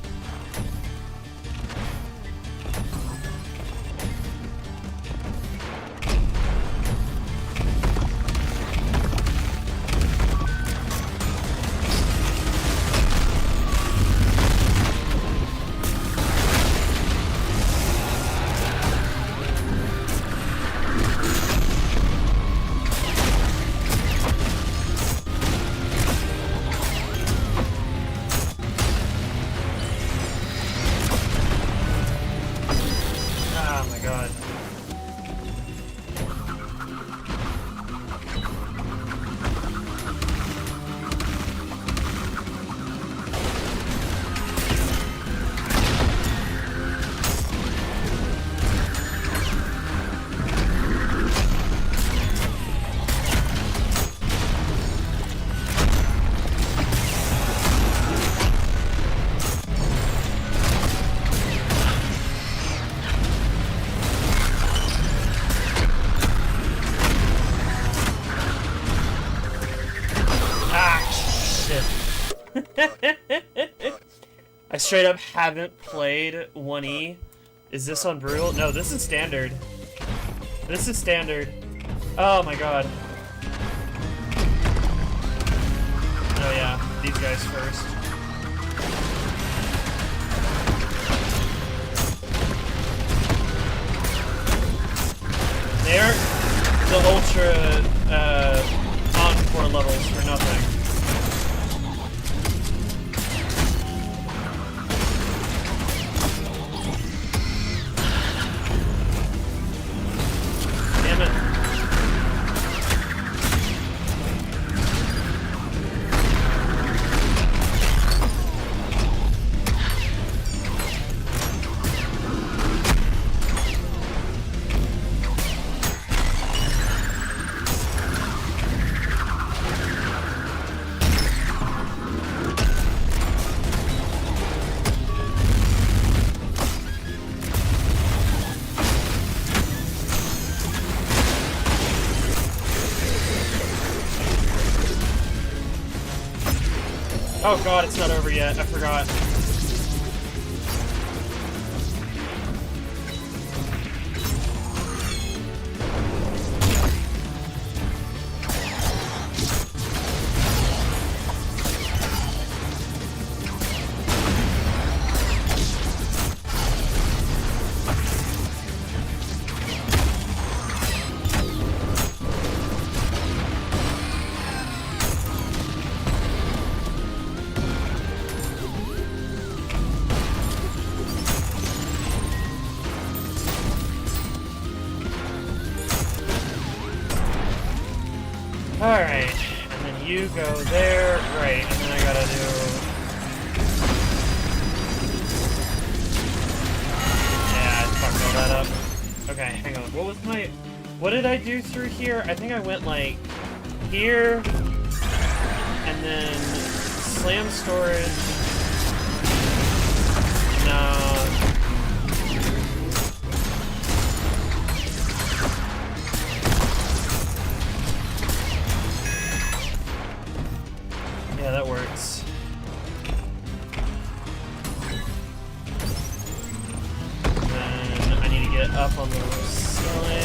I straight up haven't played 1E. Is this on Brutal? No, this is standard. This is standard. Oh my god. Oh yeah, these guys first. They aren't the ultra encore levels for nothing. Damn it. Oh god, it's not over yet. I forgot. Alright, and then you go there, right, and then I gotta do... Yeah, I fucked all that up. Okay, hang on, what did I do through here? I think I went, like, here, and then slam storage... No... Yeah, that works. Then I need to get up on the ceiling.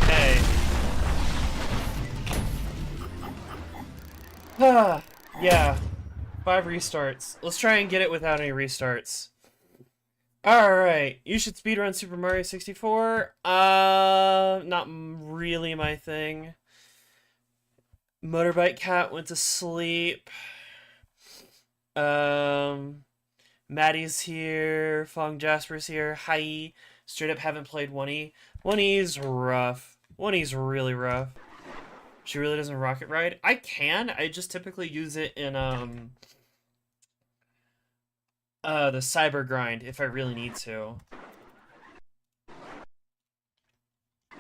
Okay. Yeah. 5 restarts. Let's try and get it without any restarts. Alright. You should speedrun Super Mario 64. Not really my thing. Motorbike Cat went to sleep. Maddie's here. Fong Jasper's here. Hi. Straight up haven't played 1E. 1E's rough. 1E's really rough. She really doesn't rocket ride. I can. I just typically use it in the cyber grind if I really need to.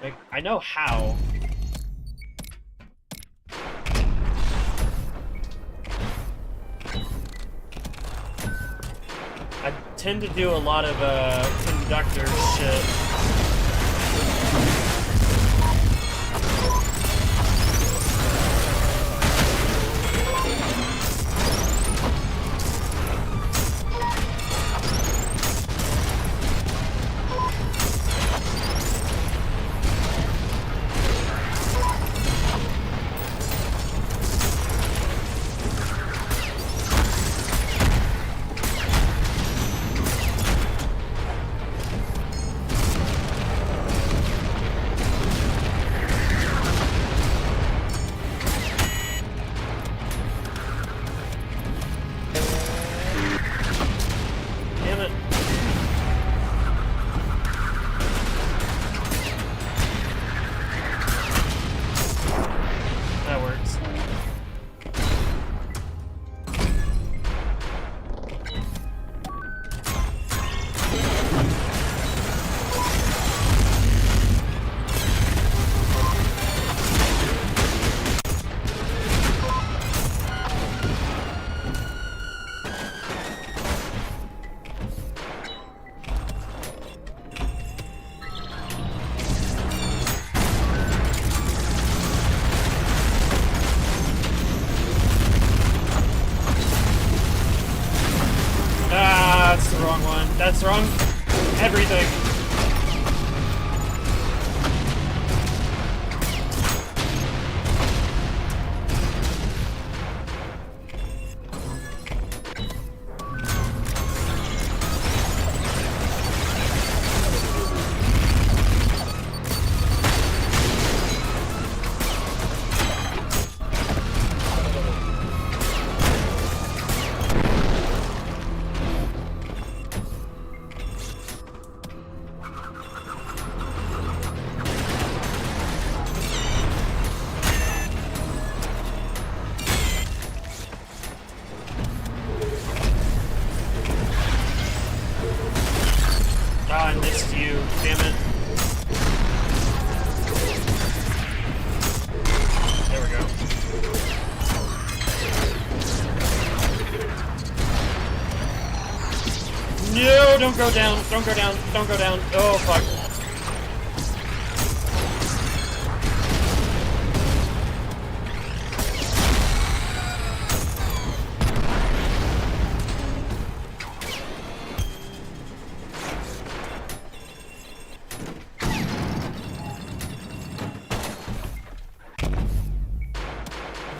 Like, I know how. I tend to do a lot of conductor shit. Damn it. That works. Ah, that's the wrong one. That's wrong. Everything. No, don't go down. Don't go down. Don't go down. Oh, fuck.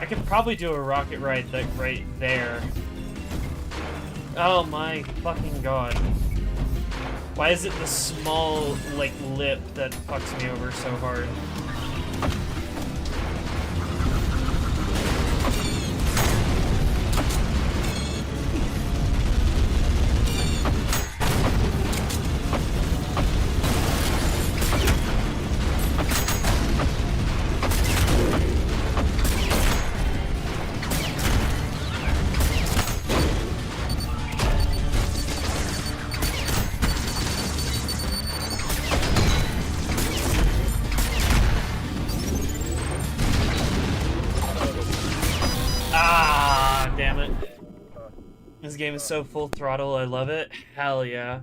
I could probably do a rocket ride like right there. Oh my fucking god. Why is it the small, like, lip that fucks me over so hard? This game is so full throttle, I love it. Hell yeah.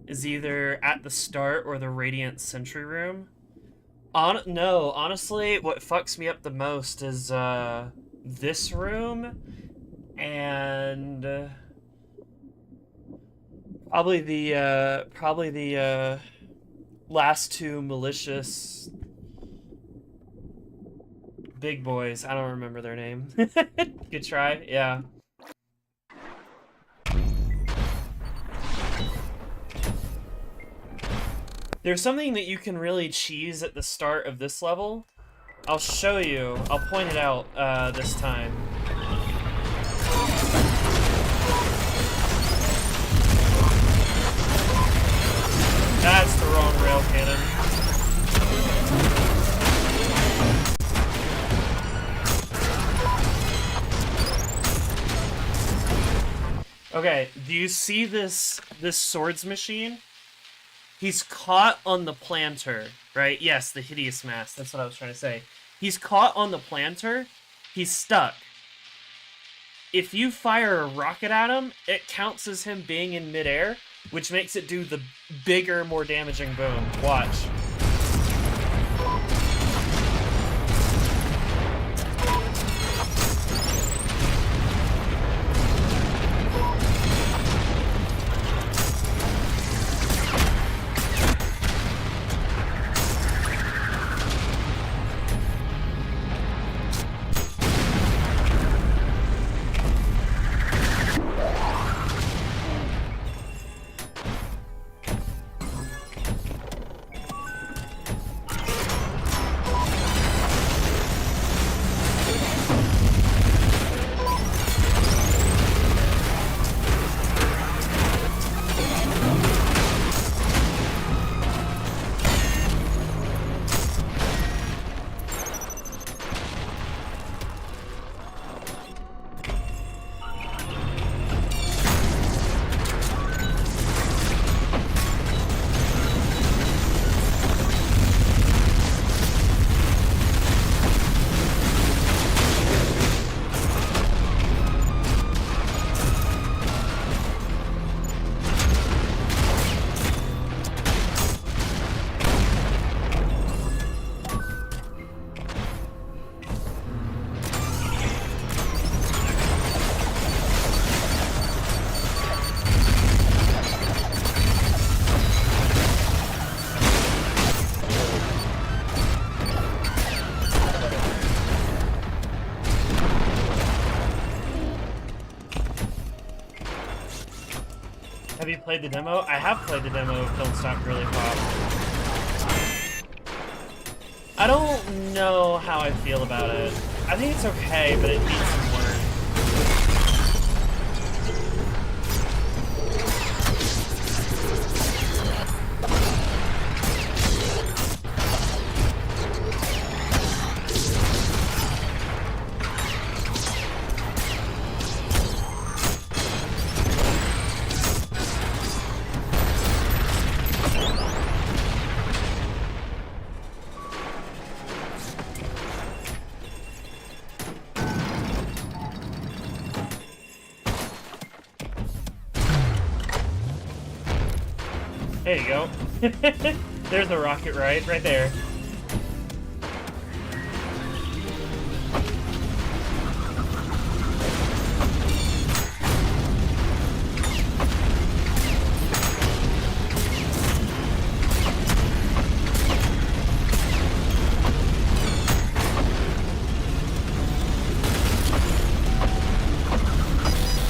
Is either at the start or the Radiant Sentry Room. No, honestly, what fucks me up the most is this room and probably the last two malicious big boys. I don't remember their name. Good try, yeah. There's something that you can really cheese at the start of this level. I'll show you. I'll point it out this time. That's the wrong rail cannon. Okay, do you see this swords machine? He's caught on the planter, right? Yes, the hideous mask. That's what I was trying to say. He's caught on the planter. He's stuck. If you fire a rocket at him, it counts as him being in midair, which makes it do the bigger, more damaging boom. Watch. Have you played the demo? I have played the demo of Don't Stop Girly Pop. I don't know how I feel about it. I think it's okay, but it needs some work. There you go. There's the rocket right there.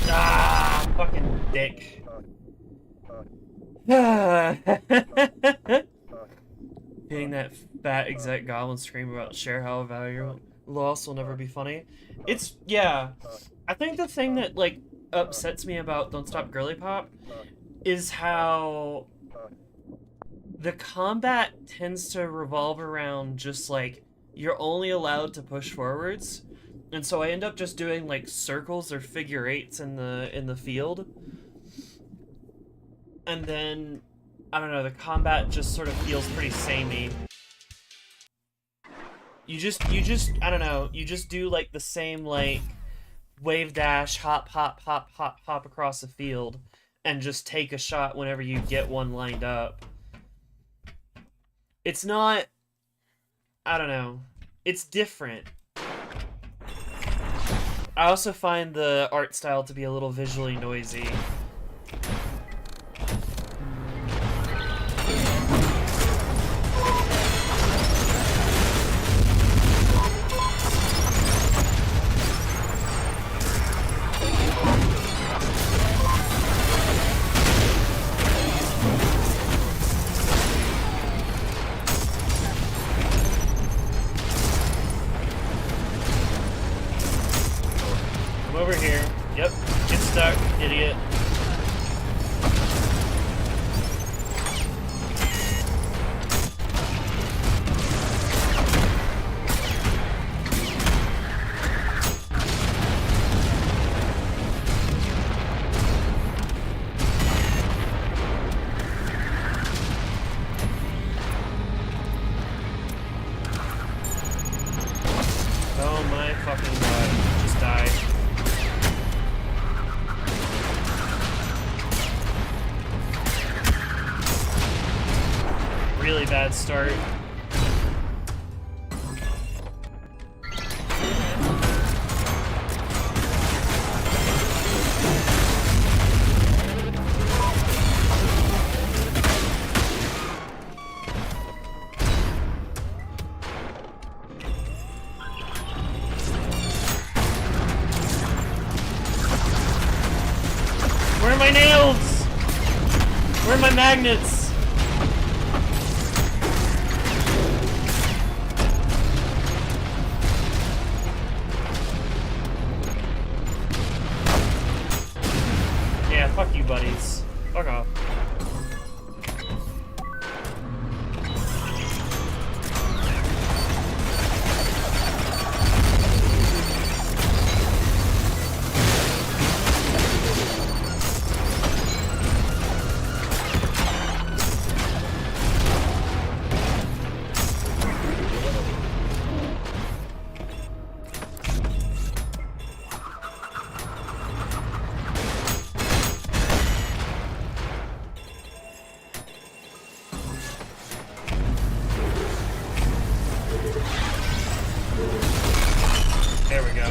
Ah, fucking dick. Hearing that fat exec goblin scream about share how value loss will never be funny. It's, yeah. I think the thing that, like, upsets me about Don't Stop Girly Pop is how the combat tends to revolve around just, like, you're only allowed to push forwards. And so I end up just doing, like, circles or figure eights in the field. And then, I don't know, the combat just sort of feels pretty samey. You just, I don't know, you just do, like, the same, like, wave dash, hop, hop, hop, hop, hop across the field, and just take a shot whenever you get one lined up. It's not, I don't know, it's different. I also find the art style to be a little visually noisy. Over here. Yep. Get stuck, idiot. Oh my fucking god. Just died. Really bad start. Where are my nails? Where are my magnets? Yeah, fuck you, buddies. Fuck off. There we go.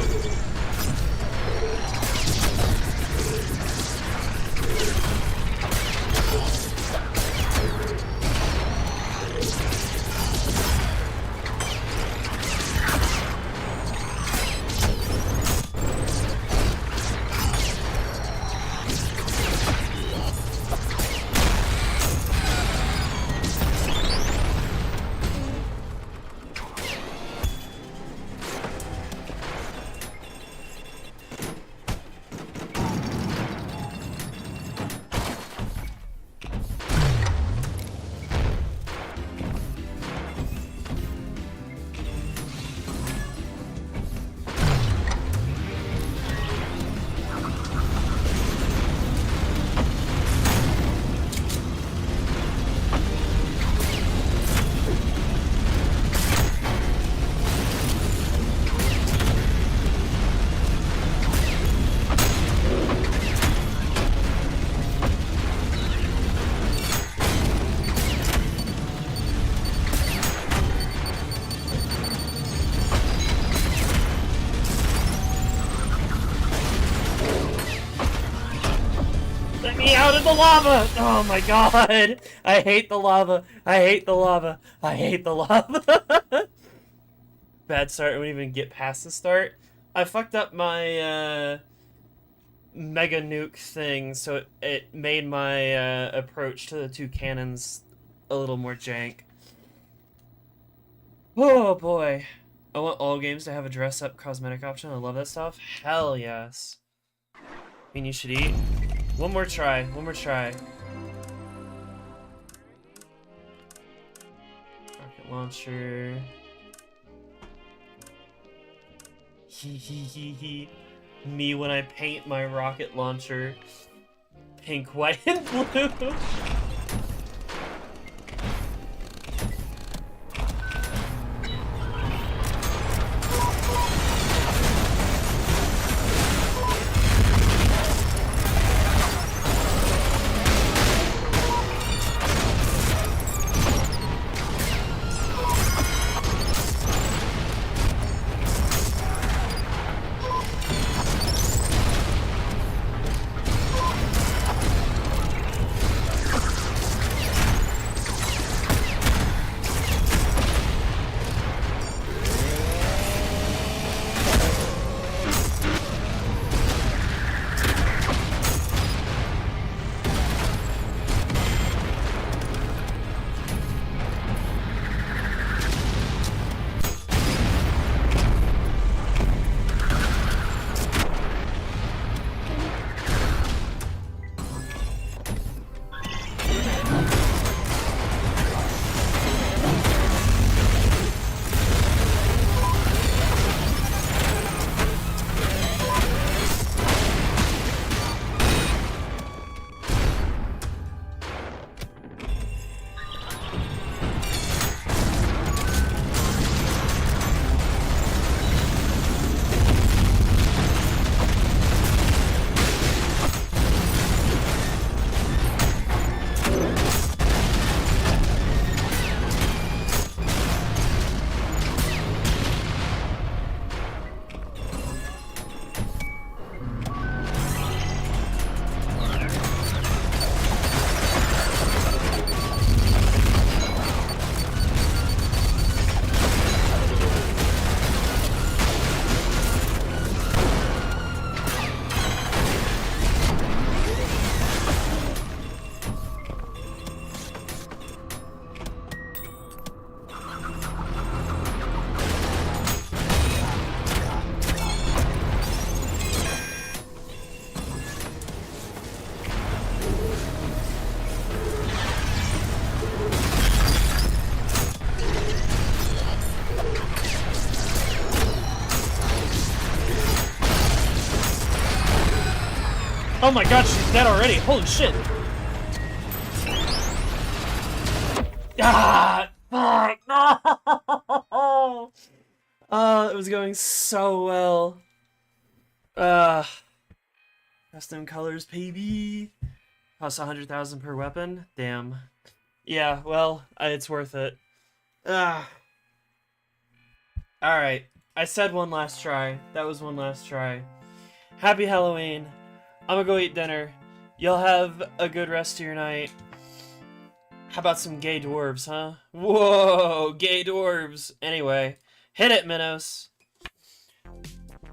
me out of the lava! Oh my god! I hate the lava. I hate the lava. I hate the lava. Bad start. I wouldn't even get past the start. I fucked up my mega nuke thing, so it made my approach to the two cannons a little more jank. Oh boy. I want all games to have a dress-up cosmetic option. I love that stuff. Hell yes. I mean, you should eat. One more try. One more try. Rocket launcher. Hee hee hee hee. Me when I paint my rocket launcher pink, white, and blue. Oh my god, she's dead already. Holy shit. Ah, fuck. No. Oh, it was going so well. Custom colors, baby. Costs 100,000 per weapon. Damn. Yeah, well, it's worth it. Ah. Alright. I said one last try. That was one last try. Happy Halloween. I'm gonna go eat dinner. Y'all have a good rest of your night. How about some gay dwarves, huh? Whoa, gay dwarves. Anyway, hit it, Minos.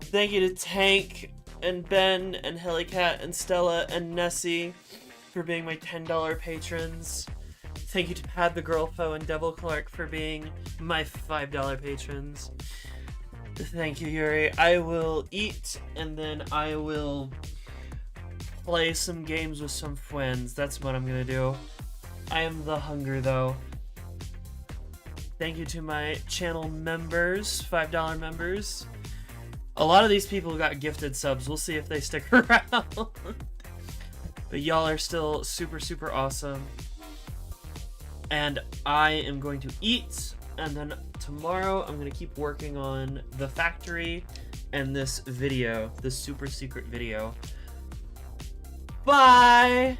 Thank you to Tank and Ben and Helicat and Stella and Nessie for being my $10 patrons. Thank you to Pad the Girlfo and Devil Clark for being my $5 patrons. Thank you, Yuri. I will eat and then I will play some games with some friends. That's what I'm gonna do. I am the hunger, though. Thank you to my channel members, $5 members. A lot of these people got gifted subs. We'll see if they stick around. But y'all are still super, super awesome. And I am going to eat, and then tomorrow I'm gonna keep working on the factory and this video, this super secret video. Bye!